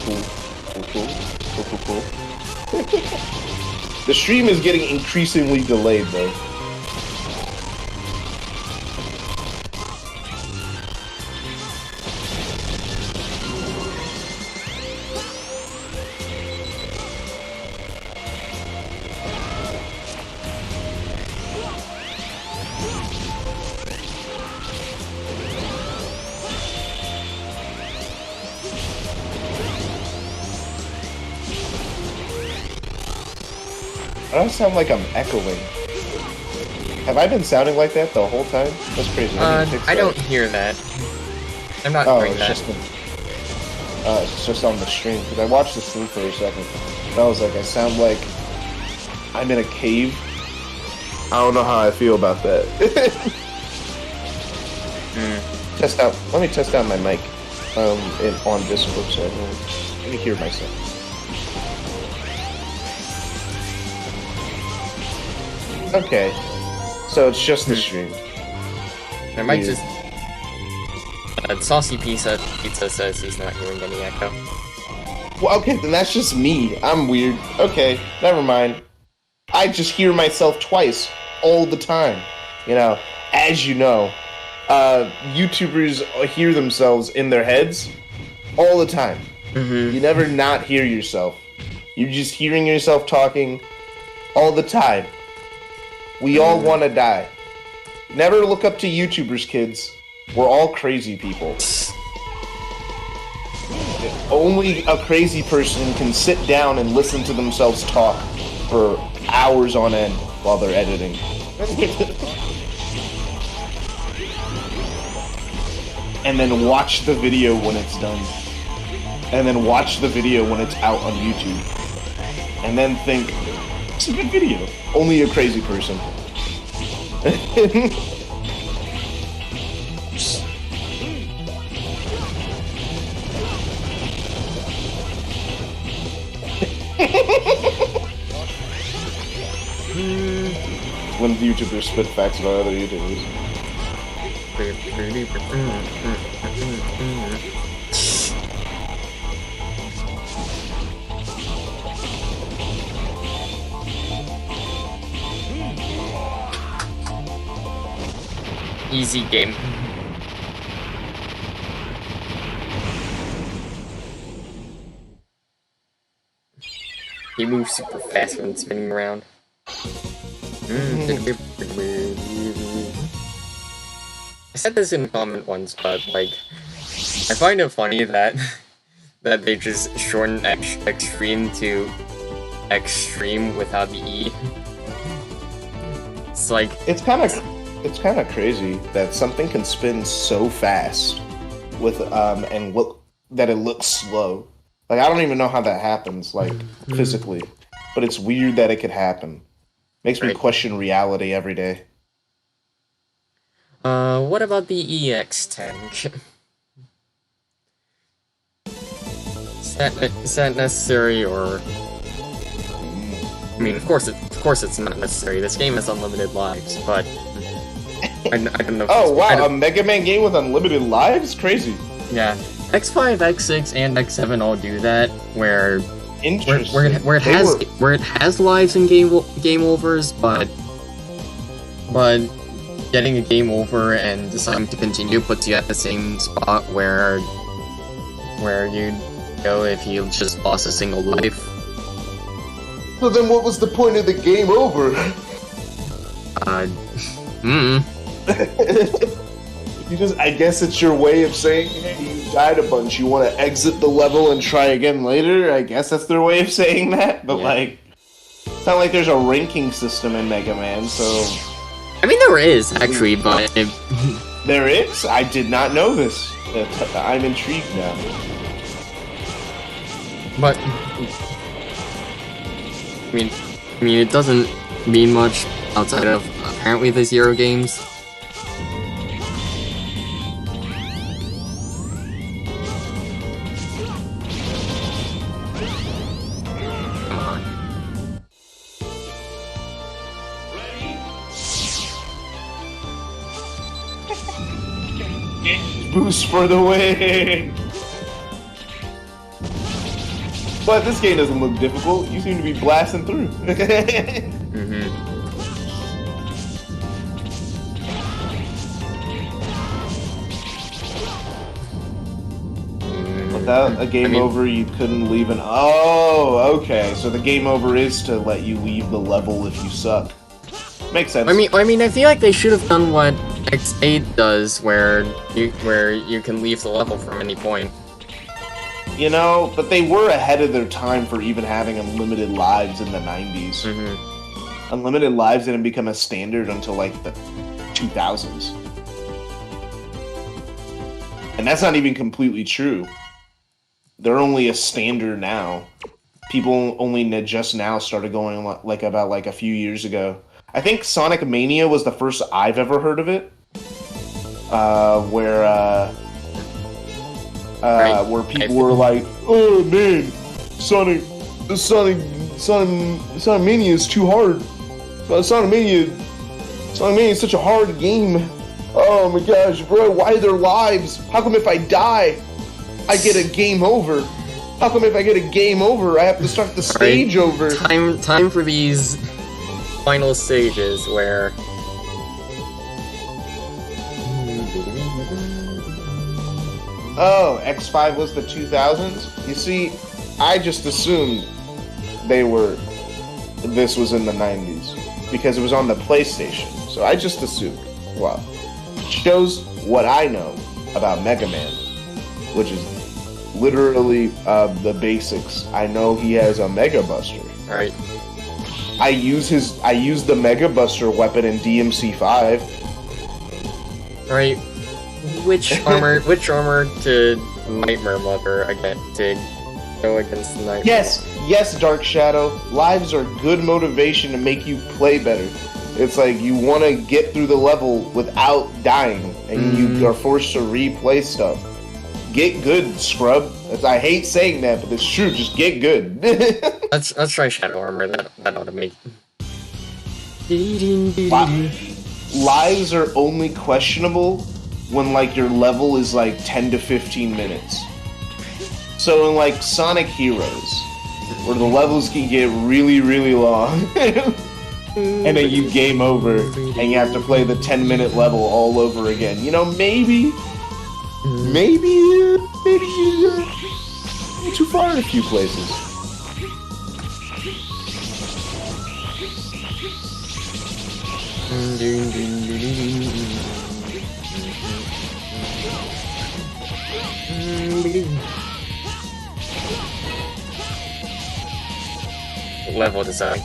Cool. The stream is getting increasingly delayed though. I don't sound like I'm echoing. Have I been sounding like that the whole time? That's crazy. I need to fix I that. don't hear that. I'm not Oh, hearing it's that. just on the stream because I watched the stream for a second. And I was like, I sound like I'm in a cave. I don't know how I feel about that. Test out. Let me test out my mic on Discord so I can hear myself. Okay, so it's just the stream. I might Yeah. just. Saucy Pizza says he's not hearing any echo. Well, okay, then that's just me. I'm weird. Okay, never mind. I just hear myself twice all the time. You know, as you know, YouTubers hear themselves in their heads all the time. Mm-hmm. You never not hear yourself. You're just hearing yourself talking all the time. We all want to die. Never look up to YouTubers, kids. We're all crazy people. Only a crazy person can sit down and listen to themselves talk for hours on end while they're editing. And then watch the video when it's done. And then watch the video when it's out on YouTube. And then think, it's a good video. Only a crazy person. When YouTubers spit facts about other YouTubers. Easy game. He moves super fast when spinning around. said this in a comment once, but like, I find it funny that that they just shorten extreme to extreme without the E. It's like It's kind of crazy that something can spin so fast with and look that it looks slow. Like I don't even know how that happens, like physically, but it's weird that it could happen. Makes me question reality every day. What about the EX tank? Is that necessary, or? I mean, of course it's not necessary. This game has unlimited lives, but I don't know. Oh wow, a Mega Man game with unlimited lives? Crazy. Yeah, X5, X6, and X7 all do that, where Interesting. where it has lives in game overs, but getting a game over and deciding to continue puts you at the same spot where you'd go if you just lost a single life. So then what was the point of the game over? Because I guess it's your way of saying, hey, you died a bunch, you want to exit the level and try again later? I guess that's their way of saying that, but like, it's not like there's a ranking system in Mega Man, so... I mean, there is, actually, but... There is? I did not know this. I'm intrigued now. But... I mean, it doesn't mean much outside of, apparently, the Zero games. Come on. Boost for the win! But this game doesn't look difficult. You seem to be blasting through. Without a game over, you couldn't leave an... Oh, okay. So the game over is to let you leave the level if you suck. Makes sense. I mean, I feel like they should have done what X8 does, where you can leave the level from any point. You know, but they were ahead of their time for even having unlimited lives in the 90s. Unlimited lives didn't become a standard until, like, the 2000s. And that's not even completely true. They're only a standard now. People only just now started going, like, about, like, a few years ago. I think Sonic Mania was the first I've ever heard of it. Where people were like, "Oh man, Sonic Mania is too hard. Sonic Mania is such a hard game. Oh my gosh, bro, why are there lives? How come if I die, I get a game over? How come if I get a game over, I have to start the stage over?" Time for these final stages where... Oh, X5 was the 2000s? You see, I just assumed this was in the 90s, because it was on the PlayStation, so I just assumed. Well, shows what I know about Mega Man, which is literally the basics. I know he has a Mega Buster. Right. I use the Mega Buster weapon in DMC5. Right. Which armor to Nightmare Mother again to go against the Nightmare? Yes, Dark Shadow. Lives are good motivation to make you play better. It's like you want to get through the level without dying, and you are forced to replay stuff. Get good, scrub. I hate saying that, but it's true. Just get good. Let's try Shadow Armor. That ought to make. Lives are only questionable when like your level is like 10 to 15 minutes. So in like Sonic Heroes, where the levels can get really, really long, and then you game over, and you have to play the 10-minute level all over again. You know, maybe you're too far in a few places. Level design.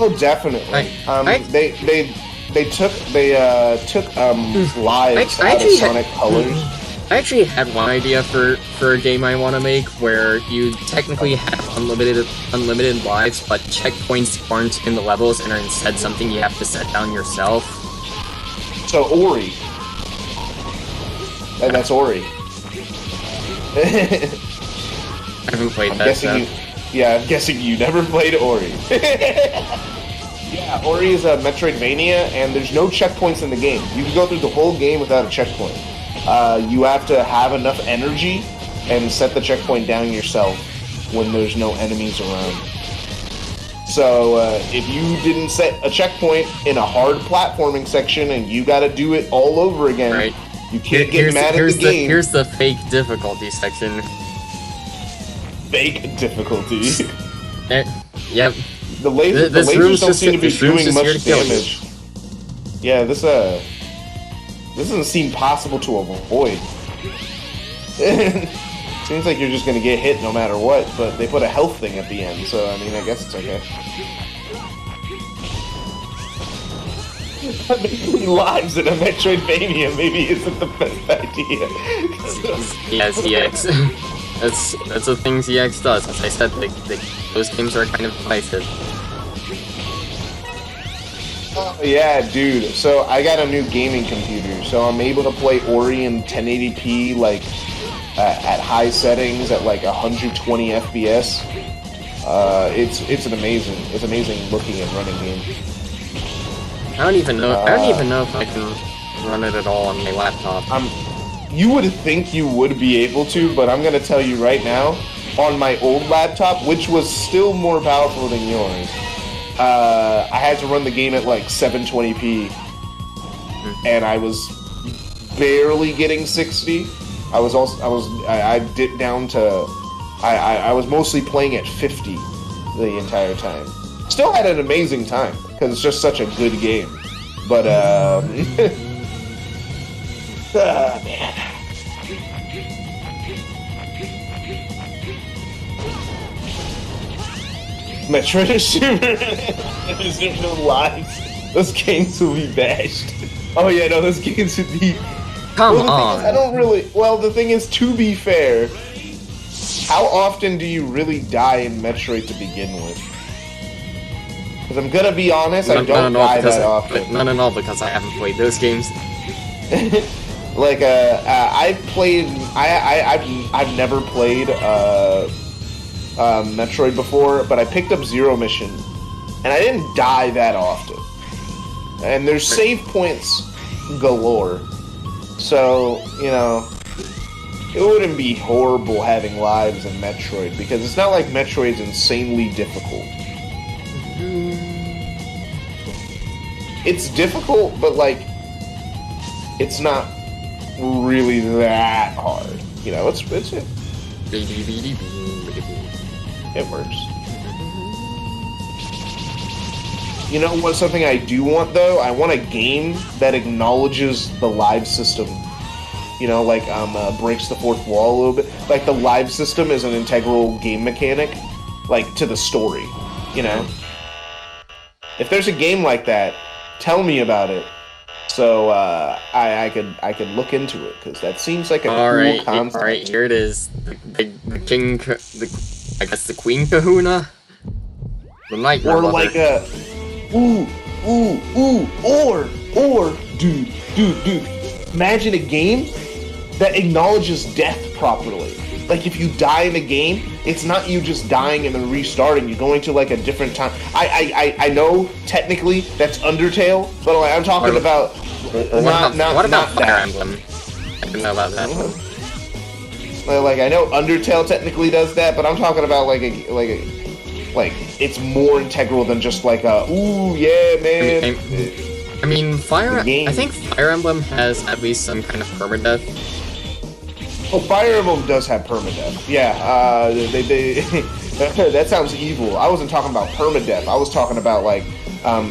Oh, definitely. They took lives I out of actually Sonic Colors. I actually had one idea for a game I want to make where you technically have unlimited lives, but checkpoints aren't in the levels and are instead something you have to set down yourself. So Ori. And that's Ori. I haven't played that stuff. I'm guessing you never played Ori. Yeah, Ori is a Metroidvania, and there's no checkpoints in the game. You can go through the whole game without a checkpoint. You have to have enough energy and set the checkpoint down yourself when there's no enemies around. So if you didn't set a checkpoint in a hard platforming section and you gotta do it all over again, right. You can't get mad at the game. Here's the fake difficulty section. Fake difficulty. Yep. The lasers don't seem to be doing much damage. Yeah, this doesn't seem possible to avoid. Seems like you're just gonna get hit no matter what, but they put a health thing at the end, so I mean, I guess it's okay. Making lives in a Metroidvania maybe isn't the best idea. Yeah, ZX. That's the thing ZX does. As I said, those games are kind of divisive. Oh, yeah, dude. So I got a new gaming computer, so I'm able to play Ori in 1080p, like at high settings, at like 120 FPS. It's amazing looking and running game. I don't even know if I can run it at all on my laptop. You would think you would be able to, but I'm gonna tell you right now, on my old laptop, which was still more powerful than yours, I had to run the game at like 720p, and I was barely getting 60. I was mostly playing at 50 the entire time. Still had an amazing time because it's just such a good game, but man. Metroid Super. There's no lives. Those games will be bashed. Oh yeah, no, those games would be. Come on. The thing is, to be fair, how often do you really die in Metroid to begin with? Because I'm gonna be honest, I don't die that often. Not at all, because I haven't played those games. Like, I've never played Metroid before, but I picked up Zero Mission, and I didn't die that often. And there's save points galore, so, you know, it wouldn't be horrible having lives in Metroid, because it's not like Metroid's insanely difficult. It's difficult, but, like, it's not really that hard. You know, it works. You know what? Something I do want, though? I want a game that acknowledges the live system. You know, like, breaks the fourth wall a little bit. Like, the live system is an integral game mechanic, like, to the story. You know? If there's a game like that, tell me about it. So I could look into it, because that seems like a cool concept. All right, here it is. The Queen Kahuna. The Night Or Robot. like a dude. Imagine a game that acknowledges death properly. Like, if you die in a game, it's not you just dying and then restarting. You're going to, like, a different time. I know, technically, that's Undertale, but like, I'm talking about... What about Fire Emblem? I don't know about that one. Like, I know Undertale technically does that, but I'm talking about, like, it's more integral than just, like, ooh, yeah, man. I mean, I think Fire Emblem has at least some kind of permadeath. Oh, Fire Emblem does have permadeath. Yeah, That sounds evil. I wasn't talking about permadeath. I was talking about like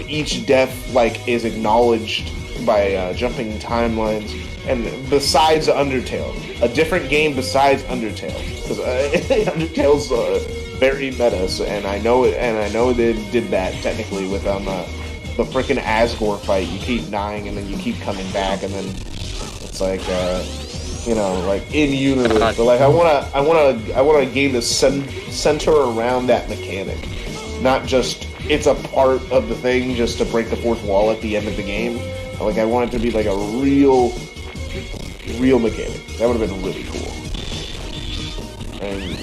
each death like is acknowledged by jumping timelines. And besides Undertale, a different game besides Undertale, because Undertale's very meta, and I know it. And I know they did that technically with the freaking Asgore fight. You keep dying and then you keep coming back, and then it's like like in universe. But like I wanna a game to center around that mechanic, not just it's a part of the thing just to break the fourth wall at the end of the game. Like I want it to be like a real mechanic. That would have been really cool. And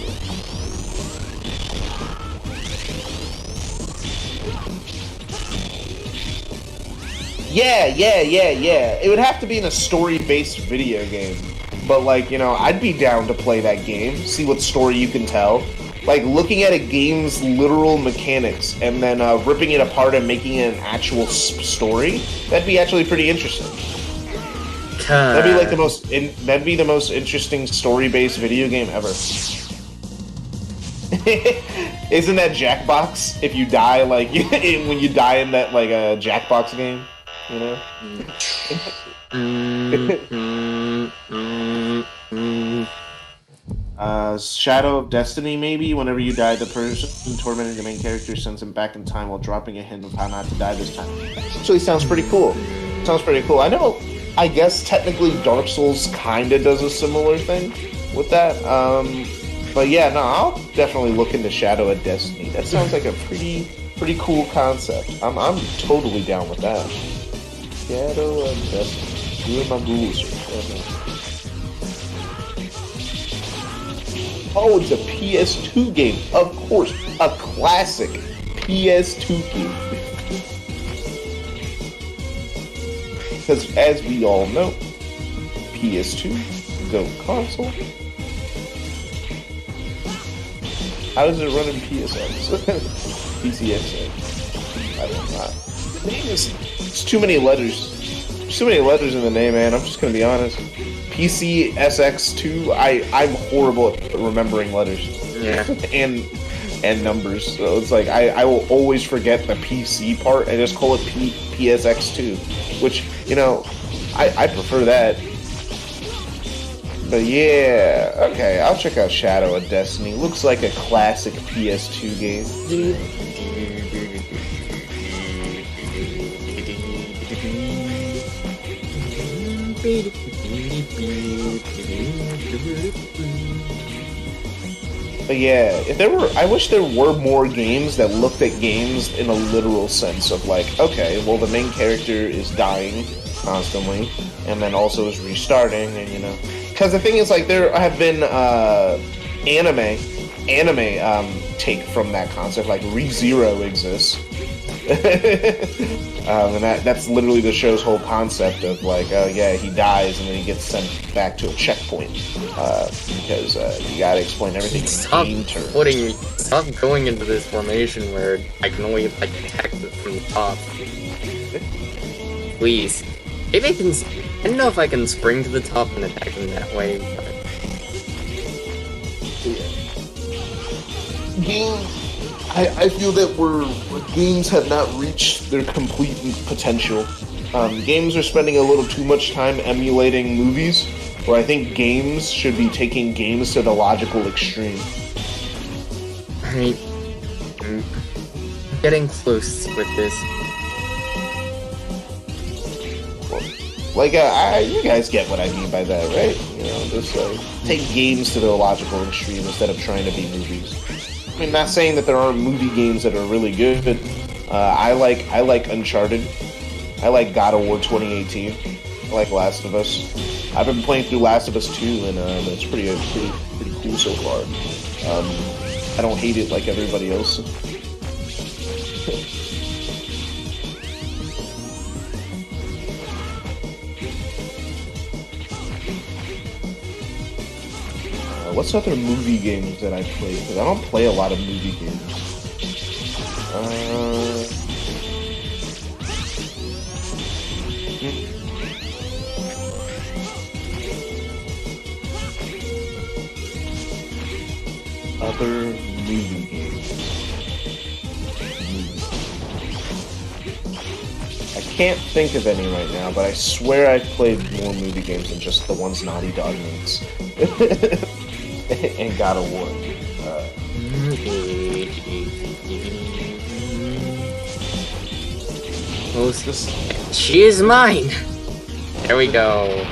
yeah. It would have to be in a story-based video game. But like, I'd be down to play that game, see what story you can tell. Like looking at a game's literal mechanics and then ripping it apart and making it an actual story. That'd be actually pretty interesting. That'd be like that'd be the most interesting story-based video game ever. Isn't that Jackbox? If you die, like when you die in that like a Jackbox game, Shadow of Destiny, maybe. Whenever you die, the person tormenting the main character sends him back in time while dropping a hint of how not to die this time. Actually, sounds pretty cool. I know. I guess technically Dark Souls kinda does a similar thing with that. But yeah, no, I'll definitely look into Shadow of Destiny. That sounds like a pretty cool concept. I'm totally down with that. Shadow of Destiny. Doing my Google search. Oh, it's a PS2 game. Of course, a classic PS2 game. Because as we all know, PS2, go console. How does it run in PSX? PCX? I don't know. The name it's too many letters. There's too many letters in the name, man. I'm just gonna be honest. PCSX2, I'm horrible at remembering letters. Yeah. and numbers. So it's like I will always forget the PC part and just call it PSX2, which I prefer that. But yeah, okay, I'll check out Shadow of Destiny. Looks like a classic PS2 game. But yeah, I wish there were more games that looked at games in a literal sense of like, okay, well the main character is dying constantly, and then also is restarting, and because the thing is like there have been anime take from that concept, like ReZero exists. And that's literally the show's whole concept of like, oh yeah, he dies and then he gets sent back to a checkpoint because you gotta explain everything in game terms. Stop going into this formation where I can only like attack it from the top. Please, maybe I don't know if I can spring to the top and attack him that way. But... I feel that games have not reached their complete potential. Games are spending a little too much time emulating movies, where I think games should be taking games to the logical extreme. I'm getting close with this. Like, you guys get what I mean by that, right? Just take games to the logical extreme instead of trying to be movies. I mean, not saying that there aren't movie games that are really good, but I like Uncharted. I like God of War 2018. I like Last of Us. I've been playing through Last of Us 2, and it's pretty cool so far. I don't hate it like everybody else. What's other movie games that I play? Because I don't play a lot of movie games. Other movie games. can't think of any right now, but I swear I've played more movie games than just the ones Naughty Dog makes. And God of War. She is mine. There we go.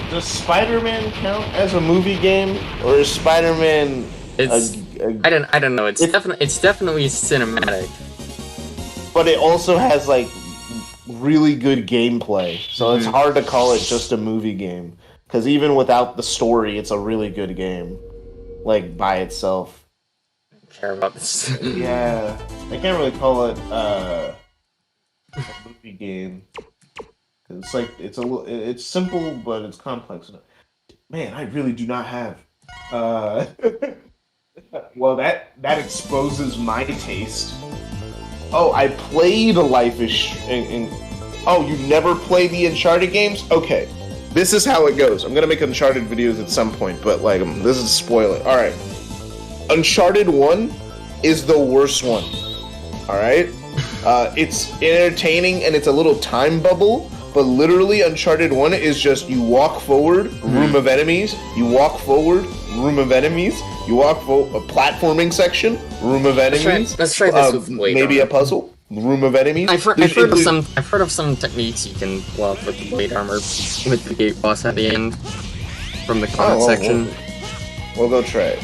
Does Spider-Man count as a movie game, or is Spider-Man? I don't know. It's definitely cinematic. But it also has like really good gameplay, so it's hard to call it just a movie game. Because even without the story, it's a really good game, like by itself. I don't care about this. Yeah, I can't really call it a movie game. It's like it's simple, but it's complex. Man, I really do not have. Well, that exposes my taste. Oh, I played Life is Oh, you never played the Uncharted games? Okay, this is how it goes. I'm gonna make Uncharted videos at some point, but like, this is a spoiler. All right, Uncharted 1 is the worst one. All right, it's entertaining and it's a little time bubble. But literally, Uncharted 1 is just you walk forward, room of enemies. You walk forward, room of enemies. You walk forward, a platforming section, room of enemies. Let's try this with Blade maybe Armor. A puzzle, room of enemies. I've heard of some techniques you can pull up with the blade armor with the gate boss at the end from the comment section. We'll go try it.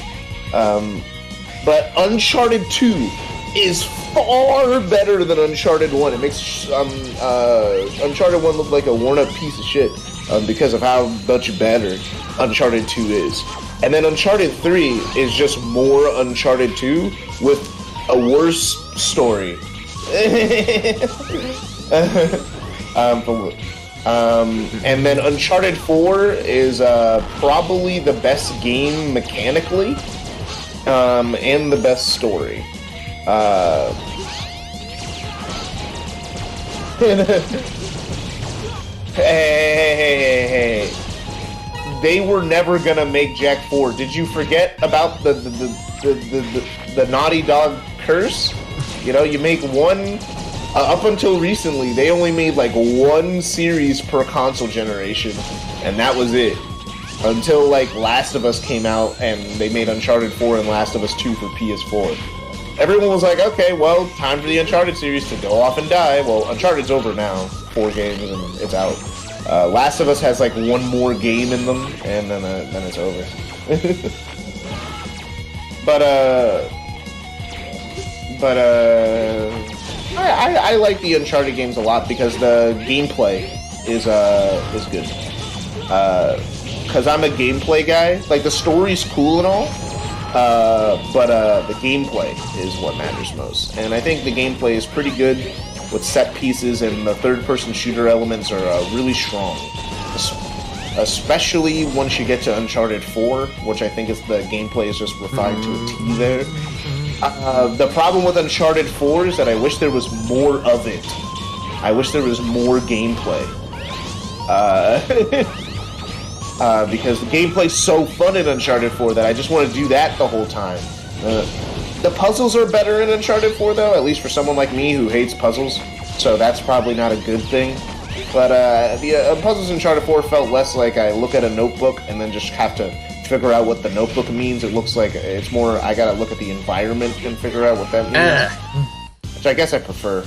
But Uncharted 2 is far better than Uncharted 1. It makes Uncharted 1 look like a worn-up piece of shit because of how much better Uncharted 2 is. And then Uncharted 3 is just more Uncharted 2 with a worse story. And then Uncharted 4 is probably the best game mechanically and the best story. Hey. They were never gonna make Jak 4. Did you forget about the Naughty Dog curse? You know, you make one. Up until recently, they only made like one series per console generation, and that was it. Until like Last of Us came out, and they made Uncharted 4 and Last of Us 2 for PS4. Everyone was like, okay, well, time for the Uncharted series to go off and die. Well, Uncharted's over now. 4 games and it's out. Last of Us has like one more game in them, and then it's over. I like the Uncharted games a lot because the gameplay is good. Because I'm a gameplay guy. Like, the story's cool and all, but the gameplay is what matters most. And I think the gameplay is pretty good with set pieces, and the third-person shooter elements are really strong. Especially once you get to Uncharted 4, which I think is the gameplay is just refined to a T there. The problem with Uncharted 4 is that I wish there was more of it. I wish there was more gameplay. Because the gameplay's so fun in Uncharted 4 that I just want to do that the whole time. The puzzles are better in Uncharted 4, though, at least for someone like me who hates puzzles, so that's probably not a good thing. But the puzzles in Uncharted 4 felt less like I look at a notebook and then just have to figure out what the notebook means. It looks like it's more I gotta look at the environment and figure out what that means. Which I guess I prefer.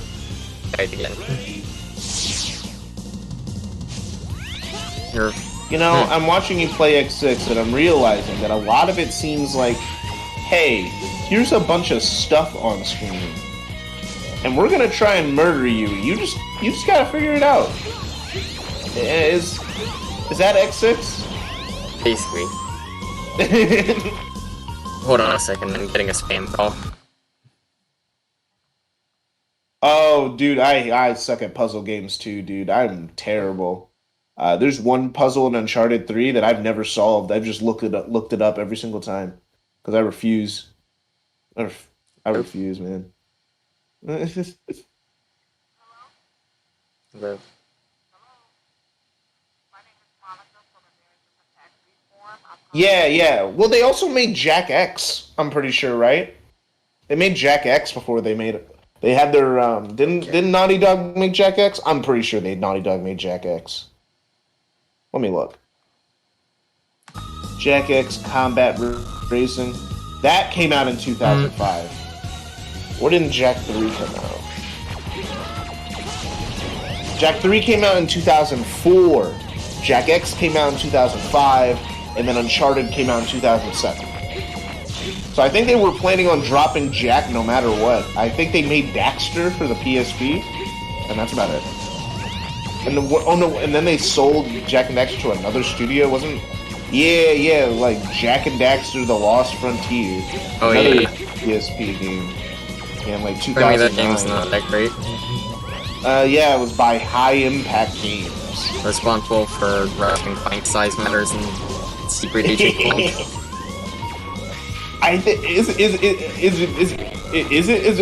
You know, I'm watching you play X6 and I'm realizing that a lot of it seems like, hey, here's a bunch of stuff on screen, and we're gonna try and murder you. You just gotta figure it out. Is that X6? Basically. Hold on a second, I'm getting a spam call. Oh, dude, I suck at puzzle games too, dude. I'm terrible. There's one puzzle in Uncharted 3 that I've never solved. I've just looked it up every single time because I refuse. I refuse, man. Hello. Yeah. Well, they also made Jak X, I'm pretty sure, right? They made Jak X before they made They had their didn't Naughty Dog make Jack X? I'm pretty sure Naughty Dog made Jack X. Let me look. Jack X Combat Racing. That came out in 2005. When didn't Jak 3 come out? Jak 3 came out in 2004. Jak X came out in 2005, and then Uncharted came out in 2007. So I think they were planning on dropping Jak no matter what. I think they made Daxter for the PSP, and that's about it. And and then they sold Jak and Daxter to another studio, wasn't? Yeah, like Jak and Daxter: The Lost Frontier. Oh another yeah. PSP game. Yeah, in like 2009. Apparently that game's not that great. Yeah, it was by High Impact Games. Responsible for Ratchet & Clank Size Matters and Secret Agent Clank. I think is it?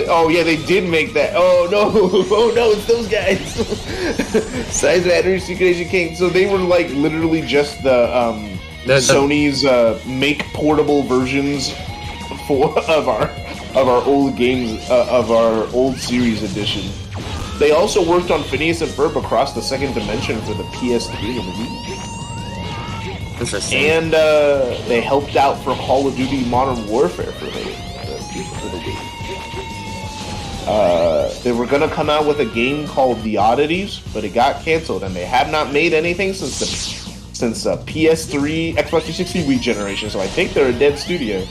Oh yeah, they did make that. Oh no, it's those guys. Size Matters, Secret Agent King. So they were like literally just the Sony's make portable versions of our old games of our old series edition. They also worked on Phineas and Ferb Across the Second Dimension for the PS3 and the Wii. Interesting. And they helped out for Call of Duty Modern Warfare for the Wii. They were gonna come out with a game called The Oddities, but it got canceled, and they have not made anything since the PS3, Xbox 360, Wii generation. So I think they're a dead studio.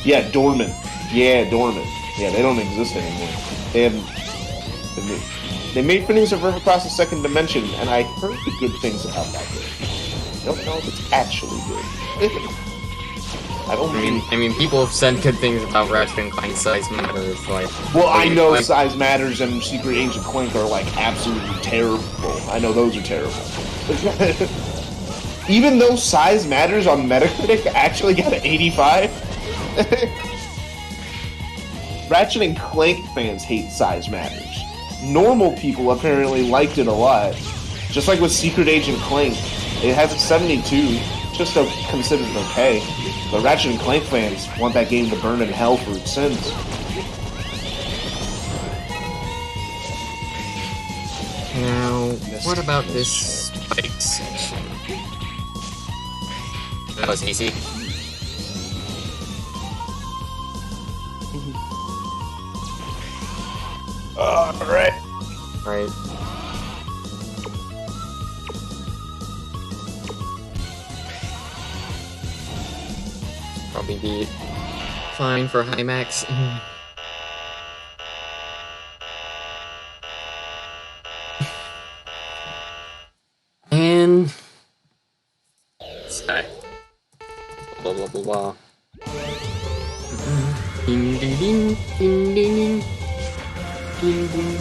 Yeah, dormant. Yeah, they don't exist anymore. They made Phineas and Ferb Across the Second Dimension, and I heard good things about that game. I don't know if it's actually good. I mean, people have said good things about Ratchet & Clank Size Matters, like... Well, I know Size Matters and Secret Agent Clank are, like, absolutely terrible. I know those are terrible. Even though Size Matters on Metacritic actually got an 85... Ratchet & Clank fans hate Size Matters. Normal people apparently liked it a lot. Just like with Secret Agent Clank. It has a 72, just considered okay. But Ratchet & Clank fans want that game to burn in hell for its sins. Now, what about this fight section? That was easy. Alright. Right. Probably be fine for high max. And sky. Blah blah blah blah. Ding ding ding ding ding ding ding.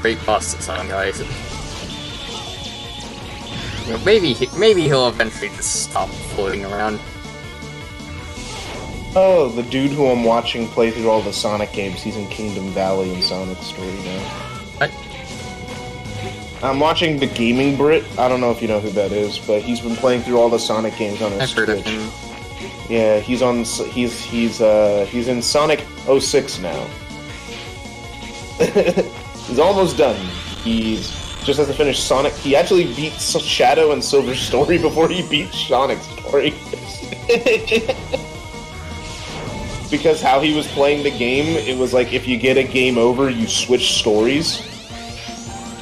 Great boss song, guys. Maybe he'll eventually just stop floating around. Oh, the dude who I'm watching play through all the Sonic games, he's in Kingdom Valley and Sonic Story now. What? I'm watching the Gaming Brit. I don't know if you know who that is, but he's been playing through all the Sonic games on his I've heard of Switch. him. Yeah, he's in Sonic 06 now. He's almost done. He's just has to finish Sonic. He actually beat Shadow and Silver's story before he beat Sonic's story. Because how he was playing the game, it was like if you get a game over, you switch stories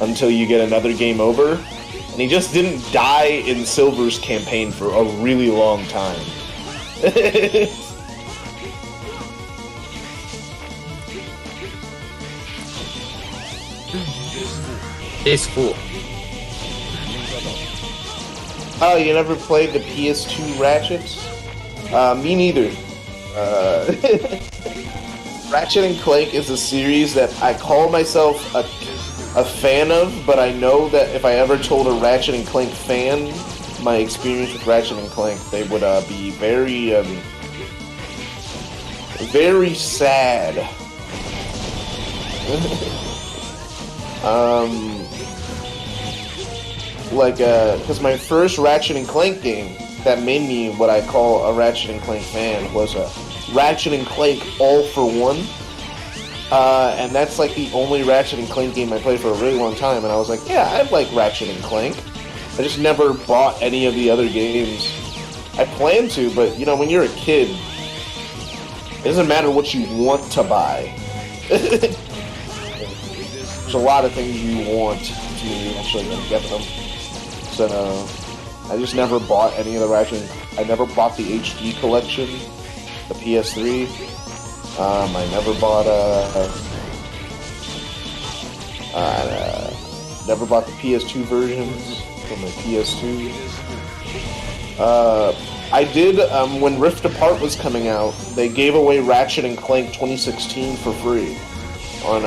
until you get another game over. And he just didn't die in Silver's campaign for a really long time. It's cool. Oh, you never played the PS2 Ratchets? Me neither. Ratchet and Clank is a series that I call myself a fan of, but I know that if I ever told a Ratchet and Clank fan my experience with Ratchet and Clank, they would be very sad. Because my first Ratchet and Clank game that made me what I call a Ratchet and Clank fan was a Ratchet and Clank All for One. And that's like the only Ratchet and Clank game I played for a really long time, and I was like, yeah, I like Ratchet and Clank. I just never bought any of the other games. I plan to, but you know, when you're a kid, it doesn't matter what you want to buy. There's a lot of things you want to actually get them. So I just never bought any of the Ratchet. I never bought the HD collection, the PS3. I never bought never bought the PS2 versions for my PS2. I did when Rift Apart was coming out. They gave away Ratchet and Clank 2016 for free on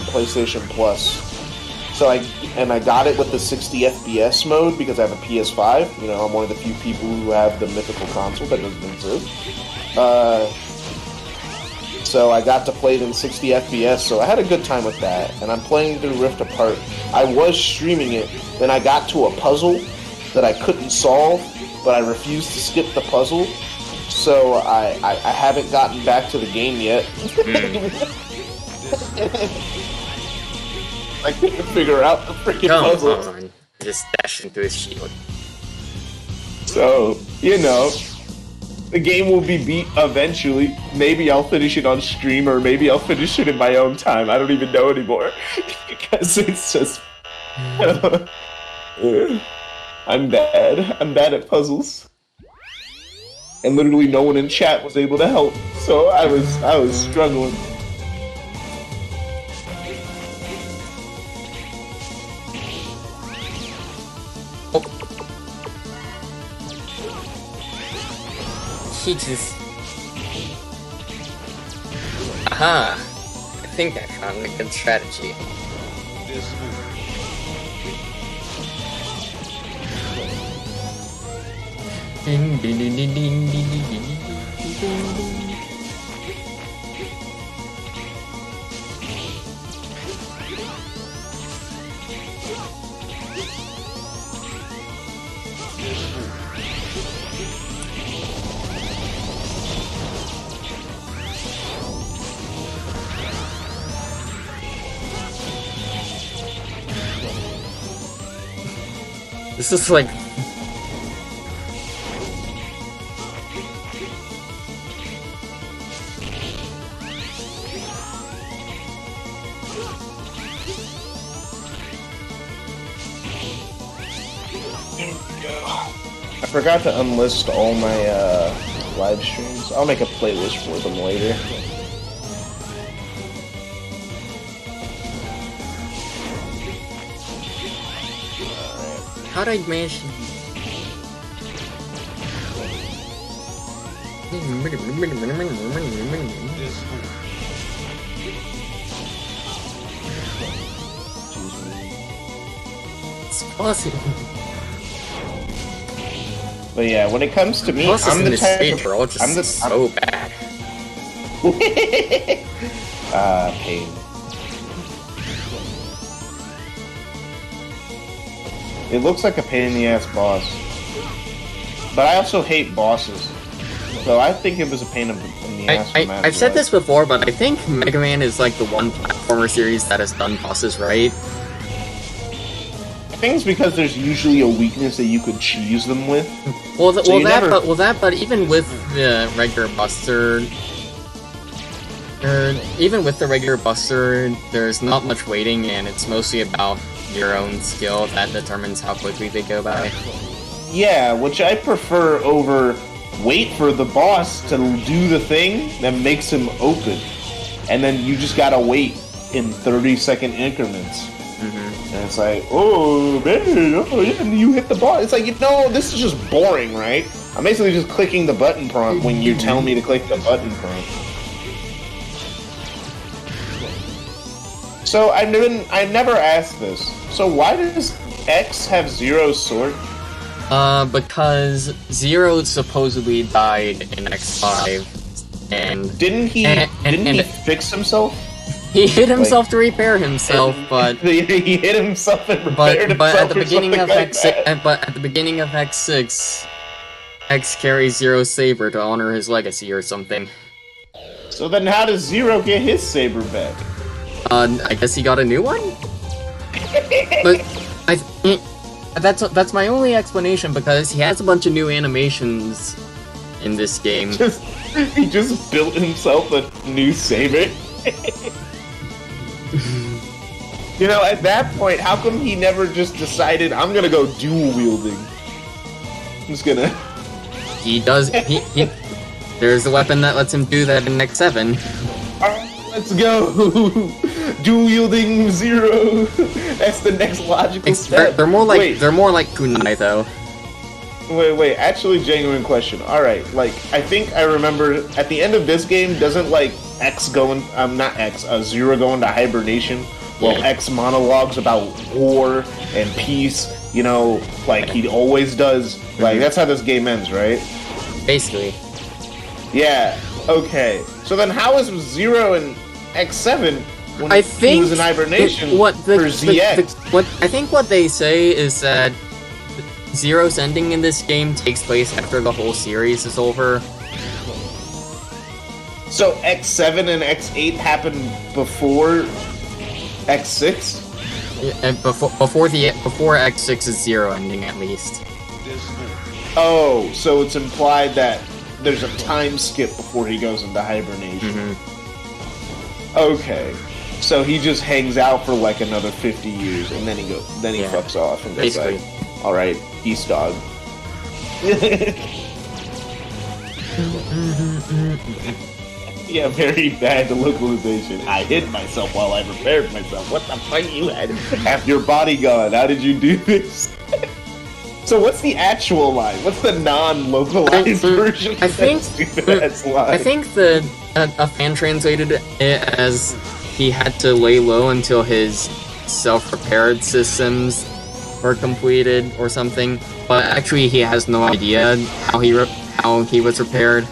PlayStation Plus. So I got it with the 60 FPS mode because I have a PS5. You know, I'm one of the few people who have the mythical console that doesn't exist. So I got to play it in 60 FPS, so I had a good time with that. And I'm playing through Rift Apart. I was streaming it, then I got to a puzzle that I couldn't solve, but I refused to skip the puzzle. So I haven't gotten back to the game yet. I couldn't figure out the freaking puzzle. Come on. Just dash into his shield. So, you know, the game will be beat eventually. Maybe I'll finish it on stream, or maybe I'll finish it in my own time. I don't even know anymore. Because it's just... I'm bad. I'm bad at puzzles. And literally no one in chat was able to help. So I was struggling. He just... Aha! I think I found a good strategy. Ding, ding, ding, ding, ding, ding, ding, ding, ding. This is like... I forgot to unlist all my live streams. I'll make a playlist for them later. How did I manage to... It's possible. But yeah, when it comes to me, I'm the type of... Bro, just so bad. Pain. It looks like a pain in the ass boss. But I also hate bosses. So I think it was a pain in the ass for Matt. I've said this before, but I think Mega Man is like the one platformer series that has done bosses right. I think it's because there's usually a weakness that you could cheese them with. But even with the regular Buster, there's not much waiting, and it's mostly about your own skill that determines how quickly they go by. Yeah, which I prefer over wait for the boss to do the thing that makes him open, and then you just gotta wait in 30-second increments. Mm-hmm. And it's like, oh man, oh yeah, and you hit the boss. It's like, you know, this is just boring, right? I'm basically just clicking the button prompt when you tell me to click the button prompt. So I never asked this. So why does X have Zero's sword? Because Zero supposedly died in X5, and Didn't he fix himself? he hit himself to repair himself, but he hit himself and repaired but himself at the or beginning of something like X6, that. but at the beginning of X6, X carries Zero's saber to honor his legacy or something. So then how does Zero get his saber back? I guess he got a new one? But that's my only explanation, because he has a bunch of new animations in this game. He just built himself a new saber. You know, at that point, how come he never just decided, I'm gonna go dual wielding? I'm just gonna... He does, there's a weapon that lets him do that in X7. Alright, let's go! Dual wielding Zero! That's the next logical step. They're more like kunai though. Wait, actually genuine question. Alright, like, I think I remember, at the end of this game, doesn't, like, Zero go into hibernation? Well, X monologues about war and peace, you know, like he always does. Like, that's how this game ends, right? Basically. Yeah, okay. So then how is Zero in X7 when he was in hibernation for ZX? I think what they say is that Zero's ending in this game takes place after the whole series is over. So X7 and X8 happened before X6? Yeah, before X6's Zero ending, at least. Oh, so it's implied that there's a time skip before he goes into hibernation. Mm-hmm. Okay, so he just hangs out for like another 50 years, and then he fucks off and goes like, "All right, peace, dog." Yeah, very bad localization. I hid myself while I repaired myself. What the fuck you had? Half your body gone. How did you do this? So what's the actual line? What's the non-localized version I think the a fan translated it as he had to lay low until his self-repaired systems were completed or something. But actually, he has no idea how he was repaired.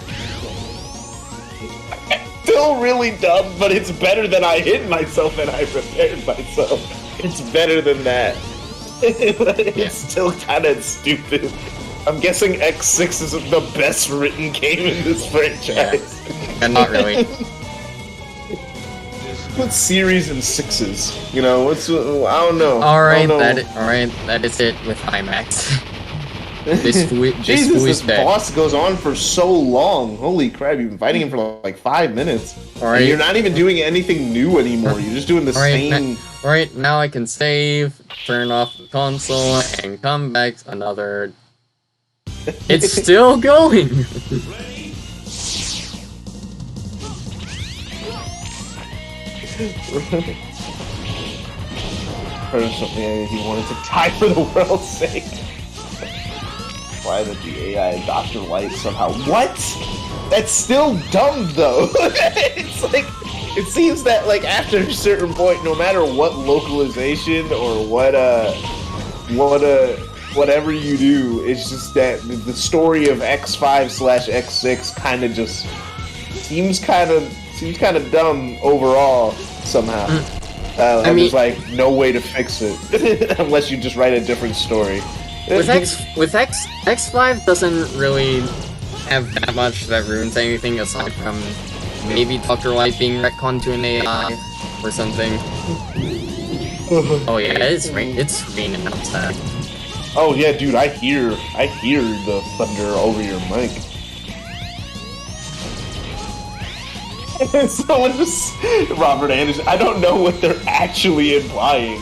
Still really dumb, but it's better than I hid myself and I repaired myself. It's better than that. It's still kind of stupid. I'm guessing X6 is the best written game in this franchise. Yeah, not really. What series and sixes? You know, I don't know. Alright, that is it with IMAX. This boss goes on for so long. Holy crap, you've been fighting him for like 5 minutes. Alright. And you're not even doing anything new anymore. You're just doing the same... Alright, now I can save, turn off the console, and come back another... It's still going! He wanted to die for the world's sake. Why that the AI and Dr. Light somehow... What? That's still dumb, though. It's like... It seems that, like, after a certain point, no matter what localization or whatever you do, it's just that the story of X5/X6 kind of just seems kind of dumb overall somehow. There's like no way to fix it unless you just write a different story. X5 doesn't really have that much that ruins anything aside from maybe Dr. Light being retconned to an AI or something. Oh yeah, it's raining outside. Oh yeah, dude, I hear the thunder over your mic. Someone just... Robert Anderson, I don't know what they're actually implying.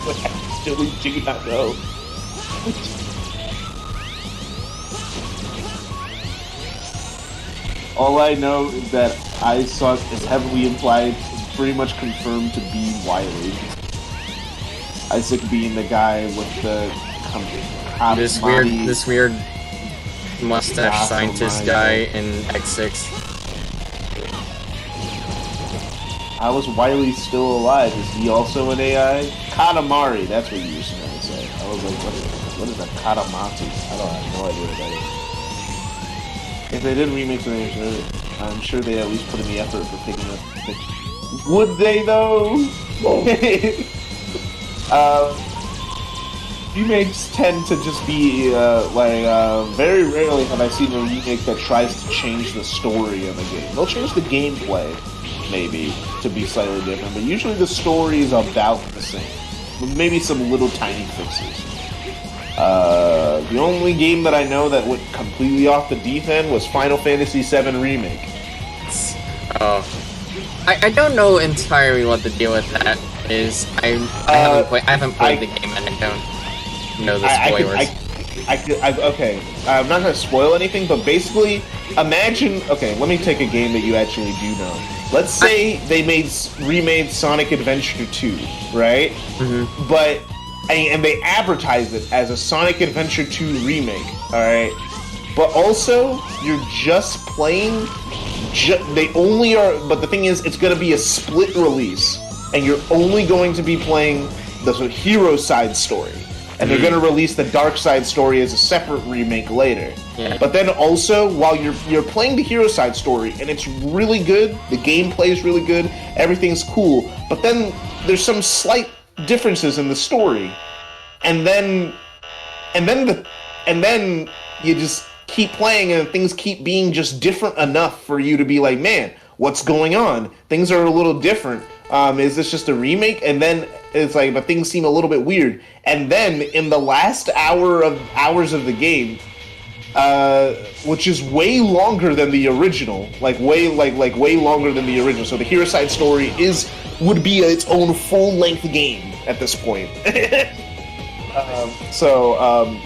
I actually do not know. All I know is that I suck is heavily implied, is pretty much confirmed to be Wiley. Isaac being the guy with the this weird mustache scientist guy in X6. How is Wily still alive? Is he also an AI? Katamari, that's what you used to say. I was like, what is a Katamati? I have no idea what that is. If they did remake the name, I'm sure they at least put in the effort for picking up. Would they though? Remakes tend to just be very rarely have I seen a remake that tries to change the story of a game. They'll change the gameplay, maybe, to be slightly different, but usually the story is about the same, with maybe some little tiny fixes. The only game that I know that went completely off the deep end was Final Fantasy VII Remake. Oh. I don't know entirely what the deal with that is. I haven't played the game and I don't know the spoilers. Okay, I'm not going to spoil anything, but basically, imagine... Okay, let me take a game that you actually do know. Let's say they remade Sonic Adventure 2, right? Mm-hmm. And they advertise it as a Sonic Adventure 2 remake, alright? But also, you're just playing... they only are... But the thing is, it's going to be a split release, and you're only going to be playing the hero side story. And they're going to release the Dark Side story as a separate remake later. Yeah. But then also, while you're playing the hero side story, and it's really good, the gameplay is really good, everything's cool, but then there's some slight differences in the story. And then you just keep playing, and things keep being just different enough for you to be like, man, what's going on? Things are a little different. Is this just a remake? And then it's like, but things seem a little bit weird. And then in the last hours of the game, which is way longer than the original, way longer than the original. So the hero side story would be its own full length game at this point.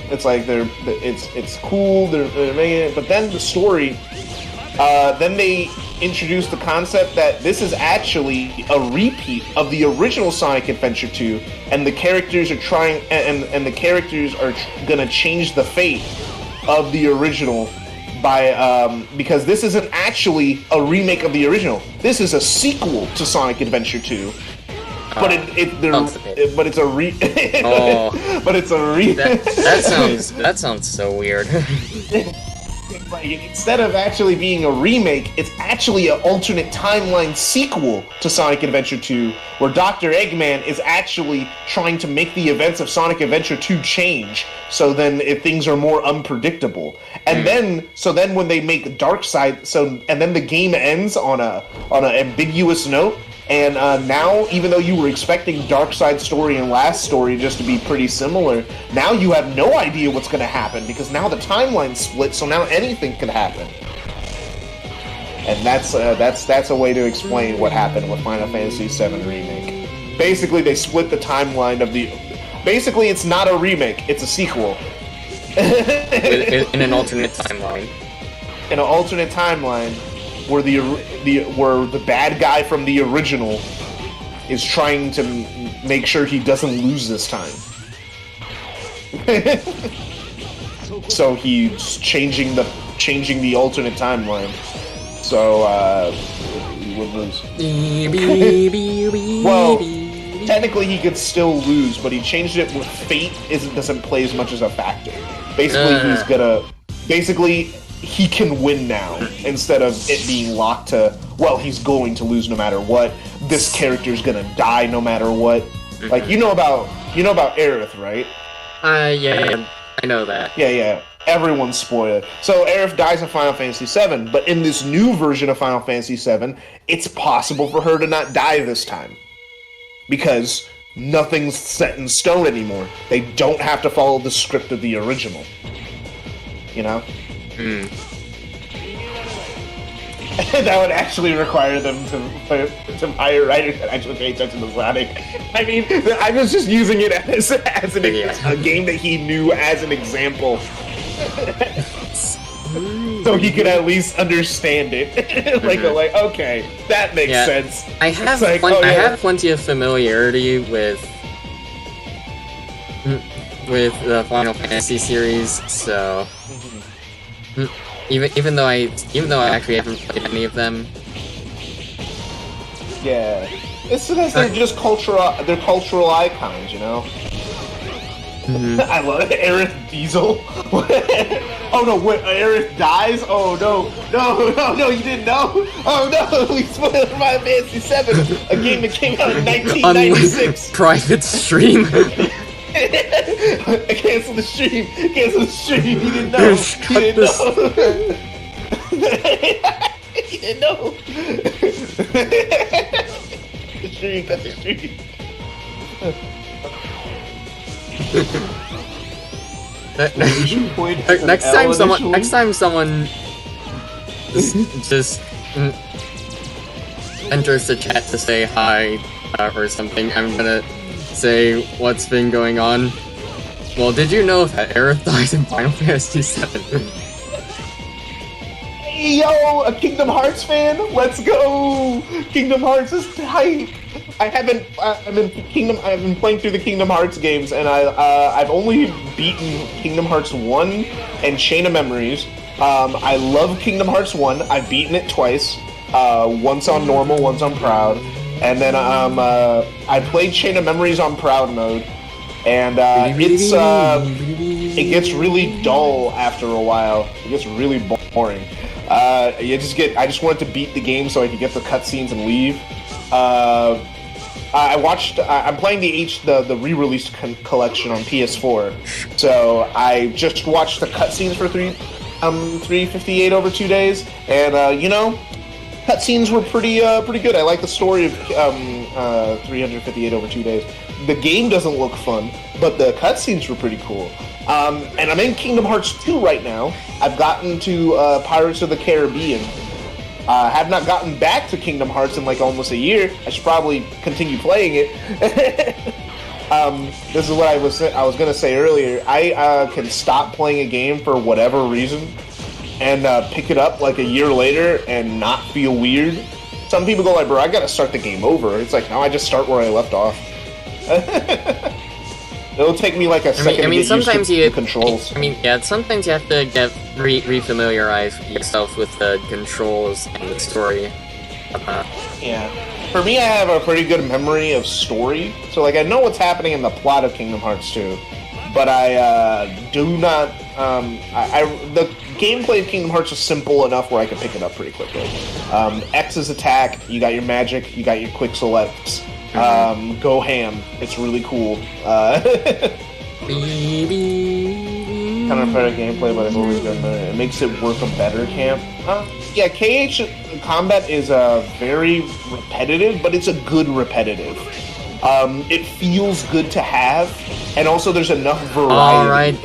It's like it's cool. They're making it, but then the story. Then they introduced the concept that this is actually a repeat of the original Sonic Adventure 2, and the characters are gonna change the fate of the original by because this isn't actually a remake of the original. This is a sequel to Sonic Adventure 2. But it's a that sounds so weird. Like, instead of actually being a remake, it's actually an alternate timeline sequel to Sonic Adventure 2, where Dr. Eggman is actually trying to make the events of Sonic Adventure 2 change, so then things are more unpredictable. And then when they make Dark Side, and then the game ends on an ambiguous note. And now, even though you were expecting Dark Side story and Last Story just to be pretty similar, now you have no idea what's going to happen, because now the timeline's split, so now anything could happen. And that's a way to explain what happened with Final Fantasy VII Remake. Basically, they split the timeline of the... Basically, it's not a remake, it's a sequel. In an alternate timeline. In an alternate timeline, where the bad guy from the original is trying to make sure he doesn't lose this time. So he's changing the alternate timeline. So he would lose. Well, technically he could still lose, but he changed it with fate doesn't play as much as a factor. Basically he can win now, instead of it being locked to, well, he's going to lose no matter what. This character's gonna die no matter what. Mm-hmm. Like, you know about Aerith, right? Yeah, I know that. Yeah. Everyone's spoiled. So Aerith dies in Final Fantasy VII, but in this new version of Final Fantasy VII, it's possible for her to not die this time. Because nothing's set in stone anymore. They don't have to follow the script of the original. You know? That would actually require them to hire writers that actually pay attention to Sonic. I mean, I was just using it as a game that he knew as an example. So he could at least understand it. like, okay, that makes sense. I have plenty of familiarity with with the Final Fantasy series, so even though I actually haven't played any of them. Yeah, it's because they're just cultural icons, you know. I love it. Aerith Diesel. Oh no, wait, Aerith dies? Oh no, you didn't know? Oh no, we spoiled Final Fantasy 7, a game that came out in 1996. Private stream. Cancel the stream, you didn't know. You didn't know. You didn't know. Cut the stream. Next time someone just enters the chat to say hi or something, I'm gonna say what's been going on. Well, did you know that Aerith dies in Final Fantasy VII? Yo, a Kingdom Hearts fan? Let's go! Kingdom Hearts is tight. I've been playing through the Kingdom Hearts games, and I've only beaten Kingdom Hearts 1 and Chain of Memories. I love Kingdom Hearts 1. I've beaten it twice. Once on normal, once on proud. And then I played Chain of Memories on proud mode. And it gets really dull after a while. It gets really boring. I just wanted to beat the game so I could get the cutscenes and leave. I'm playing the re-released collection on PS4, so I just watched the cutscenes for 358 over 2 days, and cutscenes were pretty good. I like the story of 358 over 2 days. The game doesn't look fun, but the cutscenes were pretty cool. And I'm in Kingdom Hearts 2 right now. I've gotten to Pirates of the Caribbean. Have not gotten back to Kingdom Hearts in like almost a year. I should probably continue playing it. This is what I was gonna say earlier. I can stop playing a game for whatever reason and pick it up like a year later and not feel weird. Some people go like, bro, I gotta start the game over. It's like, no, I just start where I left off. It'll take me like a second to get used to the controls. Sometimes you have to get re-familiarize yourself with the controls and the story. Yeah. For me, I have a pretty good memory of story, so like I know what's happening in the plot of Kingdom Hearts 2, but I do not. The gameplay of Kingdom Hearts is simple enough where I can pick it up pretty quickly. X's attack, you got your magic, you got your quick selects. Go ham. It's really cool. Kind of better gameplay, but I've always been there. It makes it work a better camp. Yeah, KH combat is very repetitive, but it's a good repetitive. It feels good to have, and also there's enough variety. Alright,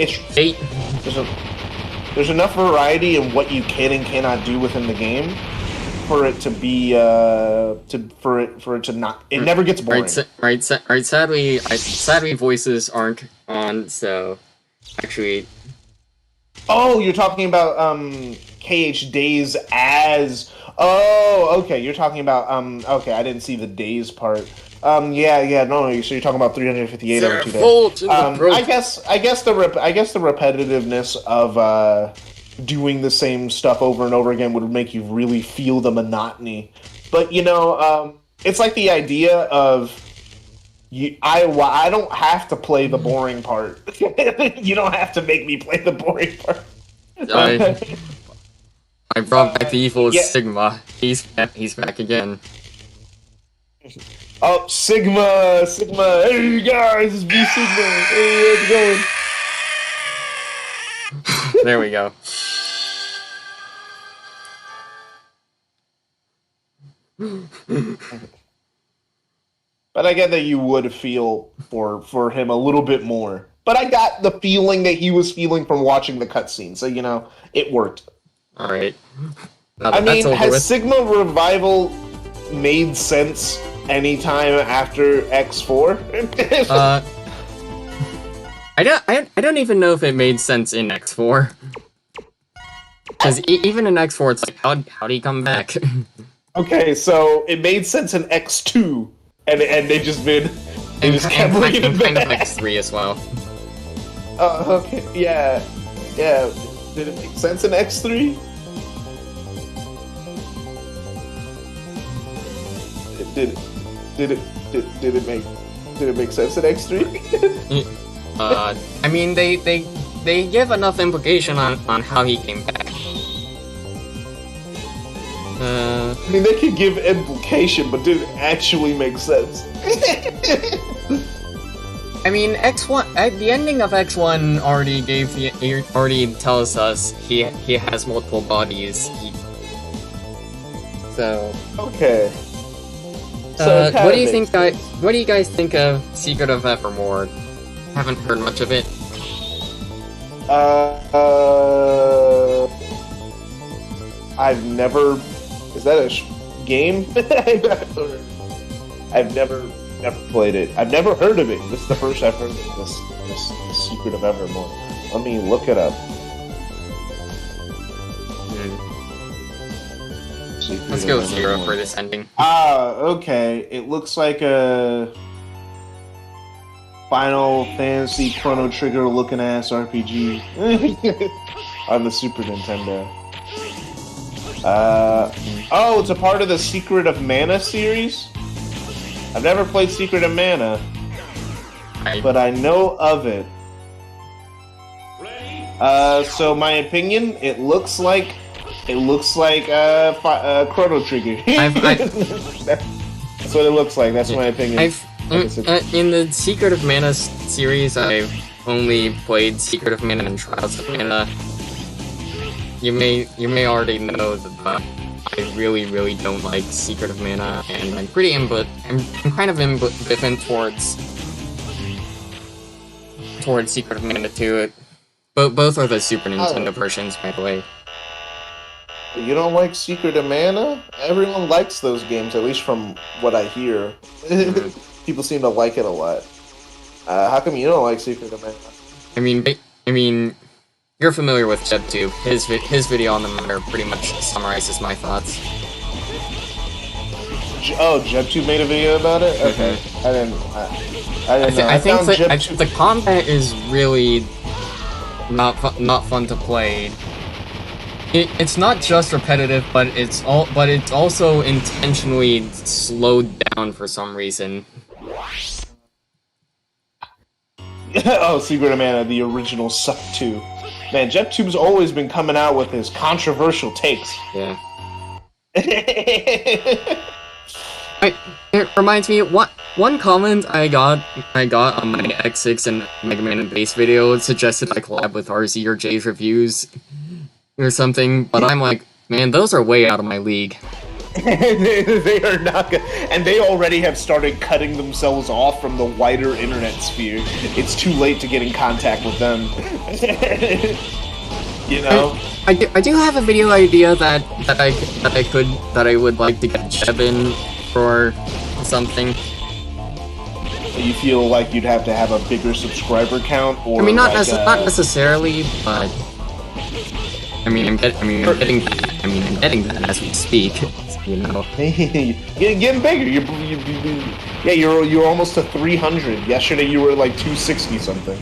there's enough variety in what you can and cannot do within the game for it to be for it to not. It never gets boring. Right. Sadly, voices aren't on, so actually. Oh, you're talking about KH Days as. Oh, okay. You're talking about Okay, I didn't see the Days part. No. So you're talking about 358 over 2 days. I guess the repetitiveness of doing the same stuff over and over again would make you really feel the monotony. But it's like the idea of I don't have to play the boring part. You don't have to make me play the boring part. I brought back the evil Sigma. He's back again. Oh, Sigma! Hey guys, it's B Sigma. Hey, how's it going? There we go. But I get that you would feel for him a little bit more. But I got the feeling that he was feeling from watching the cutscene, so it worked. All right. Has Sigma Revival made sense anytime after X4? I don't even know if it made sense in X4. Because even in X4, it's like, how'd he come back? Okay, so it made sense in X2, and they just kept bringing it back. Kind of X3 as well. Oh, okay. Yeah. Yeah. Did it make sense in X3? Did it make sense in X3? I mean, they give enough implication on how he came back. I mean, they could give implication, but did it actually make sense? I mean, X1. The ending of X1 already tells us he has multiple bodies. So. Okay. So what do you think, guys? What do you guys think of Secret of Evermore? Haven't heard much of it. I've never. Is that a game? I've never played it. I've never heard of it. This is the first I've heard of this Secret of Evermore. Let me look it up. Let's go 0 for this ending. Okay. It looks like a Final Fantasy Chrono Trigger looking ass RPG on the Super Nintendo. Oh, it's a part of the Secret of Mana series? I've never played Secret of Mana, but I know of it. So my opinion, it looks like Chrono Trigger. That's what it looks like. That's my opinion. In the Secret of Mana series, I've only played Secret of Mana and Trials of Mana. You may already know that I really don't like Secret of Mana, and I'm kind of ambivalent towards Secret of Mana 2. Both are the Super Nintendo versions, by the way. You don't like Secret of Mana? Everyone likes those games, at least from what I hear. People seem to like it a lot. How come you don't like Secret of Mana? I mean, you're familiar with JebTube. His video on the matter pretty much summarizes my thoughts. JebTube made a video about it? Okay. I didn't know. I think the combat is really not fun to play. It's not just repetitive, but it's also intentionally slowed down for some reason. Oh, Secret of Mana, the original sucked too. Man, JebTube's always been coming out with his controversial takes. Yeah. It reminds me, one comment I got on my X6 and Mega Man and Bass video suggested I collab with RZ or Jay's reviews or something, but I'm like, man, those are way out of my league. They are not good, and they already have started cutting themselves off from the wider internet sphere. It's too late to get in contact with them. You know, I do have a video idea that I would like to get Jeb in for something. You feel like you'd have to have a bigger subscriber count, or I mean, not like, necessarily, but I'm getting that as we speak. You know, getting bigger. You're almost to 300. Yesterday you were like 260 something.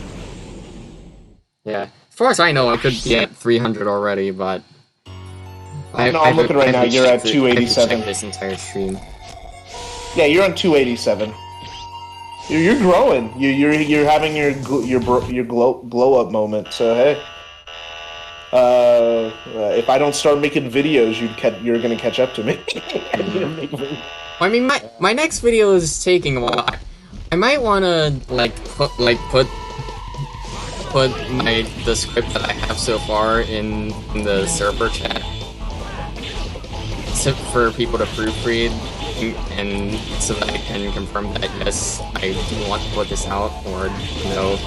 Yeah, as far as I know, I could be at 300 already, but I'm looking right now. You're at 287. Check this entire stream. Yeah, you're on 287. You're growing. You're having your glow up moment. So hey. If I don't start making videos, you're gonna catch up to me. I mean, my next video is taking a while. I might wanna put the script that I have so far in the server chat, so for people to proofread, and so that I can confirm that yes, I do want to put this out, or no,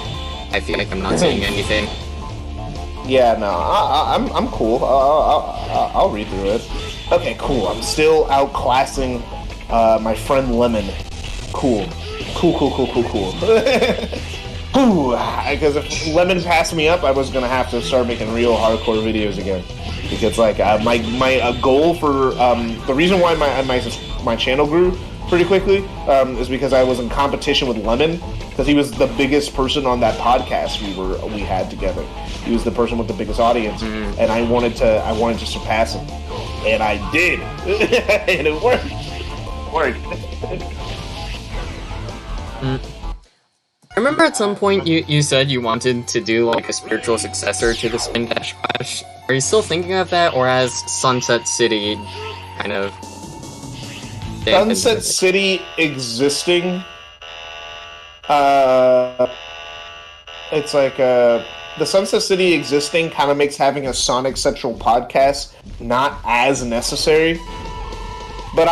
I feel like I'm not saying anything. Yeah, no, I'm cool. I'll read through it. Okay, cool. I'm still outclassing my friend Lemon. Cool. Because if Lemon passed me up, I was gonna have to start making real hardcore videos again. Because like my goal for the reason why my channel grew pretty quickly is because I was in competition with Lemon, because he was the biggest person on that podcast we had together. He was the person with the biggest audience, and I wanted to surpass him, and I did, and it worked. I remember at some point you said you wanted to do like a spiritual successor to the Spin Dash Crash. Are you still thinking of that, or has Sunset City kind of... Sunset City existing, it's like the Sunset City existing kind of makes having a Sonic Central podcast not as necessary. But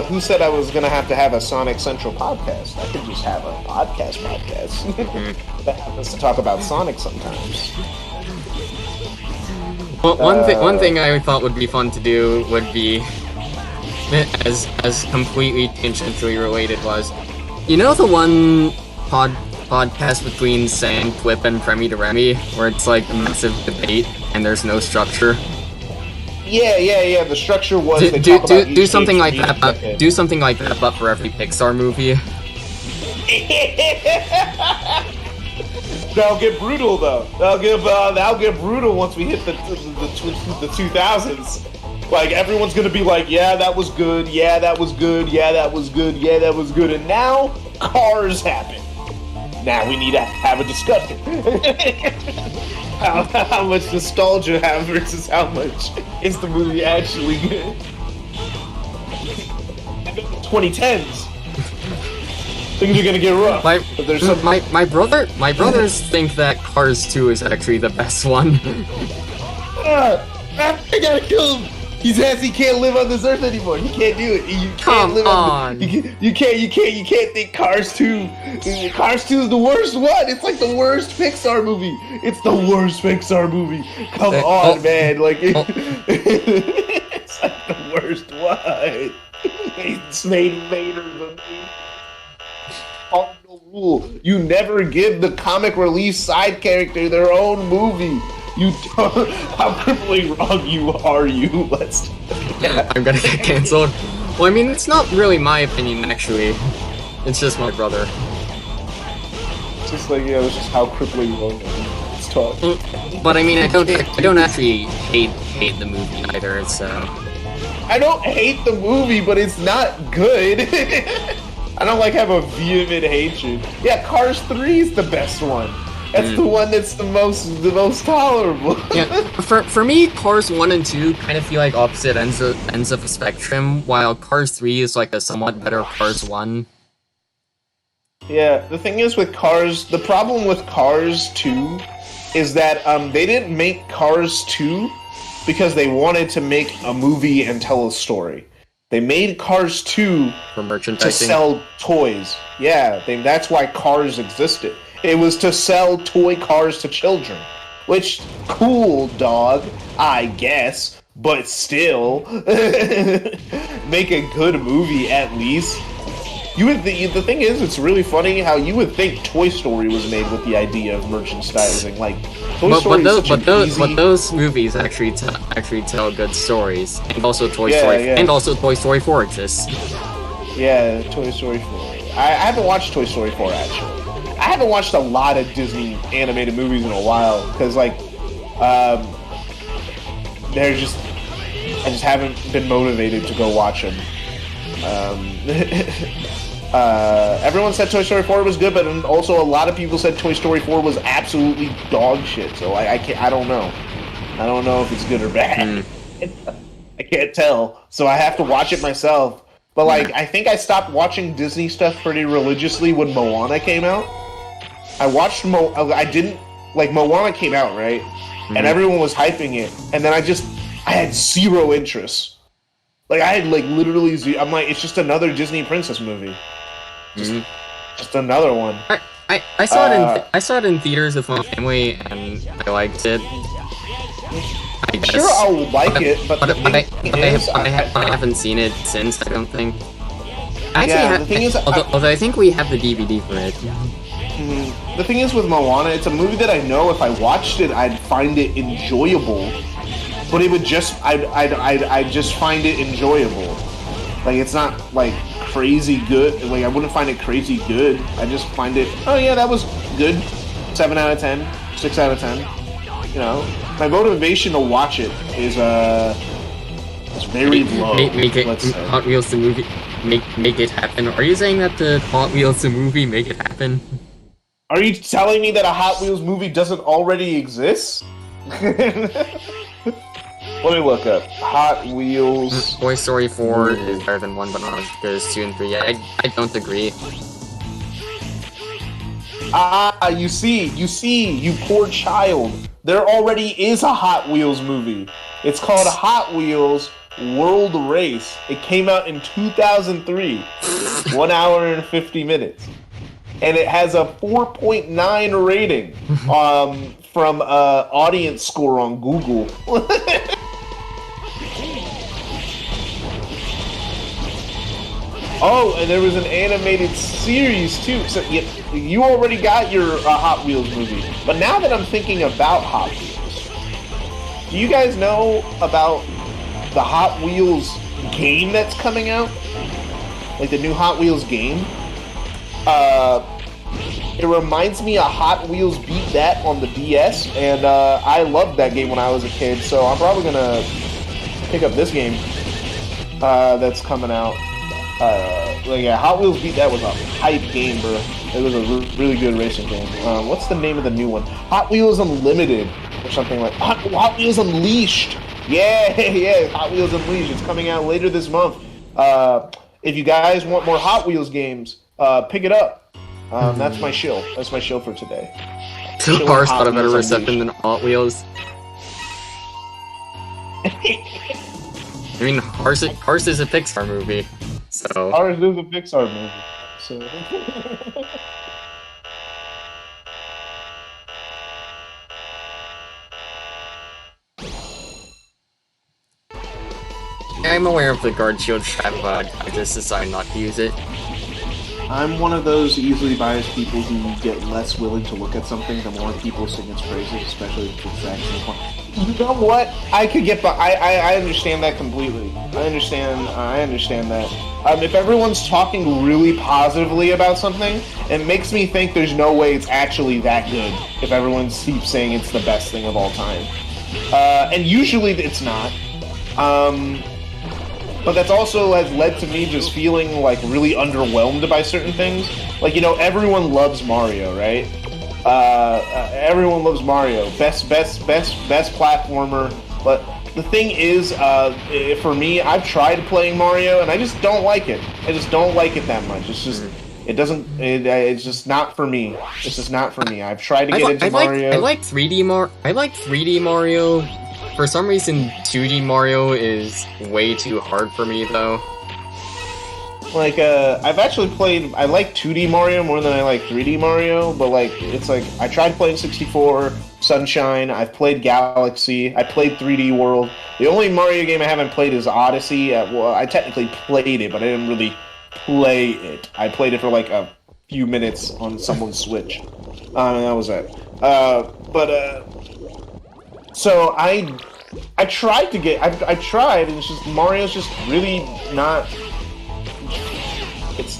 who said I was gonna have to have a Sonic Central podcast? I could just have a podcast that happens to talk about Sonic sometimes. Well, one thing I thought would be fun to do would be, as completely tangentially related, was, you know, the one podcast between Sam, Flip, and Premi to Remy, where it's like a massive debate and there's no structure. Yeah. The structure was do something like that. Do something like that, but for every Pixar movie. That'll get brutal though. That'll get brutal once we hit the 2000s. Like, everyone's gonna be like, yeah, that was good. Yeah, that was good. Yeah, that was good. Yeah, that was good. And now Cars happen. Now we need to have a discussion. How much nostalgia have versus how much is the movie actually good? 2010s. Things are gonna get rough. My brothers think that Cars 2 is actually the best one. I gotta kill him. He says he can't live on this earth anymore. He can't do it. You can't live on. You can't think Cars 2. Cars 2 is the worst one. It's like the worst Pixar movie. It's the worst Pixar movie. Come on, man. Like it's like the worst one. It's made Vader the cardinal rule. You never give the comic relief side character their own movie. You don't. How crippling wrong you are, you. Let's. Yeah, I'm gonna get cancelled. Well, I mean, it's not really my opinion, actually. It's just my brother. It's just like, yeah, it's just how crippling wrong it's talk. But I mean, I don't actually hate the movie either, so. I don't hate the movie, but it's not good. I don't like have a vehement hatred. Yeah, Cars 3 is the best one. That's the one that's the most tolerable. Yeah, for me, Cars 1 and 2 kind of feel like opposite ends of a spectrum, while Cars 3 is like a somewhat better Cars 1. Yeah, the thing is with Cars, the problem with Cars 2 is that they didn't make Cars 2 because they wanted to make a movie and tell a story. They made Cars 2 for merchandising, to sell toys. Yeah, that's why Cars existed. It was to sell toy cars to children. Which, cool, dog, I guess. But still, make a good movie at least. The thing is, it's really funny how you would think Toy Story was made with the idea of merchandising. Like, but those movies actually tell good stories, and also Toy Story 4 exists. Yeah, Toy Story 4. I haven't watched Toy Story 4 actually. I haven't watched a lot of Disney animated movies in a while because, like, I just haven't been motivated to go watch them. Everyone said Toy Story 4 was good, but also a lot of people said Toy Story 4 was absolutely dog shit. So I don't know. I don't know if it's good or bad. I can't tell. So I have to watch it myself. But like, I think I stopped watching Disney stuff pretty religiously when Moana came out. I watched Moana came out, right? And everyone was hyping it, and then I had zero interest. Like, I had, like, literally zero. I'm like, it's just another Disney princess movie. Just another one. I saw it in theaters with my family, and I liked it. I guess. Sure, I'll like it, but I haven't seen it since, I don't think. Although I think we have the DVD for it. The thing is with Moana, it's a movie that I know if I watched it, I'd find it enjoyable. But it would I'd just find it enjoyable. Like, it's not, like, crazy good. Like, I wouldn't find it crazy good. I just find it, oh yeah, that was good. 7 out of 10, 6 out of 10. You know, my motivation to watch it is very low. Make it Hot Wheels the movie. Make it happen. Are you saying that the Hot Wheels the movie make it happen? Are you telling me that a Hot Wheels movie doesn't already exist? Let me look up Hot Wheels. Toy Story 4 is better than 1, but not as good as 2 and 3. I don't agree. Ah, you see, you poor child. There already is a Hot Wheels movie. It's called Hot Wheels World Race. It came out in 2003. 1 hour and 50 minutes. And it has a 4.9 rating from audience score on Google. Oh, and there was an animated series too. So you already got your Hot Wheels movie. But now that I'm thinking about Hot Wheels, do you guys know about the Hot Wheels game that's coming out? Like the new Hot Wheels game? It reminds me of Hot Wheels Beat That on the DS, and I loved that game when I was a kid, so I'm probably gonna pick up this game that's coming out. Yeah, Hot Wheels Beat That was a hype game, bro. It was a really good racing game. What's the name of the new one? Hot Wheels Unlimited, or something like Hot Wheels Unleashed. Yeah, Hot Wheels Unleashed. It's coming out later this month. If you guys want more Hot Wheels games, pick it up. That's my shill. That's my shill for today. Cars got a better reception than Hot Wheels. I mean, Cars is a Pixar movie, so... Cars is a Pixar movie, so... I'm aware of the guard shield strap, but I just decided not to use it. I'm one of those easily biased people who get less willing to look at something the more people sing its praises, especially if it's actually fun. You know what? I could get, I understand that completely. I understand that. If everyone's talking really positively about something, it makes me think there's no way it's actually that good. If everyone keeps saying it's the best thing of all time, and usually it's not. But that's also has led to me just feeling like really underwhelmed by certain things. Like, you know, everyone loves Mario, right? Everyone loves Mario. Best platformer. But the thing is, for me, I've tried playing Mario and I just don't like it. I just don't like it that much. It's just, it's just not for me. It's just not for me. I've tried to get into Mario. I like 3D Mario. For some reason, 2D Mario is way too hard for me, though. Like, I've actually played... I like 2D Mario more than I like 3D Mario, but, like, it's like... I tried playing 64, Sunshine, I've played Galaxy, I played 3D World. The only Mario game I haven't played is Odyssey. Well, I technically played it, but I didn't really play it. I played it for, like, a few minutes on someone's Switch. And that was it. So I tried to get... I tried, and it's just... Mario's just really not...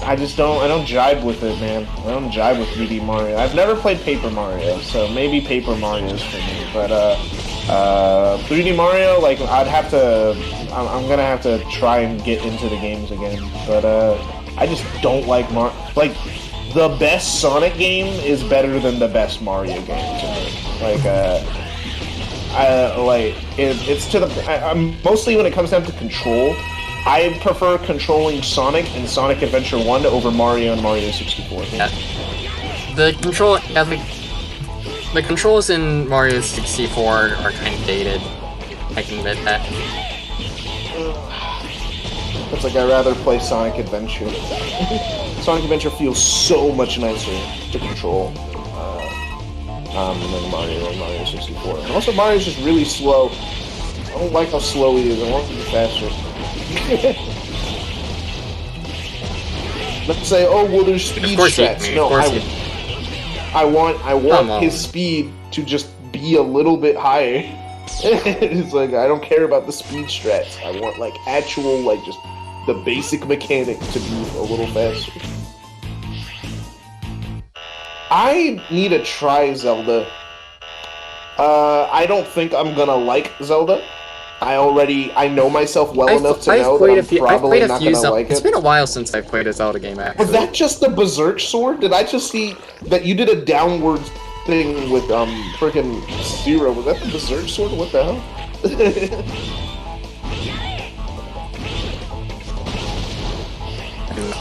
I don't jive with it, man. I don't jive with 3D Mario. I've never played Paper Mario, so maybe Paper Mario's for me. But, 3D Mario, like, I'm gonna have to try and get into the games again. But, I just don't like Mario. Like, the best Sonic game is better than the best Mario game to me. It's to the... mostly when it comes down to control, I prefer controlling Sonic and Sonic Adventure 1 over Mario and Mario 64. Yeah. The controls in Mario 64 are kind of dated. I can admit that. It's like I'd rather play Sonic Adventure. Sonic Adventure feels so much nicer to control than Mario and Mario 64. And also, Mario's just really slow. I don't like how slow he is. I want him to be faster. Let's say, oh well, there's speed strats. No, I want his speed to just be a little bit higher. It's like I don't care about the speed strats. I want like actual, like just the basic mechanic to move a little faster. I need to try Zelda. I don't think I'm gonna like Zelda. I know myself well enough to know that I'm probably not gonna like it. It's been a while since I've played a Zelda game, actually. Was that just the Berserk Sword? Did I just see that you did a downward thing with freaking Zero? Was that the Berserk Sword? What the hell?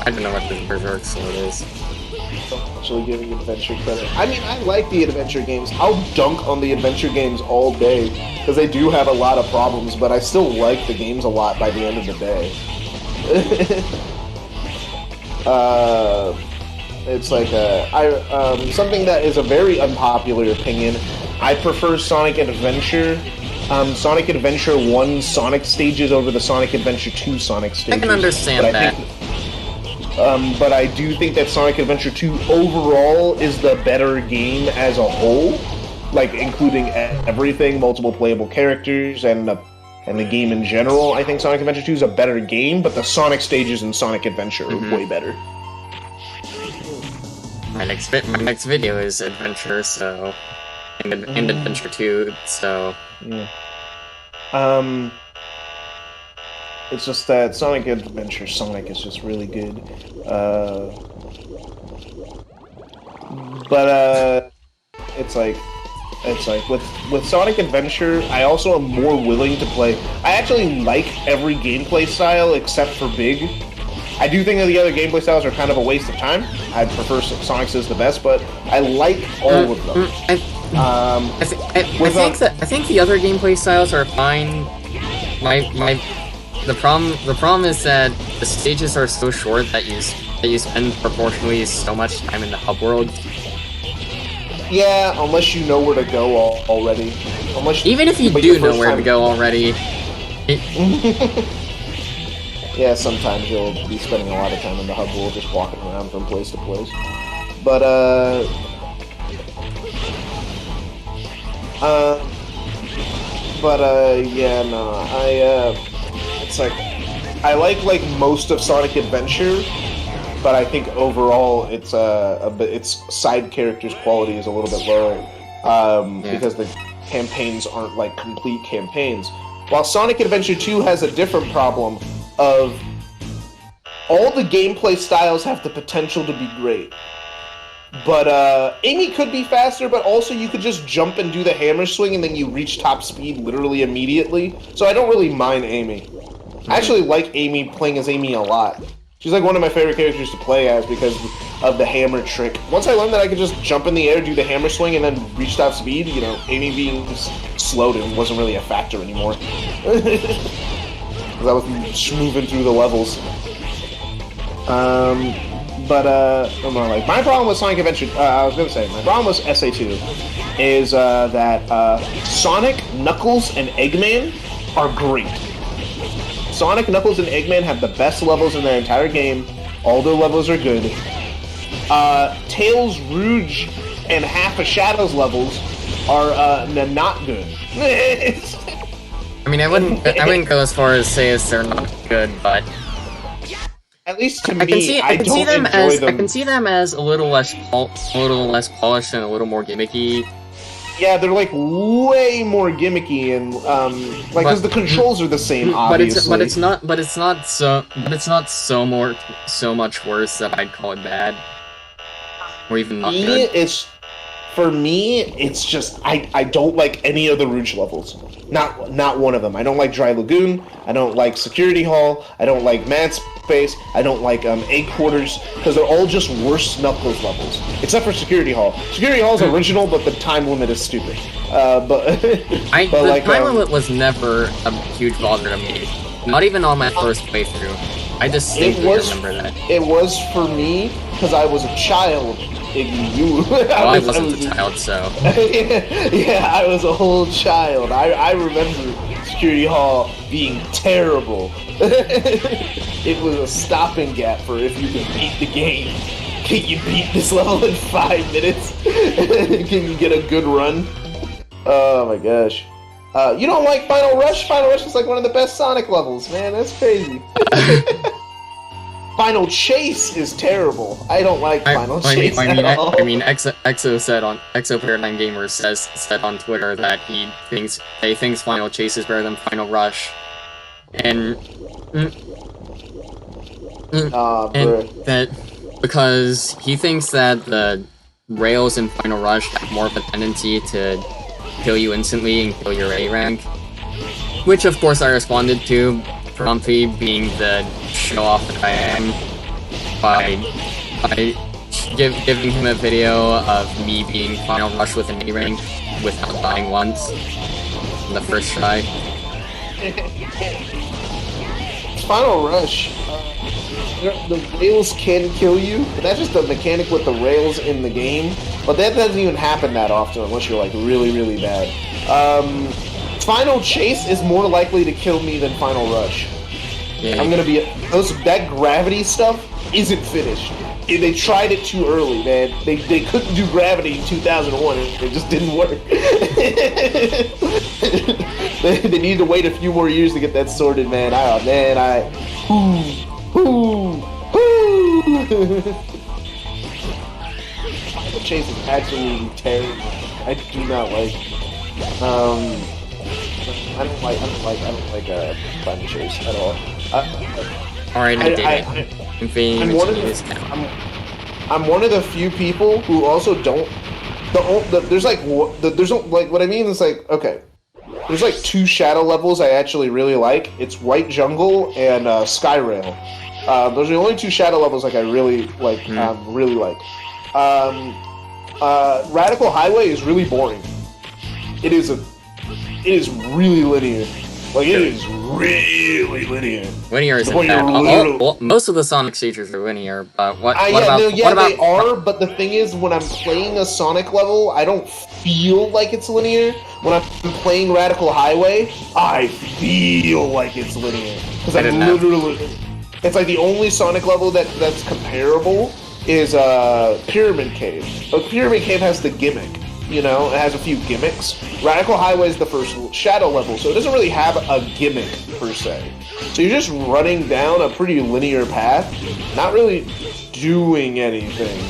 I don't know what the Berserk Sword is. Actually giving adventure credit. I mean, I like the adventure games. I'll dunk on the adventure games all day, because they do have a lot of problems, but I still like the games a lot by the end of the day. It's like, something that is a very unpopular opinion. I prefer Sonic Adventure. Sonic Adventure 1 Sonic stages over the Sonic Adventure 2 Sonic stages. I can understand that. But I do think that Sonic Adventure 2 overall is the better game as a whole, like including everything, multiple playable characters, and the game in general. I think Sonic Adventure 2 is a better game, but the Sonic stages in Sonic Adventure are way better. My next video is Adventure, so and Adventure 2, so yeah. It's just that Sonic Adventure Sonic is just really good. It's like with Sonic Adventure, I also am more willing to play. I actually like every gameplay style except for Big. I do think that the other gameplay styles are kind of a waste of time. I prefer Sonic's is the best, but I like all of them. I think the other gameplay styles are fine. The problem is that the stages are so short that you spend proportionally so much time in the hub world. Yeah, unless you know where to go already. Even if you do know where to go already. Yeah, sometimes you'll be spending a lot of time in the hub world just walking around from place to place. But yeah, no, it's like, I like most of Sonic Adventure, but I think overall its side characters' quality is a little bit lower, because the campaigns aren't like complete campaigns. While Sonic Adventure 2 has a different problem of all the gameplay styles have the potential to be great. But Amy could be faster, but also you could just jump and do the hammer swing and then you reach top speed literally immediately. So I don't really mind Amy. I actually like Amy, playing as Amy a lot. She's like one of my favorite characters to play as because of the hammer trick. Once I learned that I could just jump in the air, do the hammer swing, and then reach top speed, you know, Amy being slowed and wasn't really a factor anymore. Because I was moving through the levels. My problem with Sonic Adventure, my problem with SA2 is that Sonic, Knuckles, and Eggman are great. Sonic, Knuckles, and Eggman have the best levels in their entire game. All their levels are good. Tails, Rouge, and half of Shadow's levels are not good. I mean, I wouldn't go as far as say as they're not good, but at least to me, I can see them as a little less polished and a little more gimmicky. Yeah, they're like way more gimmicky and because the controls are the same, obviously. But it's not so much worse that I'd call it bad, or even not good. For me, it's just I don't like any of the Rouge levels. Not one of them. I don't like Dry Lagoon. I don't like Security Hall. I don't like Mad Space. I don't like Egg Quarters, because they're all just worse Knuckles levels. Except for Security Hall. Security Hall's original, but the time limit is stupid. The time limit was never a huge bother to me. Not even on my first playthrough. I distinctly remember that. It was for me because I was a child. I wasn't a child, so... yeah, I was a whole child. I remember Security Hall being terrible. It was a stopping gap for if you can beat the game. Can you beat this level in 5 minutes? Can you get a good run? Oh my gosh. You don't like Final Rush? Final Rush is like one of the best Sonic levels, man. That's crazy. Final Chase is terrible. I don't like Final Chase at all. Exo Paradigm Gamer said on Twitter that he thinks Final Chase is better than Final Rush, and that because he thinks that the rails in Final Rush have more of a tendency to kill you instantly and kill your A rank, which of course I responded to promptly, being the show-off that I am, by giving him a video of me being Final Rush with an A rank without dying once on the first try. Final Rush, the rails can kill you, but that's just the mechanic with the rails in the game, but that doesn't even happen that often unless you're like really, really bad. Final Chase is more likely to kill me than Final Rush. Yeah. I'm gonna be that gravity stuff isn't finished. They tried it too early, man. They couldn't do gravity in 2001. It just didn't work. They needed to wait a few more years to get that sorted, man. Final Chase is actually terrible. I do not like. I don't like Final Chase at all. Alright, I'm one of the few people who also don't. There's what I mean is like, okay, there's like 2 shadow levels I actually really like. It's White Jungle and Skyrail. Those are the only 2 shadow levels like I really like. Really like. Radical Highway is really boring. It is really linear. Like, it is really linear. Linear isn't bad. Most of the Sonic stages are linear, but what they are, but the thing is, when I'm playing a Sonic level, I don't feel like it's linear. When I'm playing Radical Highway, I feel like it's linear. Because it's like the only Sonic level that's comparable is Pyramid Cave. But Pyramid Cave has the gimmick. You know, it has a few gimmicks. Radical Highway is the first shadow level, so it doesn't really have a gimmick, per se. So you're just running down a pretty linear path, not really doing anything.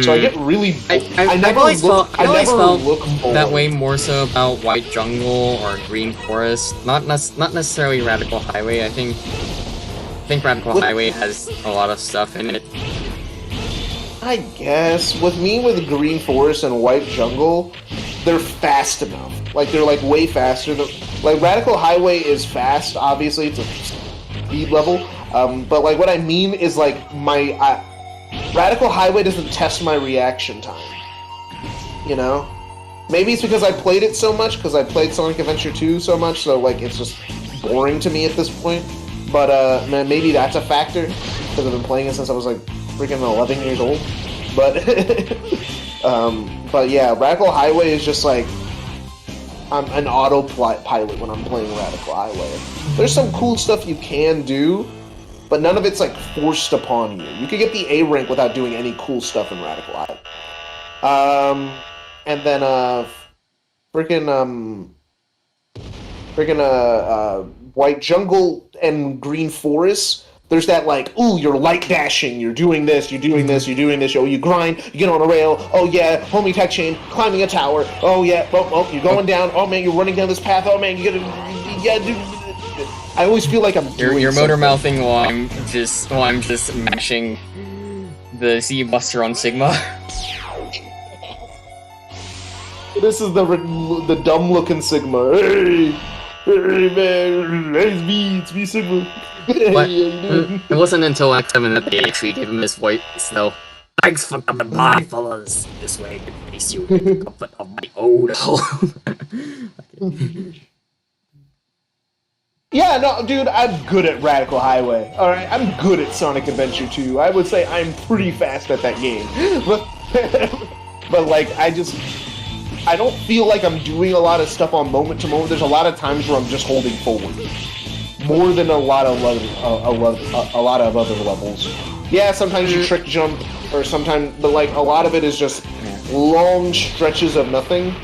So I get really... I never felt that way more so about White Jungle or Green Forest. Not necessarily Radical Highway. I think Radical Highway has a lot of stuff in it. I guess. With Green Forest and White Jungle, they're fast enough. Like, they're, like, way faster. Like, Radical Highway is fast, obviously. It's a speed level. But, like, what I mean is, like, Radical Highway doesn't test my reaction time. You know? Maybe it's because I played it so much, because I played Sonic Adventure 2 so much, so, like, it's just boring to me at this point. But, man, maybe that's a factor, because I've been playing it since I was, like, freaking 11 years old, but yeah, Radical Highway is just like I'm an autopilot when I'm playing Radical Highway. There's some cool stuff you can do, but none of it's like forced upon you. You could get the A rank without doing any cool stuff in Radical Highway. And then White Jungle and Green Forest. There's that, like, ooh, you're light dashing, you're doing this, oh, you grind, you get on a rail, oh yeah, homing tech chain, climbing a tower, oh yeah, oh, you're going down, oh man, you're running down this path, oh man, I always feel like I'm doing You're motor mouthing while I'm just mashing the Z Buster on Sigma. This is the dumb-looking Sigma. Hey man, it's me Sigma. But it wasn't until Act 7 that they actually gave him his voice, so... Thanks for coming by, fellas. This way I can face you in the comfort of my own home. Yeah, no, dude, I'm good at Radical Highway. Alright, I'm good at Sonic Adventure 2. I would say I'm pretty fast at that game. But like, I don't feel like I'm doing a lot of stuff on moment to moment. There's a lot of times where I'm just holding forward. More than a lot of other levels. Yeah, sometimes you trick jump, or sometimes, but like a lot of it is just long stretches of nothing.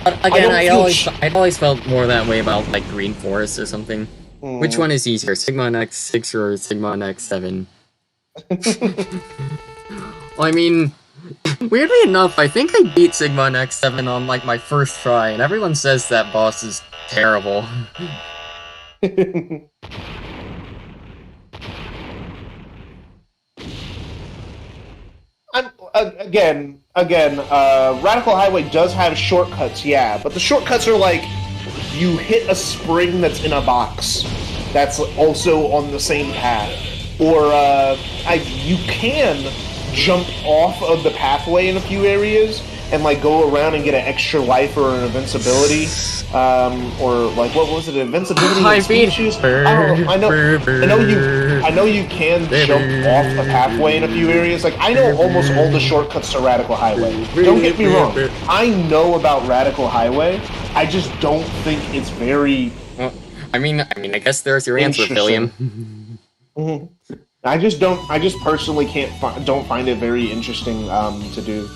But again, I always felt more that way about like Green Forest or something. Which one is easier, Sigma on X6 or Sigma on X7? Well, I mean, weirdly enough, I think I beat Sigma on X7 on, like, my first try, and everyone says that boss is terrible. Again, Radical Highway does have shortcuts, yeah, but the shortcuts are like, you hit a spring that's in a box that's also on the same path. Or, you can jump off of the pathway in a few areas and, like, go around and get an extra life or an invincibility. Or, like, what was it? Invincibility and speed issues? I know you can jump off the pathway in a few areas. Like, I know almost all the shortcuts to Radical Highway. Don't get me wrong. I know about Radical Highway. I just don't think it's very... Well, I mean, I guess there's your answer, Billiam. I just personally don't find it very interesting to do.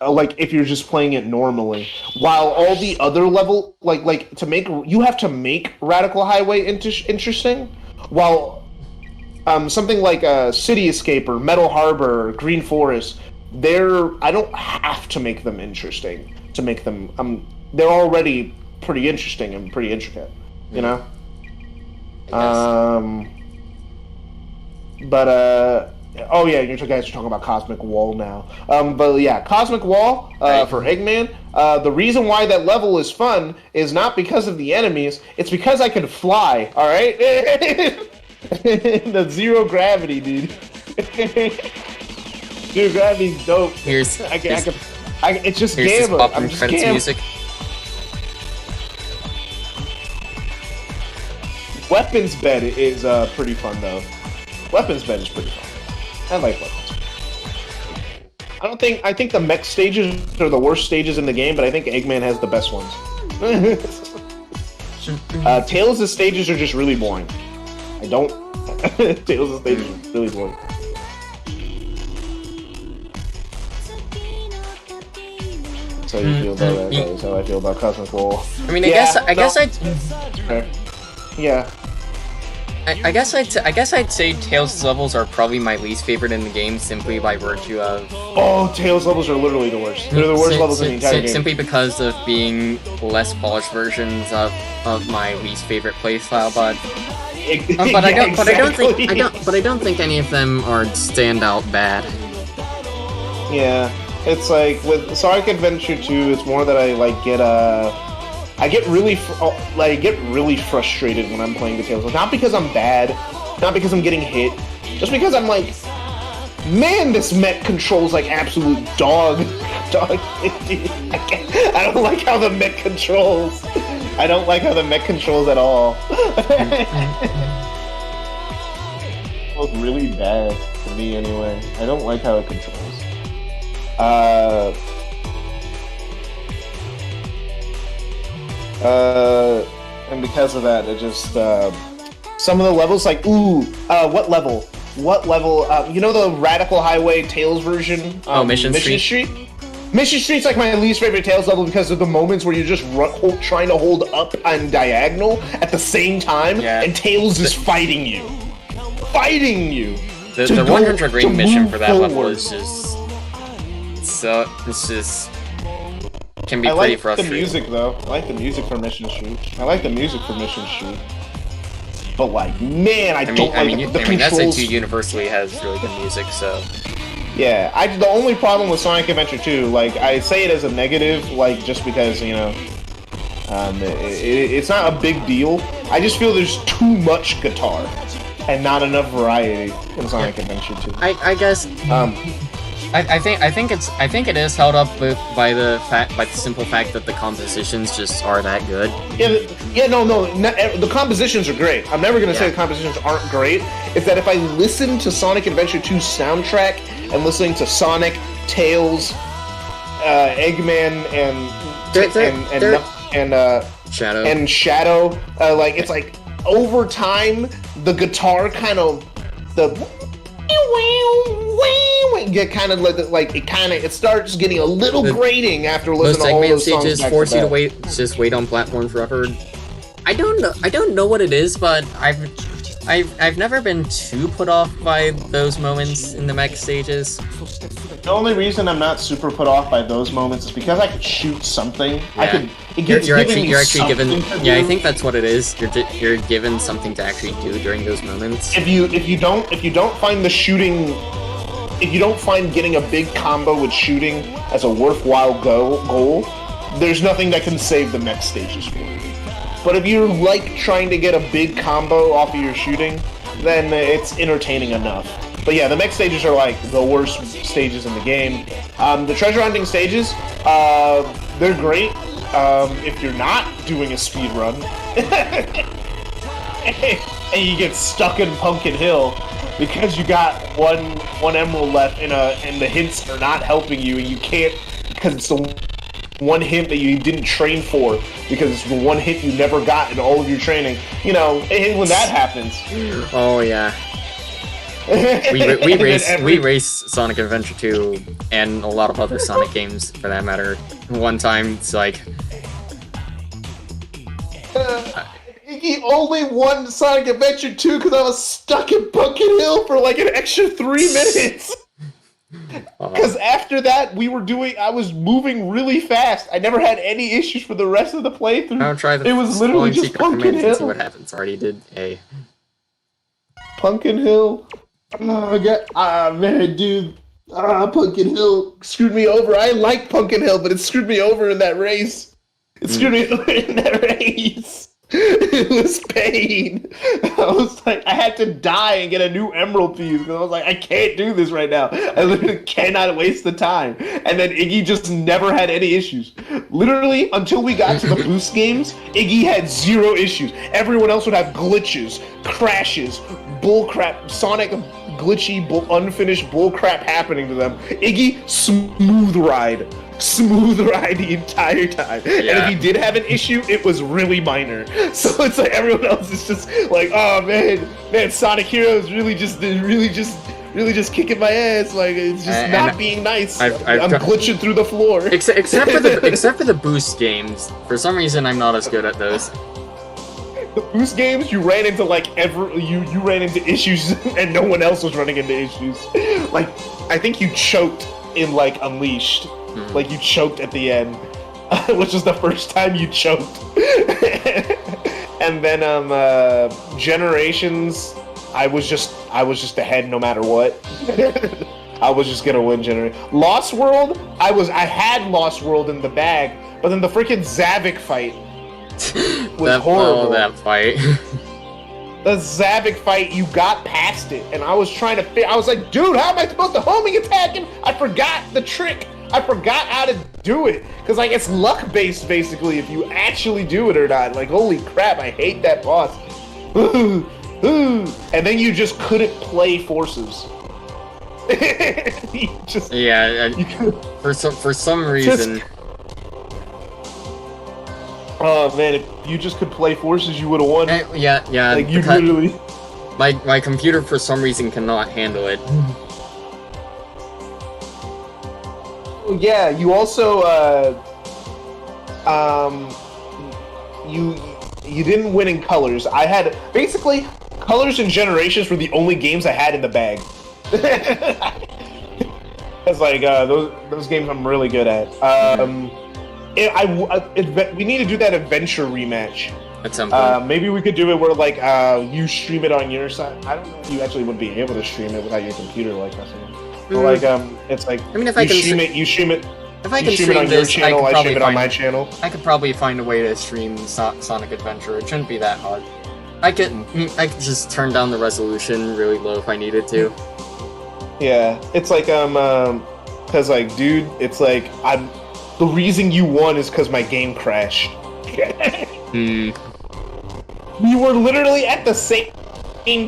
Like if you're just playing it normally, while all the other level you have to make Radical Highway interesting, while something like City Escape or Metal Harbor or Green Forest, I don't have to make them interesting to make them. They're already pretty interesting and pretty intricate, you know. Oh yeah, you guys are talking about Cosmic Wall now. But yeah, Cosmic Wall for Eggman. The reason why that level is fun is not because of the enemies. It's because I can fly. All right, the zero gravity, dude. Zero gravity's dope. It's just gambling. I'm just gambling. Music. Weapons Bed is pretty fun though. Weapons Bed is pretty fun. I like weapons. I think the mech stages are the worst stages in the game, but I think Eggman has the best ones. Tails' stages are just really boring. Tails' stages are really boring. That's how you feel about that, guys. That's how I feel about Cosmic Wall. I mean, I guess I'd... Yeah. I guess I'd say Tails' levels are probably my least favorite in the game, simply by virtue of... Oh, Tails' levels are literally the worst. They're the worst levels in the entire game. Simply because of being less polished versions of my least favorite playstyle, but I don't think any of them are standout bad. Yeah, it's like with Sonic Adventure 2, it's more that I get really frustrated when I'm playing the Tails. Not because I'm bad, not because I'm getting hit, just because I'm like, man, this mech controls like absolute dog. I don't like how the mech controls. I don't like how the mech controls at all. It feels really bad to me anyway. I don't like how it controls. And because of that, it just, some of the levels, like, what level? You know the Radical Highway Tails version? Mission Street? Mission Street's like my least favorite Tails level because of the moments where you're just trying to hold up and diagonal at the same time, and Tails is fighting you. The 100 ring mission for that level is just... So, it's just... can be pretty frustrating. I like the music though. I like the music for Mission Street. But like, man, I don't like the controls. SAT universally has really good music, so... Yeah, the only problem with Sonic Adventure 2, like, I say it as a negative, like, just because, you know, it's not a big deal. I just feel there's too much guitar and not enough variety in Sonic Adventure 2. I guess. I think it is held up by the simple fact that the compositions just are that good. The compositions are great. I'm never gonna say the compositions aren't great. It's that if I listen to Sonic Adventure 2's soundtrack and listening to Sonic, Tails, Eggman, and Shadow, like it's like over time the guitar kind of it starts getting a little grating after listening to all those songs. Most Eggman stages force you to wait on platform forever. I don't know what it is, but I've never been too put off by those moments in the mech stages. The only reason I'm not super put off by those moments is because I could shoot something. Yeah. I could. You're actually given. Yeah, I think that's what it is. You're given something to actually do during those moments. If you don't find the shooting, if you don't find getting a big combo with shooting as a worthwhile goal, there's nothing that can save the mech stages for you. But if you like trying to get a big combo off of your shooting, then it's entertaining enough. But yeah, the mech stages are like the worst stages in the game. The treasure hunting stages, they're great if you're not doing a speed run and you get stuck in Pumpkin Hill because you got one emerald left and the hints are not helping you and you can't, because it's the one hint that you didn't train for, because it's the one hint you never got in all of your training. You know, when that happens. Oh yeah. we raced Sonic Adventure 2 and a lot of other Sonic games for that matter. One time it's like he only won Sonic Adventure 2 because I was stuck in Pumpkin Hill for like an extra 3 minutes. Because after that, I was moving really fast. I never had any issues for the rest of the playthrough. I'll try the it was literally just Pumpkin Hill. And see what happens. Already did a Pumpkin Hill. Man, dude. Pumpkin Hill screwed me over. I like Pumpkin Hill, but it screwed me over in that race. It screwed me over in that race. It was pain. I was like, I had to die and get a new emerald piece because I was like, I can't do this right now. I literally cannot waste the time. And then Iggy just never had any issues. Literally, until we got to the boost games, Iggy had 0 issues. Everyone else would have glitches, crashes, bullcrap, Sonic glitchy, unfinished bullcrap happening to them. Iggy, smooth ride the entire time. Yeah. And if he did have an issue, it was really minor. So it's like everyone else is just like, oh man, Sonic Heroes really just kicking my ass. Like it's just not being nice. I'm glitching through the floor. Except for the boost games. For some reason, I'm not as good at those. The boost games, you ran into like you ran into issues and no one else was running into issues. Like I think you choked in like Unleashed. Like you choked at the end, which was the first time you choked. And then Generations, I was just ahead no matter what. I was just gonna win Generation. Lost World, I had Lost World in the bag, but then the freaking Zavik fight was horrible. Oh, that fight. The Zavik fight, you got past it, and I was trying to I was like, dude, how am I supposed to homing attack him? I forgot the trick. I forgot how to do it. Because, like, it's luck-based, basically, if you actually do it or not. Like, holy crap, I hate that boss. And then you just couldn't play forces. For some reason... Oh, man, if you just could play forces, you would have won. Yeah. Like, you literally... My computer, for some reason, cannot handle it. Yeah, you also you didn't win in colors. I had basically colors and Generations were the only games I had in the bag. It's like those games I'm really good at. We need to do that adventure rematch at some point. Maybe we could do it where like you stream it on your side. I don't know if you actually would be able to stream it without your computer like us. But like it's like I mean, if you stream it. If I can stream it on your channel, I stream it on my channel. I could probably find a way to stream Sonic Adventure. It shouldn't be that hard. I could just turn down the resolution really low if I needed to. Yeah, it's like cause like, dude, it's like the reason you won is cause my game crashed. We were literally at the same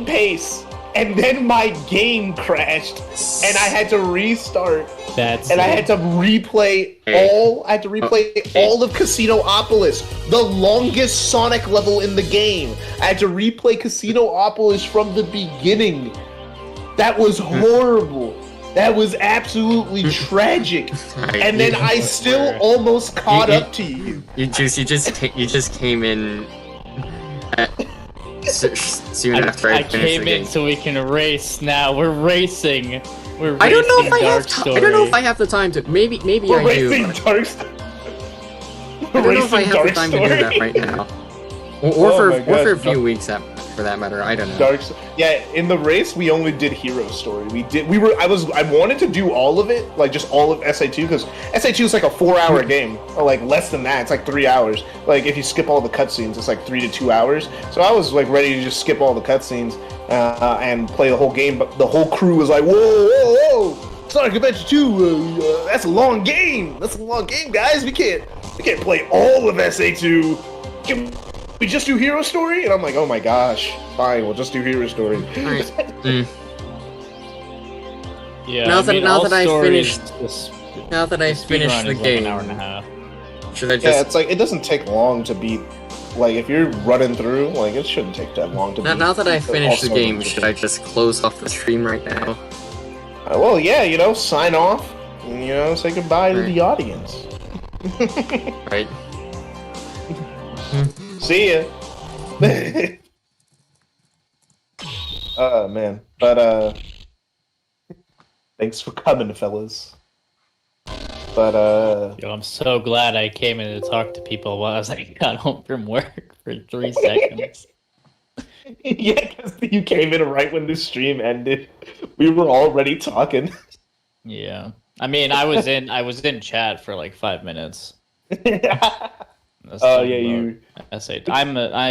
pace. And then my game crashed, and I had to restart. I had to replay all of Casinopolis, the longest Sonic level in the game. I had to replay Casinopolis from the beginning. That was horrible. That was absolutely tragic. And then I still almost caught up to you. You just came in soon after I finish came the game. in so we can race now. We're racing. We're I don't know if racing I have. Dark Story. I don't know if I have the time to. Maybe We're I do. racing but Dark I don't know if I have the time to do that right now. Or for a few weeks, for that matter. I don't know. Yeah, in the race we only did Hero Story. I wanted to do all of it, like just all of SA2, because SA2 is like a 4-hour game, or like less than that. It's like 3 hours. Like if you skip all the cutscenes, it's like 3 to 2 hours. So I was like ready to just skip all the cutscenes and play the whole game. But the whole crew was like, whoa, Sonic Adventure 2, that's a long game. That's a long game, guys. We can't play all of SA2. Can we just do Hero Story? And I'm like, oh my gosh, fine, we'll just do Hero Story. Yeah. Now that I finished the Like game, an hour and a half. should I just? Yeah, it's like it doesn't take long to beat. Like if you're running through, like it shouldn't take that long to beat. Now that I finished the Also- game, should I just close off the stream right now? Well, yeah, sign off. And, say goodbye to the audience. Right. See ya. Oh man, but thanks for coming, fellas. But Yo, I'm so glad I came in to talk to people while I was like got home from work for 3 seconds. yeah, because you came in right when the stream ended. We were already talking. Yeah. I mean, I was in chat for like 5 minutes. Oh yeah, you. SA.